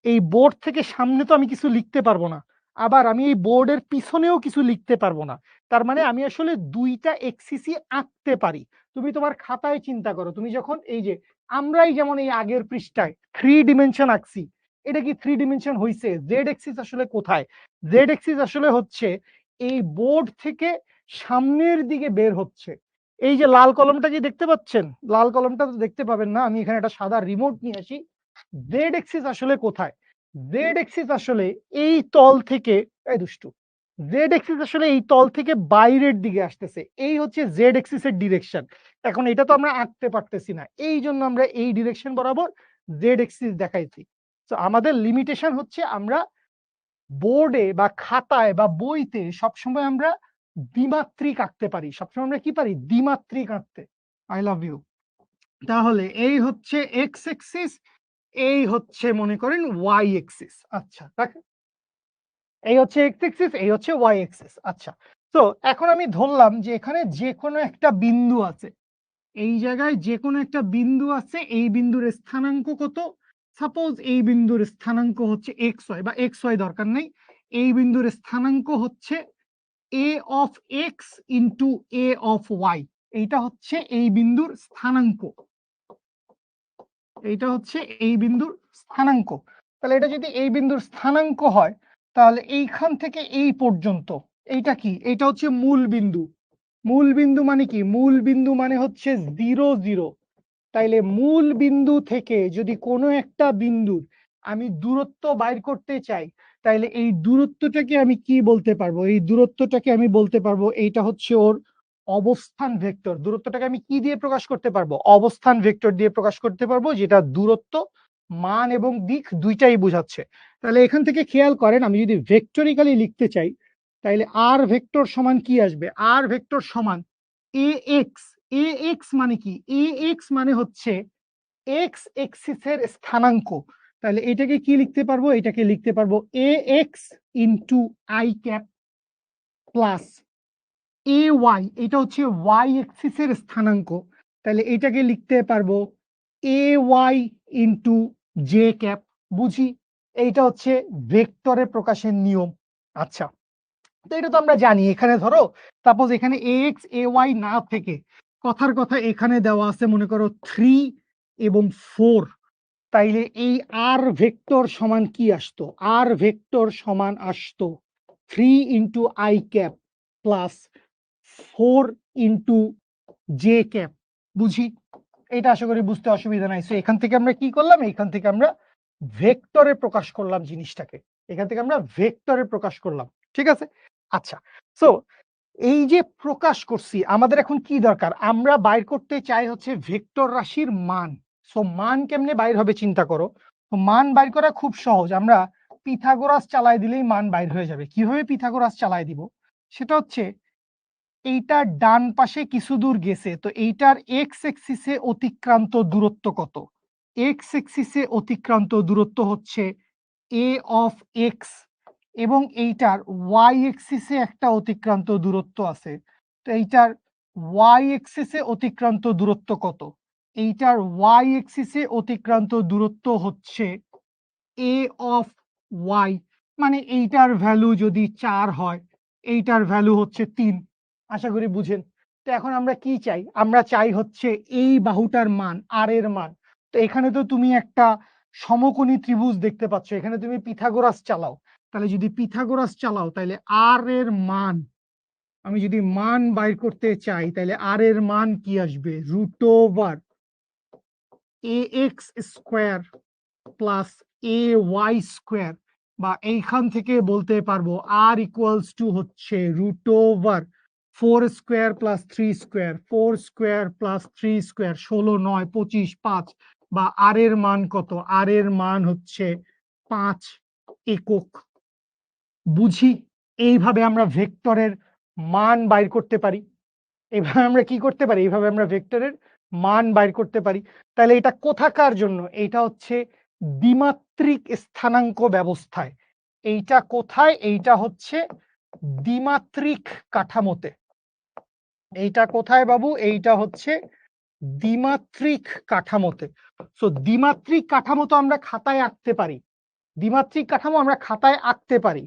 এই বোর্ড থেকে সামনে তো আমি কিছু লিখতে পারবো না। আবার আমি এই বোর্ডের পিছনেও কিছু লিখতে পারবো না। তার মানে আমি আসলে ২ টা এক্সিসই আঁকতে পারি। তুমি তোমার খাতায় চিন্তা করো। তুমি যখন এই যে আমরাই যেমন এই আগের পৃষ্ঠায় 3 ডিমেনশন আঁকছি। এটা কি 3 ডিমেনশন হইছে? জেড এক্সিস আসলে কোথায়? জেড এক্সিস আসলে হচ্ছে এই বোর্ড থেকে সামনের দিকে বের হচ্ছে। এই যে লাল কলমটা কি দেখতে পাচ্ছেন? লাল কলমটা তো দেখতে পাবেন না। আমি এখানে একটা সাদা রিমোট নিয়ে আসি। জেড এক্সিস আসলে কোথায়? জেড এক্সিস আসলে এই তল থেকে, এই দুষ্টু, জেড এক্সিস আসলে এই তল থেকে বাইরের দিকে আসতেছে। এই হচ্ছে জেড এক্সিস এর ডিরেকশন। এখন এটা তো আমরা আঁকতে পারতেছি না, এই জন্য আমরা এই ডিরেকশন বরাবর জেড এক্সিস দেখাইছি। তো আমাদের লিমিটেশন হচ্ছে আমরা বোর্ডে বা খাতায় বা বইতে সবসময় আমরা দ্বিমাত্রিক আঁকতে পারি। সবসময় আমরা কি পারি? দ্বিমাত্রিক আঁকতে। I love you. তাহলে এই হচ্ছে এক্স এক্সিস, এই হচ্ছে মনে করেন ওয়াই এক্সিস। আচ্ছা, এই হচ্ছে এক্স এক্সিস, এই হচ্ছে ওয়াই এক্সিস। আচ্ছা, তো এখন আমি ধরলাম যে এখানে যে কোনো একটা বিন্দু আছে, এই জায়গায় যে কোনো একটা বিন্দু আছে, এই বিন্দুর স্থানাঙ্ক কত? সাপোজ এই বিন্দুর স্থানাঙ্ক হচ্ছে এক্স ওয়াই, বা এক্স ওয়াই দরকার নেই, এই বিন্দুর স্থানাঙ্ক হচ্ছে A of X into A of Y. এইটা হচ্ছে এই বিন্দুর স্থানাঙ্ক, এইটা হচ্ছে এই বিন্দুর স্থানাঙ্ক। তাহলে এটা যদি এই বিন্দুর স্থানাঙ্ক হয়, তাহলে এইখান থেকে এই পর্যন্ত এইটা কি? এটা হচ্ছে মূল বিন্দু। মূল বিন্দু মানে কি? মূল বিন্দু মানে হচ্ছে 0 0। তাইলে মূল বিন্দু থেকে যদি কোনো একটা বিন্দুর আমি দূরত্ব বাইর করতে চাই, তাইলে এই দূরত্বটাকে আমি কি বলতে পারবো? এই দূরত্বটাকে আমি বলতে পারবো এইটা হচ্ছে ওর অবস্থান ভেক্টর। দূরত্বটাকে আমি কি দিয়ে প্রকাশ করতে পারবো? অবস্থান ভেক্টর দিয়ে প্রকাশ করতে পারবো, যেটা দূরত্ব, মান এবং দিক দুইটাই বোঝাচ্ছে। তাহলে এখান থেকে খেয়াল করেন, আমি যদি ভেক্টরিক্যালি লিখতে চাই, তাইলে আর ভেক্টর সমান কি আসবে? আর ভেক্টর সমান এ এক্স। এ এক্স মানে কি? এ এক্স মানে হচ্ছে এক্স এক্সিসের স্থানাঙ্ক। তাহলে এটাকে কি লিখতে পারবো? এটাকে লিখতে পারবো A X into I cap plus A Y, এটা হচ্ছে ওয়াই এক্সিসের স্থানাঙ্ক। তাহলে এটাকে লিখতে পারবো A Y into J cap. বুঝি? এইটা হচ্ছে ভেক্টরে প্রকাশের নিয়ম। আচ্ছা, তো এটা তো আমরা জানি। এখানে ধরো সাপোজ এখানে এ এক্স এ ওয়াই না থেকে কথার কথা এখানে দেওয়া আছে মনে করো 3 এবং 4। তাইলে এই আর ভেক্টর সমান কি আসতো? আর ভেক্টর সমান আসতো 3 into I cap plus 4 into J cap. বুঝি? এটা আশা করি বুঝতে অসুবিধা নাই। সো এখান থেকে আমরা কি করলাম? এখান থেকে আমরা ভেক্টরে প্রকাশ করলাম জিনিসটাকে। এখান থেকে আমরা ভেক্টরে প্রকাশ করলাম। ঠিক আছে? আচ্ছা, সো এই যে প্রকাশ করছি, আমাদের এখন কি দরকার? আমরা বাইর করতে চাই হচ্ছে ভেক্টর রাশির মান। সো মান কেমনে বাইর হবে চিন্তা করো। তো মান বাইর করা খুব সহজ। আমরা পিথাগোরাস চালাই দিলেই মান বাইর হয়ে যাবে। কিভাবে পিথাগোরাস চালাই দিব? সেটা হচ্ছে এইটার ডান পাশে কিছু দূর গেছে, তো এইটার এক্স এক্সিসে অতিক্রান্ত দূরত্ব কত? এক্স এক্সিসে অতিক্রান্ত দূরত্ব হচ্ছে এ অফ এক্স, এবং এইটার ওয়াই এক্সিসে একটা অতিক্রান্ত দূরত্ব আছে। তো এইটার ওয়াই এক্সিসে অতিক্রান্ত দূরত্ব কত? এইটার ওয়াই এক্সিসে অতিক্রান্ত দূরত্ব হচ্ছে এ অফ ওয়াই, মানে এইটার ভ্যালু যদি 4 হয়, এইটার ভ্যালু হচ্ছে 3। আশা করি বুঝেন। তো এখন আমরা কি চাই? আমরা চাই হচ্ছে এই বাহুটার মান, আর এর মান। তো এখানে তো তুমি একটা সমকোণী ত্রিভুজ দেখতে পাচ্ছ, এখানে তুমি পিথাগোরাস চালাও। তাহলে যদি পিথাগোরাস চালাও, তাহলে আর এর মান, আমি যদি মান বাইর করতে চাই, তাহলে আর এর মান কি আসবে? Root over a x square plus A y square, বা এইখান থেকে বলতে পারবো আর ইকুয়ালস টু হচ্ছে root over 4 square plus 3 square, 4 square plus 3 square, 16 9 25 5। বা আর এর মান কত? আর এর মান হচ্ছে 5 একক। বুঝি? এইভাবে আমরা ভেক্টরের মান বাইর করতে পারি। এইভাবে আমরা কি করতে পারি? এইভাবে আমরা ভেক্টরের মান বাইর করতে পারি। তাহলে এটা কোথাকার জন্য? এইটা হচ্ছে দ্বিমাত্রিক স্থানাঙ্ক ব্যবস্থায়। এইটা কোথায়? এইটা হচ্ছে দ্বিমাত্রিক কাঠামোতে। এইটা কোথায় বাবু? এইটা হচ্ছে দ্বিমাত্রিক কাঠামোতে। সো দ্বিমাত্রিক কাঠামো তো আমরা খাতায় আঁকতে পারি, দ্বিমাত্রিক কাঠামো আমরা খাতায় আঁকতে পারি।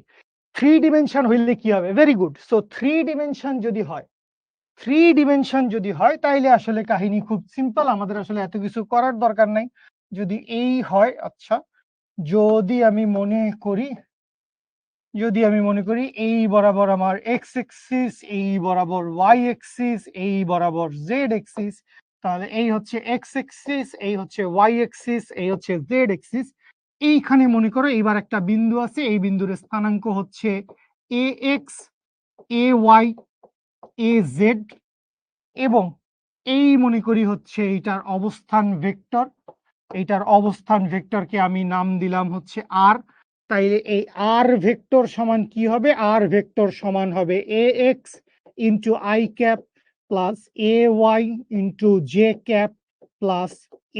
3 ডিমেনশন হইলে কি হবে? Very good. সো 3 ডিমেনশন যদি হয়, 3 ডিমেনশন যদি হয় তাইলে আসলে কাহিনী খুব সিম্পল, আমাদের আসলে এত কিছু করার দরকার নাই। যদি এই হয়, আচ্ছা যদি আমি মনে করি এই বরাবর আমার এক্স এক্সিস, এই বরাবর ওয়াই এক্সিস, এই বরাবর জেড এক্সিস, তাহলে এই হচ্ছে এক্স এক্সিস, এই হচ্ছে ওয়াই এক্সিস, এই হচ্ছে জেড এক্সিস। এইখানে মনে করো এইবার একটা বিন্দু আছে, এই বিন্দুর স্থানাঙ্ক হচ্ছে A X, A Y, A Z, এবং এই মনে করি হচ্ছে এইটার অবস্থান ভেক্টর। এইটার অবস্থান ভেক্টরকে আমি নাম দিলাম হচ্ছে আর। তাইলে এই আর ভেক্টর সমান কি হবে? আর ভেক্টর সমান হবে A X into I cap plus A Y into J cap plus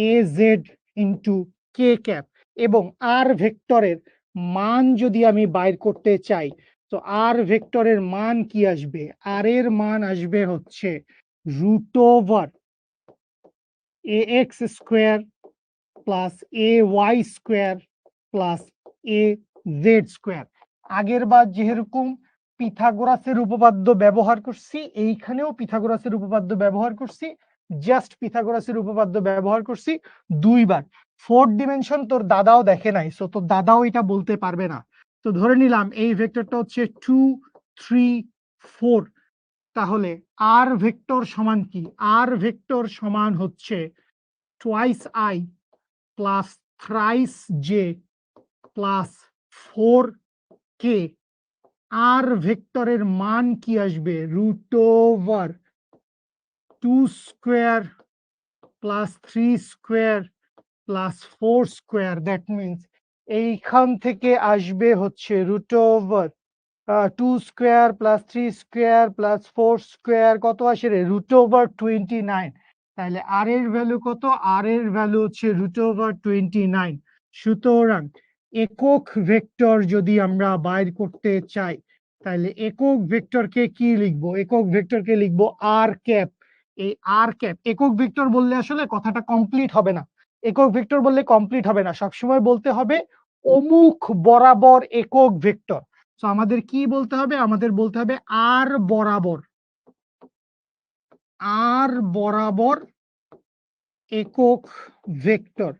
A Z into K cap. এবং আর ভেক্টরের মান যদি আমি বাইর করতে চাই, তো আর ভেক্টরের মান কি আসবে? আর এর মান আসবে হচ্ছে root over a x square plus A y square plus A z square. আগের বার যেরকম পিথাগোরাসের উপপাদ্য ব্যবহার করছি, এইখানেও পিথাগোরাসের উপপাদ্য ব্যবহার করছি, জাস্ট পিথাগোরাসের উপপাদ্য ব্যবহার করছি দুইবার। 4 ডিমেনশন তোর দাদাও দেখে নাই, সো তোর দাদাও এটা বলতে পারবে না। তো ধরে নিলাম এই ভেক্টরটা হচ্ছে 2, 3, 4। তাহলে আর ভেক্টর সমান কি? আর ভেক্টর সমান হচ্ছে twice i plus thrice j plus 4k। R ভেক্টরের মান কি আসবে? Root over 2 square plus 3 square plus 4 square. That means এইখান থেকে আসবে হচ্ছে root over 2 square plus 3 square plus 4 square, কত আসে রে? Root over 29। তাহলে আর এর ভ্যালু কত? আর এর ভ্যালু হচ্ছে রুট ওভার 29। সুতরাং একক ভেক্টর যদি আমরা বাইর করতে চাই, তাহলে একক ভেক্টরকে কি লিখবো? একক ভেক্টরকে লিখবো আর ক্যাপ। এই আর ক্যাপ একক ভেক্টর বললে আসলে কথাটা কমপ্লিট হবে না। একক ভেক্টর বললে কমপ্লিট হবে না, সবসময় বলতে হবে অমুক বরাবর একক ভেক্টর। তো আমাদের কি বলতে হবে? আমাদের বলতে হবে আর বরাবর, আর বরাবর একক ভেক্টর।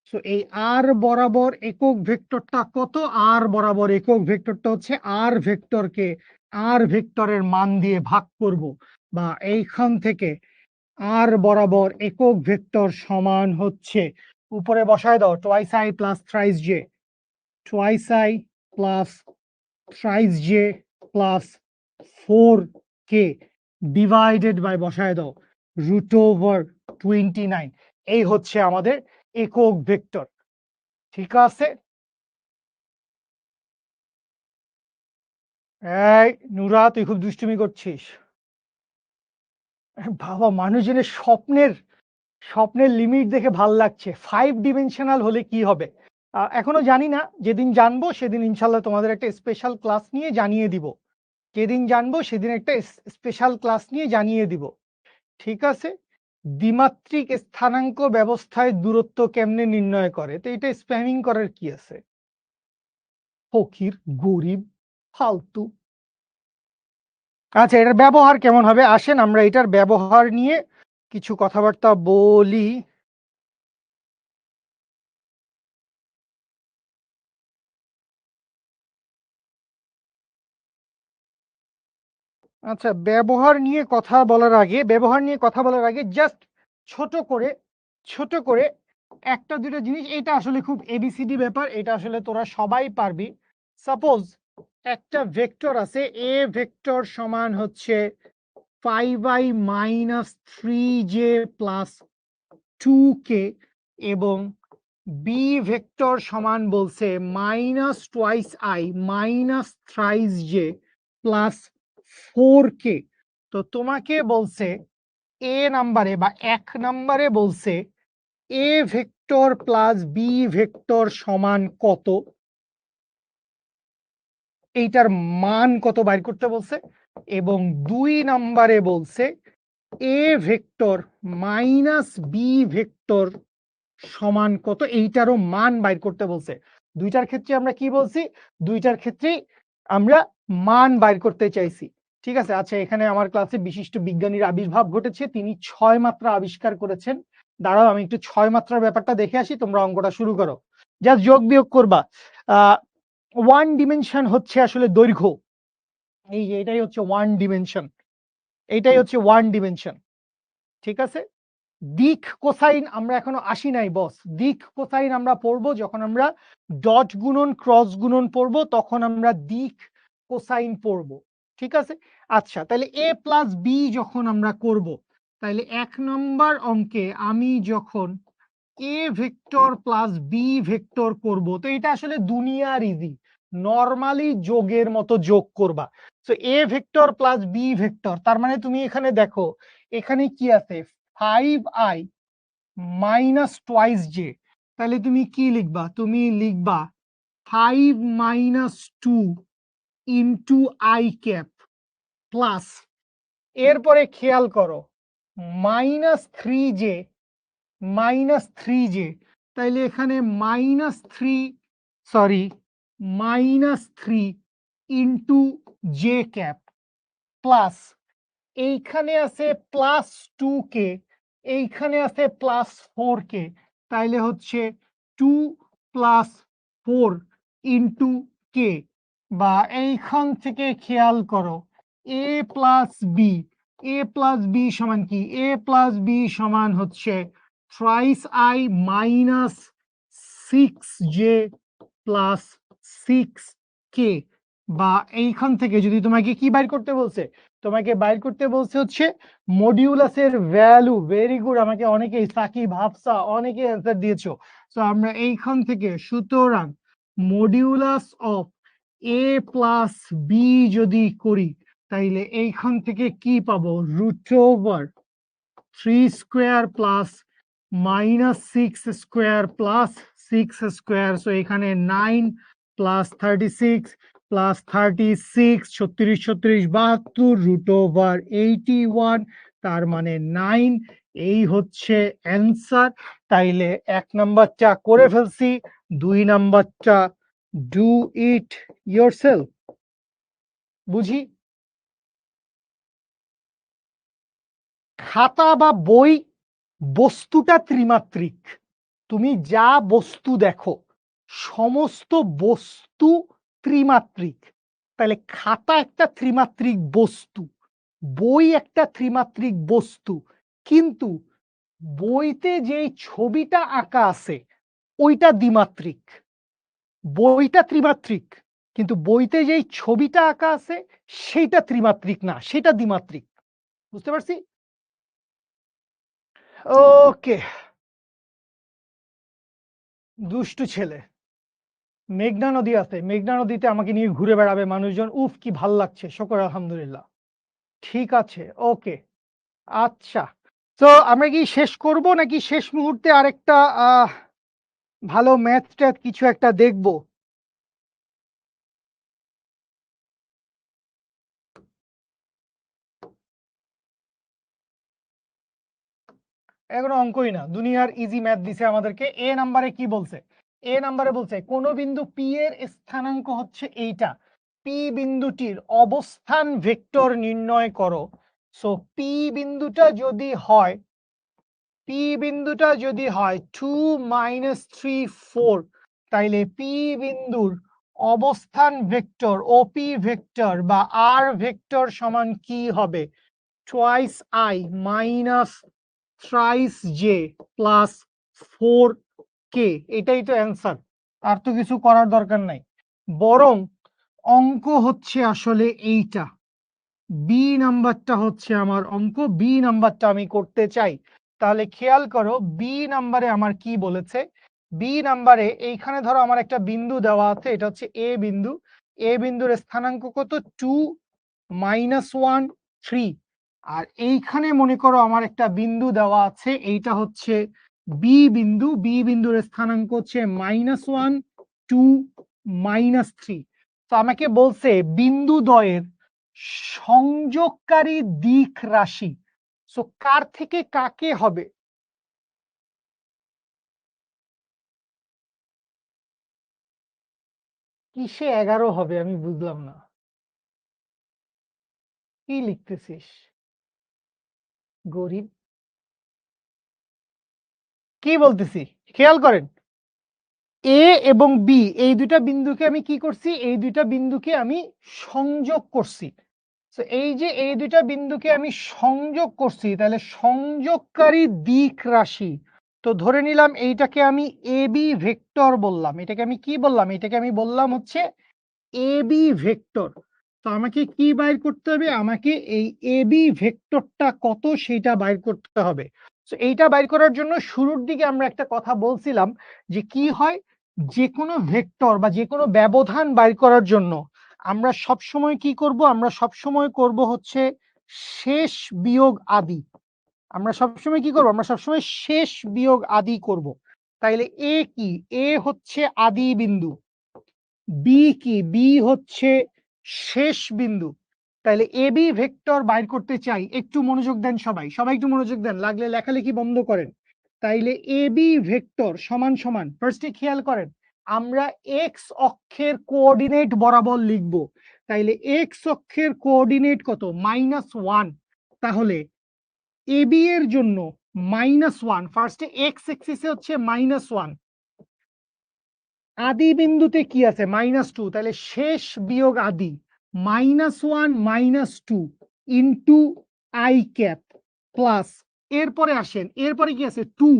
সো এই আর বরাবর একক ভেক্টরটা কত? আর বরাবর একক ভেক্টরটা হচ্ছে আর ভেক্টরকে আর ভেক্টরের মান দিয়ে ভাগ করব, বা এইখান থেকে আর বরাবর একক ভেক্টর সমান হচ্ছে, উপরে বসায় দাও twice i plus thrice j, twice i plus thrice j plus 4k divided by বসায় দাও রুট ওভার 29। এই হচ্ছে আমাদের একক ভেক্টর। ঠিক আছে? এই নুরা, তুই খুব দুষ্টুমি করছিস। বাবা, মানুষজনের স্বপ্নের স্বপ্নের লিমিট দেখে ভাল লাগছে। 5 ডিমেনশনাল হলে কি হবে এখনো জানি না, যেদিন জানবো সেদিন ইনশাল্লাহ তোমাদের একটা স্পেশাল ক্লাস নিয়ে জানিয়ে দিব। যেদিন জানবো সেদিন একটা স্পেশাল ক্লাস নিয়ে জানিয়ে দিব। ঠিক আছে? দ্বিমাত্রিক স্থানাঙ্ক ব্যবস্থায় দূরত্ব কেমনে নির্ণয় করে? তো এটা স্প্যামিং করার কি আছে? ফকির, গরিব, ফালতু। আচ্ছা, এটার ব্যবহার কেমন হবে? আসেন আমরা এটার ব্যবহার নিয়ে কিছু কথাবার্তা বলি। আচ্ছা, ব্যবহার নিয়ে কথা বলার আগে জাস্ট ছোট করে একটা দুটো জিনিস, এটা আসলে খুব এবিসিডি ব্যাপার, এটা আসলে তোরা সবাই পারবি। সাপোজ একটা ভেক্টর আছে, এ ভেক্টর সমান হচ্ছে 5i minus 3j plus 2k, এবং বি ভেক্টর সমান বলছে minus twice I minus thrice j plus 4k। তো তোমাকে বলছে এ নাম্বারে বা 1 নাম্বারে বলছে a vector plus b vector সমান কত, এইটার মান কত বাইর করতে বলছে। এবং 2 নাম্বারে বলছে a vector minus b vector সমান কত, এইটারও মান বাইর করতে বলছে। দুইটার ক্ষেত্রে আমরা কি বলছি, দুইটার ক্ষেত্রেই আমরা মান বাইর করতে চাইছি। ঠিক আছে, আচ্ছা এখানে আমার ক্লাসে বিশিষ্ট বিজ্ঞানীর আবির্ভাব ঘটেছে, তিনি 6 মাত্রা আবিষ্কার করেছেন। দাঁড়াও আমি একটু 6 মাত্রার ব্যাপারটা দেখে আসি, তোমরা অঙ্কটা শুরু করো। জাস্ট যোগ বিয়োগ করবা। ওয়ান ডিমেনশন হচ্ছে আসলে দৈর্ঘ্য, এই যে এটাই হচ্ছে ওয়ান ডিমেনশন, এইটাই হচ্ছে ওয়ান ডিমেনশন। ঠিক আছে, দিক কোসাইন আমরা এখনো আসি নাই বস, দিক কোসাইন আমরা পড়বো যখন আমরা ডট গুণন ক্রস গুণন পড়বো, তখন আমরা দিক কোসাইন পড়বো। ঠিক আছে, আচ্ছা তাহলে এ প্লাস বি যখন আমরা করব, তাহলে 1 নম্বর অঙ্কে আমি যখন a vector plus b vector করব, তো এটা আসলে দুনিয়ার ইজি, নর্মালি যোগের মতো যোগ করবা। তো a vector plus b vector, তার মানে তুমি এখানে দেখো এখানে কি আছে, 5i মাইনাস টোয়াইস জে, তাহলে তুমি কি লিখবা, তুমি লিখবা 5 - 2 ইন্টু আই ক্যাপ প্লাস, এরপরে খেয়াল করো -3j, -3j, তাইলে এখানে -3 ইন্টু জে ক্যাপ প্লাস, এইখানে আছে +2k, এইখানে আছে +4k, তাইলে হচ্ছে 2 + 4 ইন্টু কে, বা এইখান থেকে খেয়াল করো এ প্লাস বি, এ প্লাস বি সমান কি, এ প্লাস বি সমান হচ্ছে thrice I minus 6j plus 6k, বা এইখান থেকে যদি তোমাকে কি বাইর করতে বলছে, তোমাকে বাইর করতে বলছে হচ্ছে মডিউলাসের ভ্যালু। ভেরি গুড, আমাকে অনেকেই সাকিব হাফসা অনেকে অ্যান্সার দিয়েছো। তো আমরা এইখান থেকে সুতরাং modulus of a plus b যদি করি, তাইলে এইখান থেকে কি পাবো, √3² প্লাস -6² প্লাস 6², সো এখানে 9 প্লাস 36 প্লাস 36, 36 36 72, √81, তার মানে 9, এই হচ্ছে অ্যান্সার। তাইলে 1 নাম্বারটা করে ফেলছি, 2 নাম্বারটা ডু ইট ইয়োরসেলফ। বুঝি, খাতা বা বই বস্তুটা ত্রিমাত্রিক, তুমি যা বস্তু দেখো সমস্ত বস্তু ত্রিমাত্রিক, তাহলে খাতা একটা ত্রিমাত্রিক বস্তু, বই একটা ত্রিমাত্রিক বস্তু, কিন্তু বইতে যেই ছবিটা আঁকা আছে ওইটা দ্বিমাত্রিক। বইটা ত্রিমাত্রিক, কিন্তু বইতে যেই ছবিটা আঁকা আছে সেইটা ত্রিমাত্রিক না, সেটা দ্বিমাত্রিক। বুঝতে পারছি? ওকে, দুষ্টু ছেলে। মেঘনা নদী আছে, মেঘনা নদীতে আমাকে নিয়ে ঘুরে বেড়াবে মানুষজন, উফ কি ভাল লাগছে, শুকর আলহামদুলিল্লাহ। ঠিক আছে, ওকে, আচ্ছা। তো আমরা কি শেষ করব নাকি শেষ মুহূর্তে আরেকটা ভালো ম্যাথ ট্যাথ কিছু একটা দেখবো? এগুলো অঙ্কই না, দুনিয়ার ইজি ম্যাথ দিছে আমাদেরকে। এ নাম্বারে কি বলছে, এ নাম্বারে বলছে কোন বিন্দু পি এর স্থানাঙ্ক হচ্ছে এইটা, পি বিন্দুটির অবস্থান ভেক্টর নির্ণয় করো। সো পি বিন্দুটা যদি হয়, পি বিন্দুটা যদি হয় 2 - 3 4, তাইলে পি বিন্দুর অবস্থান ভেক্টর ওপি ভেক্টর বা আর ভেক্টর সমান কি হবে, twice I minus thrice j plus 4k। এটাই তো অ্যান্সার, আর তো কিছু করার দরকার নাই। বরং অঙ্ক হচ্ছে আসলে এইটা, বি নাম্বারটা হচ্ছে আমার অঙ্ক, বি নাম্বারটা আমি করতে চাই। তাহলে খেয়াল করো বি নাম্বারে আমার কি বলেছে, বি নাম্বারে এইখানে ধরো আমার একটা বিন্দু দেওয়া আছে, এটা হচ্ছে এ বিন্দু, এ বিন্দুর স্থানাঙ্ক কত, 2 - 1 3, আর এইখানে মনে করো আমার একটা বিন্দু দেওয়া আছে, এইটা হচ্ছে বি বিন্দু, বি বিন্দুর স্থানাঙ্ক হচ্ছে -1 2 -3। তো আমাকে বলছে বিন্দু দ্বয়ের সংযোগকারী দিক রাশি, সো কার থেকে কাকে হবে? কিসে 11 হবে আমি বুঝলাম না। কি লিখতেছিস? গরিব। কি বলতেছি? খেয়াল করেন। এ এবং বি এই ২ টা বিন্দুকে আমি কি করছি? এই ২ টা বিন্দুকে আমি সংযোগ করছি। সো এই যে এই ২ টা বিন্দুকে আমি সংযোগ করছি, তাহলে সংযোগকারী দিক রাশি। তো ধরে নিলাম এইটাকে আমি এবি ভেক্টর বললাম। এটাকে আমি কি বললাম? এটাকে আমি বললাম হচ্ছে এবি ভেক্টর। তো আমাকে কি বাইর করতে হবে? আমাকে এই এবি ভেক্টরটা কত সেইটা বাইর করতে হবে। সো এইটা বাইর করার জন্য শুরুর দিকে আমরা একটা কথা বলছিলাম যে কি হয়, যেকোনো ভেক্টর বা যেকোনো ব্যবধান বাইর করার জন্য আমরা সবসময় কি করব? আমরা সবসময় করব হচ্ছে শেষ বিয়োগ আদি। আমরা সবসময় কি করব? আমরা সবসময় শেষ বিয়োগ আদি করব। তাইলে এ কি? এ হচ্ছে আদি বিন্দু। বি কি? বি হচ্ছে শেষ বিন্দু। তাইলে এবি ভেক্টর বাইর করতে চাই। একটু মনোযোগ দেন সবাই। সবাই একটু মনোযোগ দেন। লাগলে লেখালেখি বন্ধ করেন। তাইলে এবি ভেক্টর সমান সমান ফার্স্টে খেয়াল করেন। আমরা এক্স অক্ষের কোঅর্ডিনেট বরাবর লিখব। তাইলে এক্স অক্ষের কোঅর্ডিনেট কত? -1। তাহলে এবি এর জন্য -1 ফার্স্টে এক্স এক্সিসে হচ্ছে -1। আদি বিন্দুতে কি আছে? -2। তাহলে শেষ বিয়োগ আদি -1 -2 ইন্টু আই ক্যাপ প্লাস, এরপরে আসেন, এরপরে কি আছে? 2।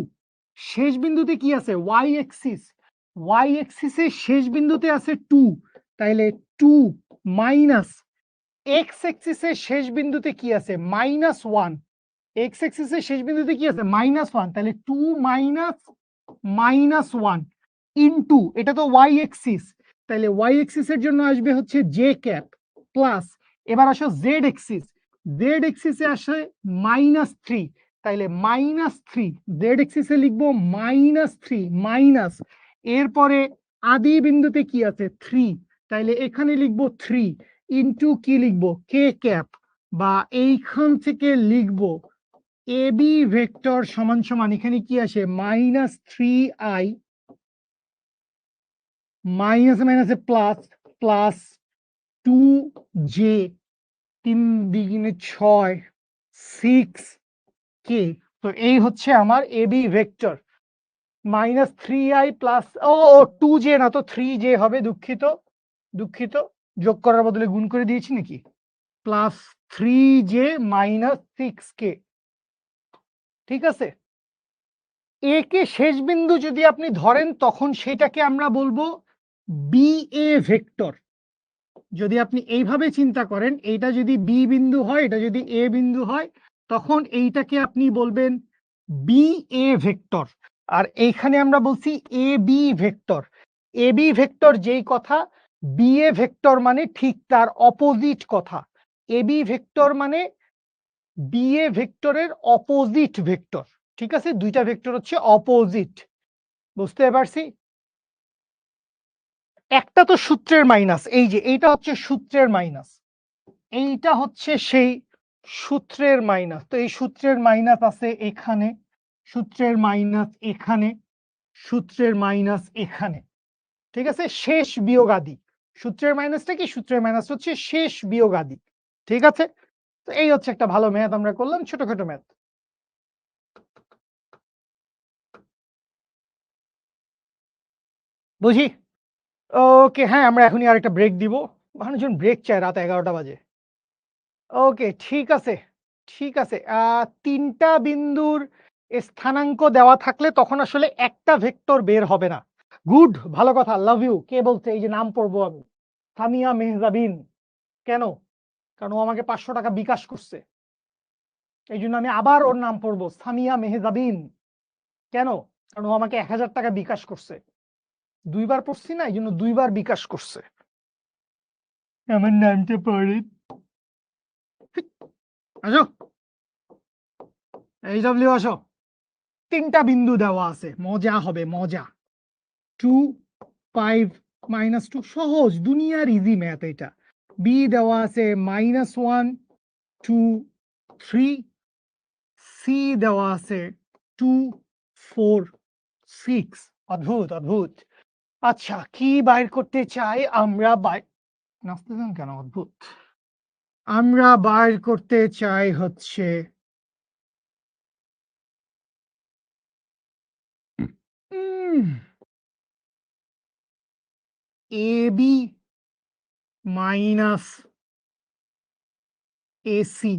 শেষ বিন্দুতে কি আছে? Y axis. ওয়াই এক্সিসে শেষ বিন্দুতে আছে 2। তাইলে 2 মাইনাস এক্স এক্সিসের শেষ বিন্দুতে কি আছে? -1। এক্স এক্সিসের শেষ বিন্দুতে কি আছে? -1। তাহলে 2 মাইনাস 1 ইনটু, এটা তো ওয়াই এক্সিস, তাহলে ওয়াই এক্সিসের জন্য আসবে হচ্ছে জে ক্যাপ প্লাস, এবার আসো জেড এক্সিস। জেড এক্সিসে আসে -3। তাইলে -3 জেড এক্সিসে লিখবো -3 মাইনাস, এরপরে আদি বিন্দুতে কি আছে? 3। তাইলে এখানে লিখবো 3 ইনটু কি লিখবো? কে ক্যাপ, বা এইখান থেকে লিখবো এবি ভেক্টর সমান সমান এখানে কি আসে? -3i মাইনাসে মাইনাসে প্লাস, প্লাস 2j 3 দুগুণে 6 6k। তো এই হচ্ছে আমার এবি ভেক্টর। -3i প্লাস, ও 2j না তো 3j হবে, দুঃখিত দুঃখিত, যোগ করার বদলে গুণ করে দিয়েছি নাকি? Plus 3j -6k। ঠিক আছে, এ কে শেষ বিন্দু যদি আপনি ধরেন তখন সেটাকে আমরা বলবো বি এ ভেক্টর। যদি আপনি এইভাবে চিন্তা করেন, এইটা যদি বি বিন্দু হয়, এটা যদি এ বিন্দু হয়, তখন এইটাকে আপনি বলবেন বি এ ভেক্টর। আর এইখানে আমরা বলছি A B vector. A B vector যেই কথা, বি এ ভেক্টর মানে ঠিক তার অপোজিট কথা। এ বি ভেক্টর মানে বি এ ভেক্টরের অপোজিট ভেক্টর। ঠিক আছে, দুইটা ভেক্টর হচ্ছে অপোজিট। বুঝতে পারছি? একটা তো সূত্রের মাইনাস, এই যে এইটা হচ্ছে সূত্রের মাইনাস, এইটা হচ্ছে সেই সূত্রের মাইনাস। তো এই সূত্রের মাইনাস আছে এখানে, সূত্রের মাইনাস এখানে, সূত্রের মাইনাস এখানে। ঠিক আছে, শেষ বিয়োগ আদি। সূত্রের মাইনাসটা কি? সূত্রের মাইনাস হচ্ছে শেষ বিয়োগ আদি। ঠিক আছে, তো এই হচ্ছে একটা ভালো ম্যাথ আমরা করলাম, ছোটখাটো ম্যাথ। বুঝি? ওকে, হ্যাঁ আমরা এখনই আরেকটা ব্রেক দিব। মানুষজন ব্রেক চায়, রাত 11টা বাজে। ওকে, ঠিক আছে, ঠিক আছে। ৩টা বিন্দুর স্থানাঙ্ক দেওয়া থাকলে তখন আসলে একটা ভেক্টর বের হবে না। গুড, ভালো কথা, লাভ ইউ। কে বলছে? এই যে নাম পড়বো আমি, সামিয়া মেহজাবিন। কেন? কারণ ও আমাকে 500 টাকা বিকাশ করছে, এই জন্য আমি আবার ওর নাম পড়বো, সামিয়া মেহজাবিন। কেন? কারণ ও আমাকে 1000 টাকা বিকাশ করছে। 2বার পড়ছি না, এই জন্য 2বার বিকাশ করছে। আমার নামটা পড়ে, আসো, এই ডব্লিউ আসো। 3টা বিন্দু দেওয়া আছে, মজা হবে মজা। 2 5 -2, সহজ, দুনিয়ার ইজি ম্যাথ এটা। বি দেওয়া আছে -1 2 3, সি দেওয়া আছে 2 4 6। অদ্ভুত অদ্ভুত। আচ্ছা কি বাইর করতে চাই আমরা? নাচতেছেন কেন? অদ্ভুত। আমরা বাইর করতে চাই হচ্ছে এবি মাইনাস এসি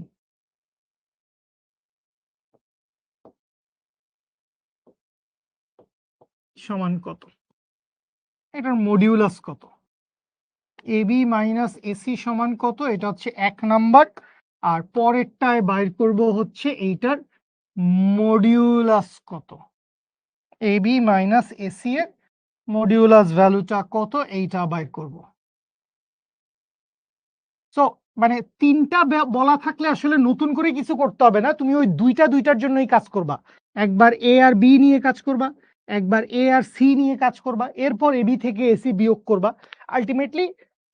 সমান কত? এটার মডিউলাস কত? এবি মাইনাস এসি সমান কত? এটা হচ্ছে ১ নাম্বার। আর পরেরটায় বাইর করব হচ্ছে এইটার মডিউলাস কত। এবি মাইনাস এসি এর মডিউলাস ভ্যালুটা কত এইটা বাইর করব। সো মানে ৩টা বলা থাকলে আসলে নতুন করে কিছু করতে হবে না। তুমি ওই ২টার জন্যই কাজ করবা। একবার এ আর বি নিয়ে কাজ করবা, একবার এ আর সি নিয়ে কাজ করবা, এরপর এবি থেকে এসি বিয়োগ করবা। আল্টিমেটলি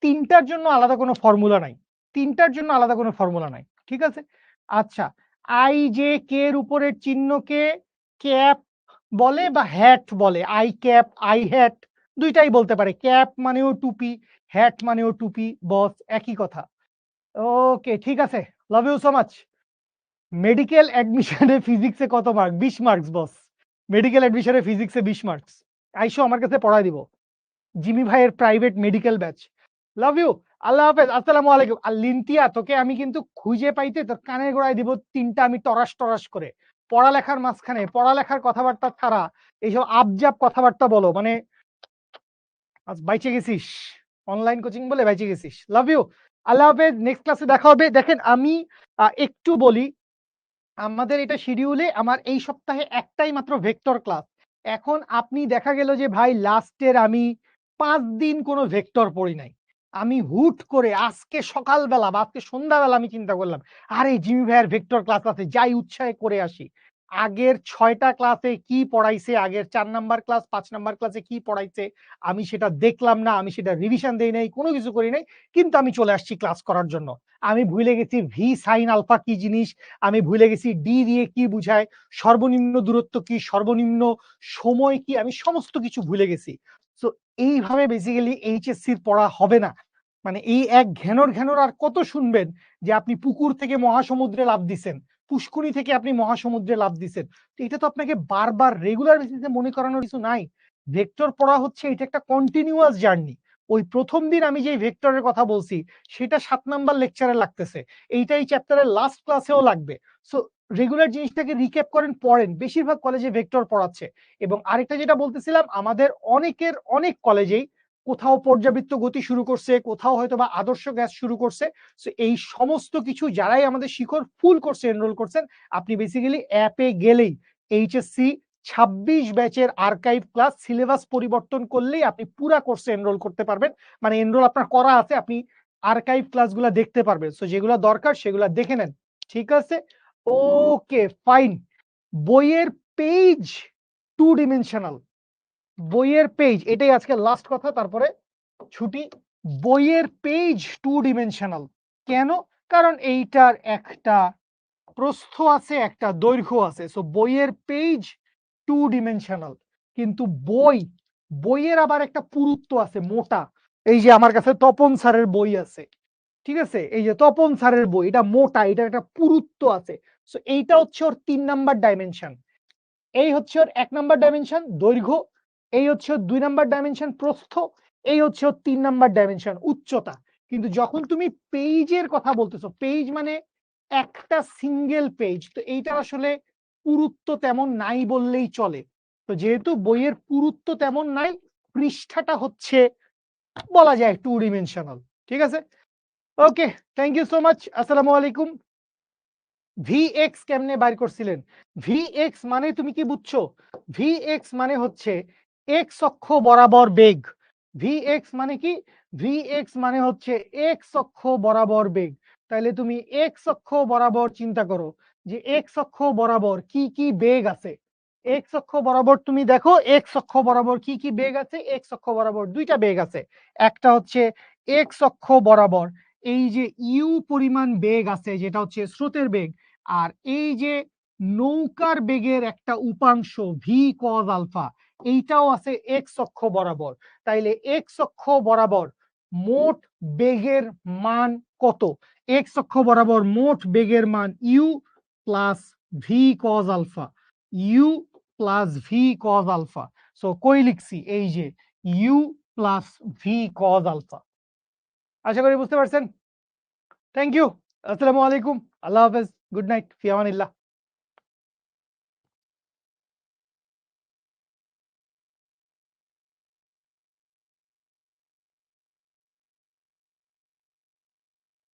৩টার জন্য আলাদা কোনো ফর্মুলা নাই। ৩টার জন্য আলাদা কোনো ফর্মুলা নাই। ঠিক আছে? আচ্ছা, আই জে কে এর উপরের চিহ্নকে ক্যাপ বলে বা হ্যাট বলে। আই ক্যাপ, আই হ্যাট ২টাই বলতে পারে। ক্যাপ মানেও টুপি, হ্যাট মানেও টুপি, বস একই কথা। ওকে ঠিক আছে। Love you so much. Medical অ্যাডমিশনে ফিজিক্সে কত মার্ক? ২০ marks boss. মেডিকেল অ্যাডমিশনে ফিজিক্সে ২০ মার্কস। আইসো আমার কাছে পড়ায় দিব। জিমি ভাইয়ের private medical batch. Love you. আল্লাহ হাফেজ। আসসালামু আলাইকুম। আর লিনতিয়া তোকে আমি কিন্তু খুঁজে পাইতে তোর কানে গোড়ায় দিব ৩টা আমি টরাস টরাস করে। পড়ালেখার মাঝখানে পড়ালেখার কথাবার্তা ছাড়া এইসব আবজাব কথাবার্তা বলো মানে আজ বাইচে গেছিস। অনলাইন কোচিং বলে বাইচে গেছিস। লাভ ইউ। আল্লাহ হাফেজ। নেক্সট ক্লাসে দেখা হবে। দেখেন আমি একটু বলি, আমাদের এটা শিডিউলে আমার এই সপ্তাহে একটাই মাত্র ভেক্টর ক্লাস। এখন আপনি দেখা গেল যে ভাই লাস্টের আমি ৫ দিন কোনো ভেক্টর পড়ি নাই। আমি হুট করে আজকে সকালবেলা বা আজকে সন্ধ্যাবেলা আমি চিন্তা করলাম, আরে জিমি ভাইয়ের ভেক্টর ক্লাস আছে, যাই উৎসাহে করে আসি। আগের ৬টা ক্লাসে কি পড়াইছে, আগের ৪ নাম্বার ক্লাস ৫ নাম্বার ক্লাসে কি পড়াইছে আমি সেটা দেখলাম না, আমি সেটা রিভিশন দেই নাই, কোনো কিছু করি নাই। কিন্তু আমি চলে আসছি ক্লাস করার জন্য। আমি ভুলে গেছি ভি সাইন আলফা কি জিনিস, আমি ভুলে গেছি ডি দিয়ে কি বুঝায়, সর্বনিম্ন দূরত্ব কি, সর্বনিম্ন সময় কি, আমি সমস্ত কিছু ভুলে গেছি। তো এইভাবে বেসিক্যালি এইচএসসির পড়া হবে না। মানে এই এক ঘ্যানর ঘ্যানর আর কত শুনবেন যে আপনি পুকুর থেকে মহাসমুদ্রে লাফ দিছেন, পুষ্কুনি থেকে আপনি মহাসমুদ্রে লাফ দিছেন। তো এটা তো আপনাকে বারবার রেগুলার বেসিসে মনে করানোর কিছু নাই। ভেক্টর পড়া হচ্ছে এটা একটা কন্টিনিউয়াস জার্নি। ওই প্রথম দিন আমি যে ভেক্টরের কথা বলছি সেটা ৭ নাম্বার লেকচারে লাগতেছে, এইটাই চ্যাপ্টারের লাস্ট ক্লাসেও লাগবে। সো রেগুলার জিনিসটাকে রিক্যাপ করেন, পড়েন। বেশিরভাগ কলেজে ভেক্টর পড়াচ্ছে। এবং আরেকটা যেটা বলতেছিলাম, আমাদের অনেকের অনেক কলেজেই কোথাও পর্যাবৃত্ত গতি শুরু করছে, কোথাও হয়তো বা আদর্শ গ্যাস শুরু করছে। সো এই সমস্ত কিছু যারাই আমাদের শিখর ফুল কোর্সে এনরোল করছেন, আপনি বেসিক্যালি অ্যাপে গেলেই এইচএসসি ২৬ ব্যাচের আর্কাইভ ক্লাস সিলেবাস পরিবর্তন করলেই আপনি পুরা কোর্সে এনরোল করতে পারবেন। মানে এনরোল আপনার করা আছে, আপনি আর্কাইভ ক্লাসগুলো দেখতে পারবেন। সো যেগুলো দরকার সেগুলো দেখে নেন। ঠিক আছে? Okay fine. বইয়ের পেজ 2 ডিমেনশনাল। বইয়ের পেজ এটাই আজকে লাস্ট কথা, তারপরে ছুটি। বইয়ের পেজ 2 ডিমেনশনাল কেন? কারণ এইটার একটা প্রস্থ আছে, একটা দৈর্ঘ্য আছে। সো বইয়ের পেজ 2 ডিমেনশনাল। কিন্তু বইয়ের আবার একটা পুরুত্ব আছে, মোটা। এই যে আমার কাছে তপন স্যারের বই আছে, ঠিক আছে? এই যে তপন স্যারের বই, এটা মোটা, এটা একটা পুরুত্ব আছে। সো এইটা হচ্ছে ওর ৩ নাম্বার ডাইমেনশন। এই হচ্ছে ওর ১ নাম্বার ডাইমেনশন দৈর্ঘ্য, এই হচ্ছে ওর ২ নাম্বার ডাইমেনশন প্রস্থ, এই হচ্ছে ওর ৩ নাম্বার ডাইমেনশন উচ্চতা। কিন্তু যখন তুমি পেজের কথা বলতেছো, পেজ মানে একটা সিঙ্গেল পেজ, তো এইটা আসলে পুরুত্ব তেমন নাই বললেই চলে। তো যেহেতু বইয়ের পুরুত্ব তেমন নাই, পৃষ্ঠাটা হচ্ছে বলা যায় 2 ডিমেনশনাল। ঠিক আছে? ওকে, থ্যাংক ইউ সো মাচ। আসসালামু আলাইকুম। ভিএক্স কেমনে বাইর করছিলেন? ভিএক্স মানে তুমি কি বুঝছো? ভিএক্স মানে হচ্ছে এক্স অক্ষ বরাবর বেগ। ভিএক্স মানে কি? ভিএক্স মানে হচ্ছে এক্স অক্ষ বরাবর বেগ। তাইলে তুমি এক্স অক্ষ বরাবর চিন্তা করো যে এক্স অক্ষ বরাবর কি কি বেগ আছে। এক্স অক্ষ বরাবর তুমি দেখো এক্স অক্ষ বরাবর কি কি বেগ আছে। এক্স অক্ষ বরাবর ২টা বেগ আছে। একটা হচ্ছে এক্স অক্ষ বরাবর এই যে ইউ পরিমাণ বেগ আছে, যেটা হচ্ছে স্রোতের বেগ। আর এই যে নৌকার বেগের একটা উপাংশ ভি কজ আলফা, এইটাও আছে এক্স অক্ষ বরাবর। তাইলে এক্স অক্ষ বরাবর মোট বেগের মান কত? এক্স অক্ষ বরাবর মোট বেগের মান U plus V cos alpha, you plus V cos alpha. So কই লিখছি? এই যে U plus V cos alpha. আশা করি বুঝতে পারছেন। Thank you. আসসালামু আলাইকুম। আল্লাহ হাফেজ। Good night. ফি আমানিল্লাহ।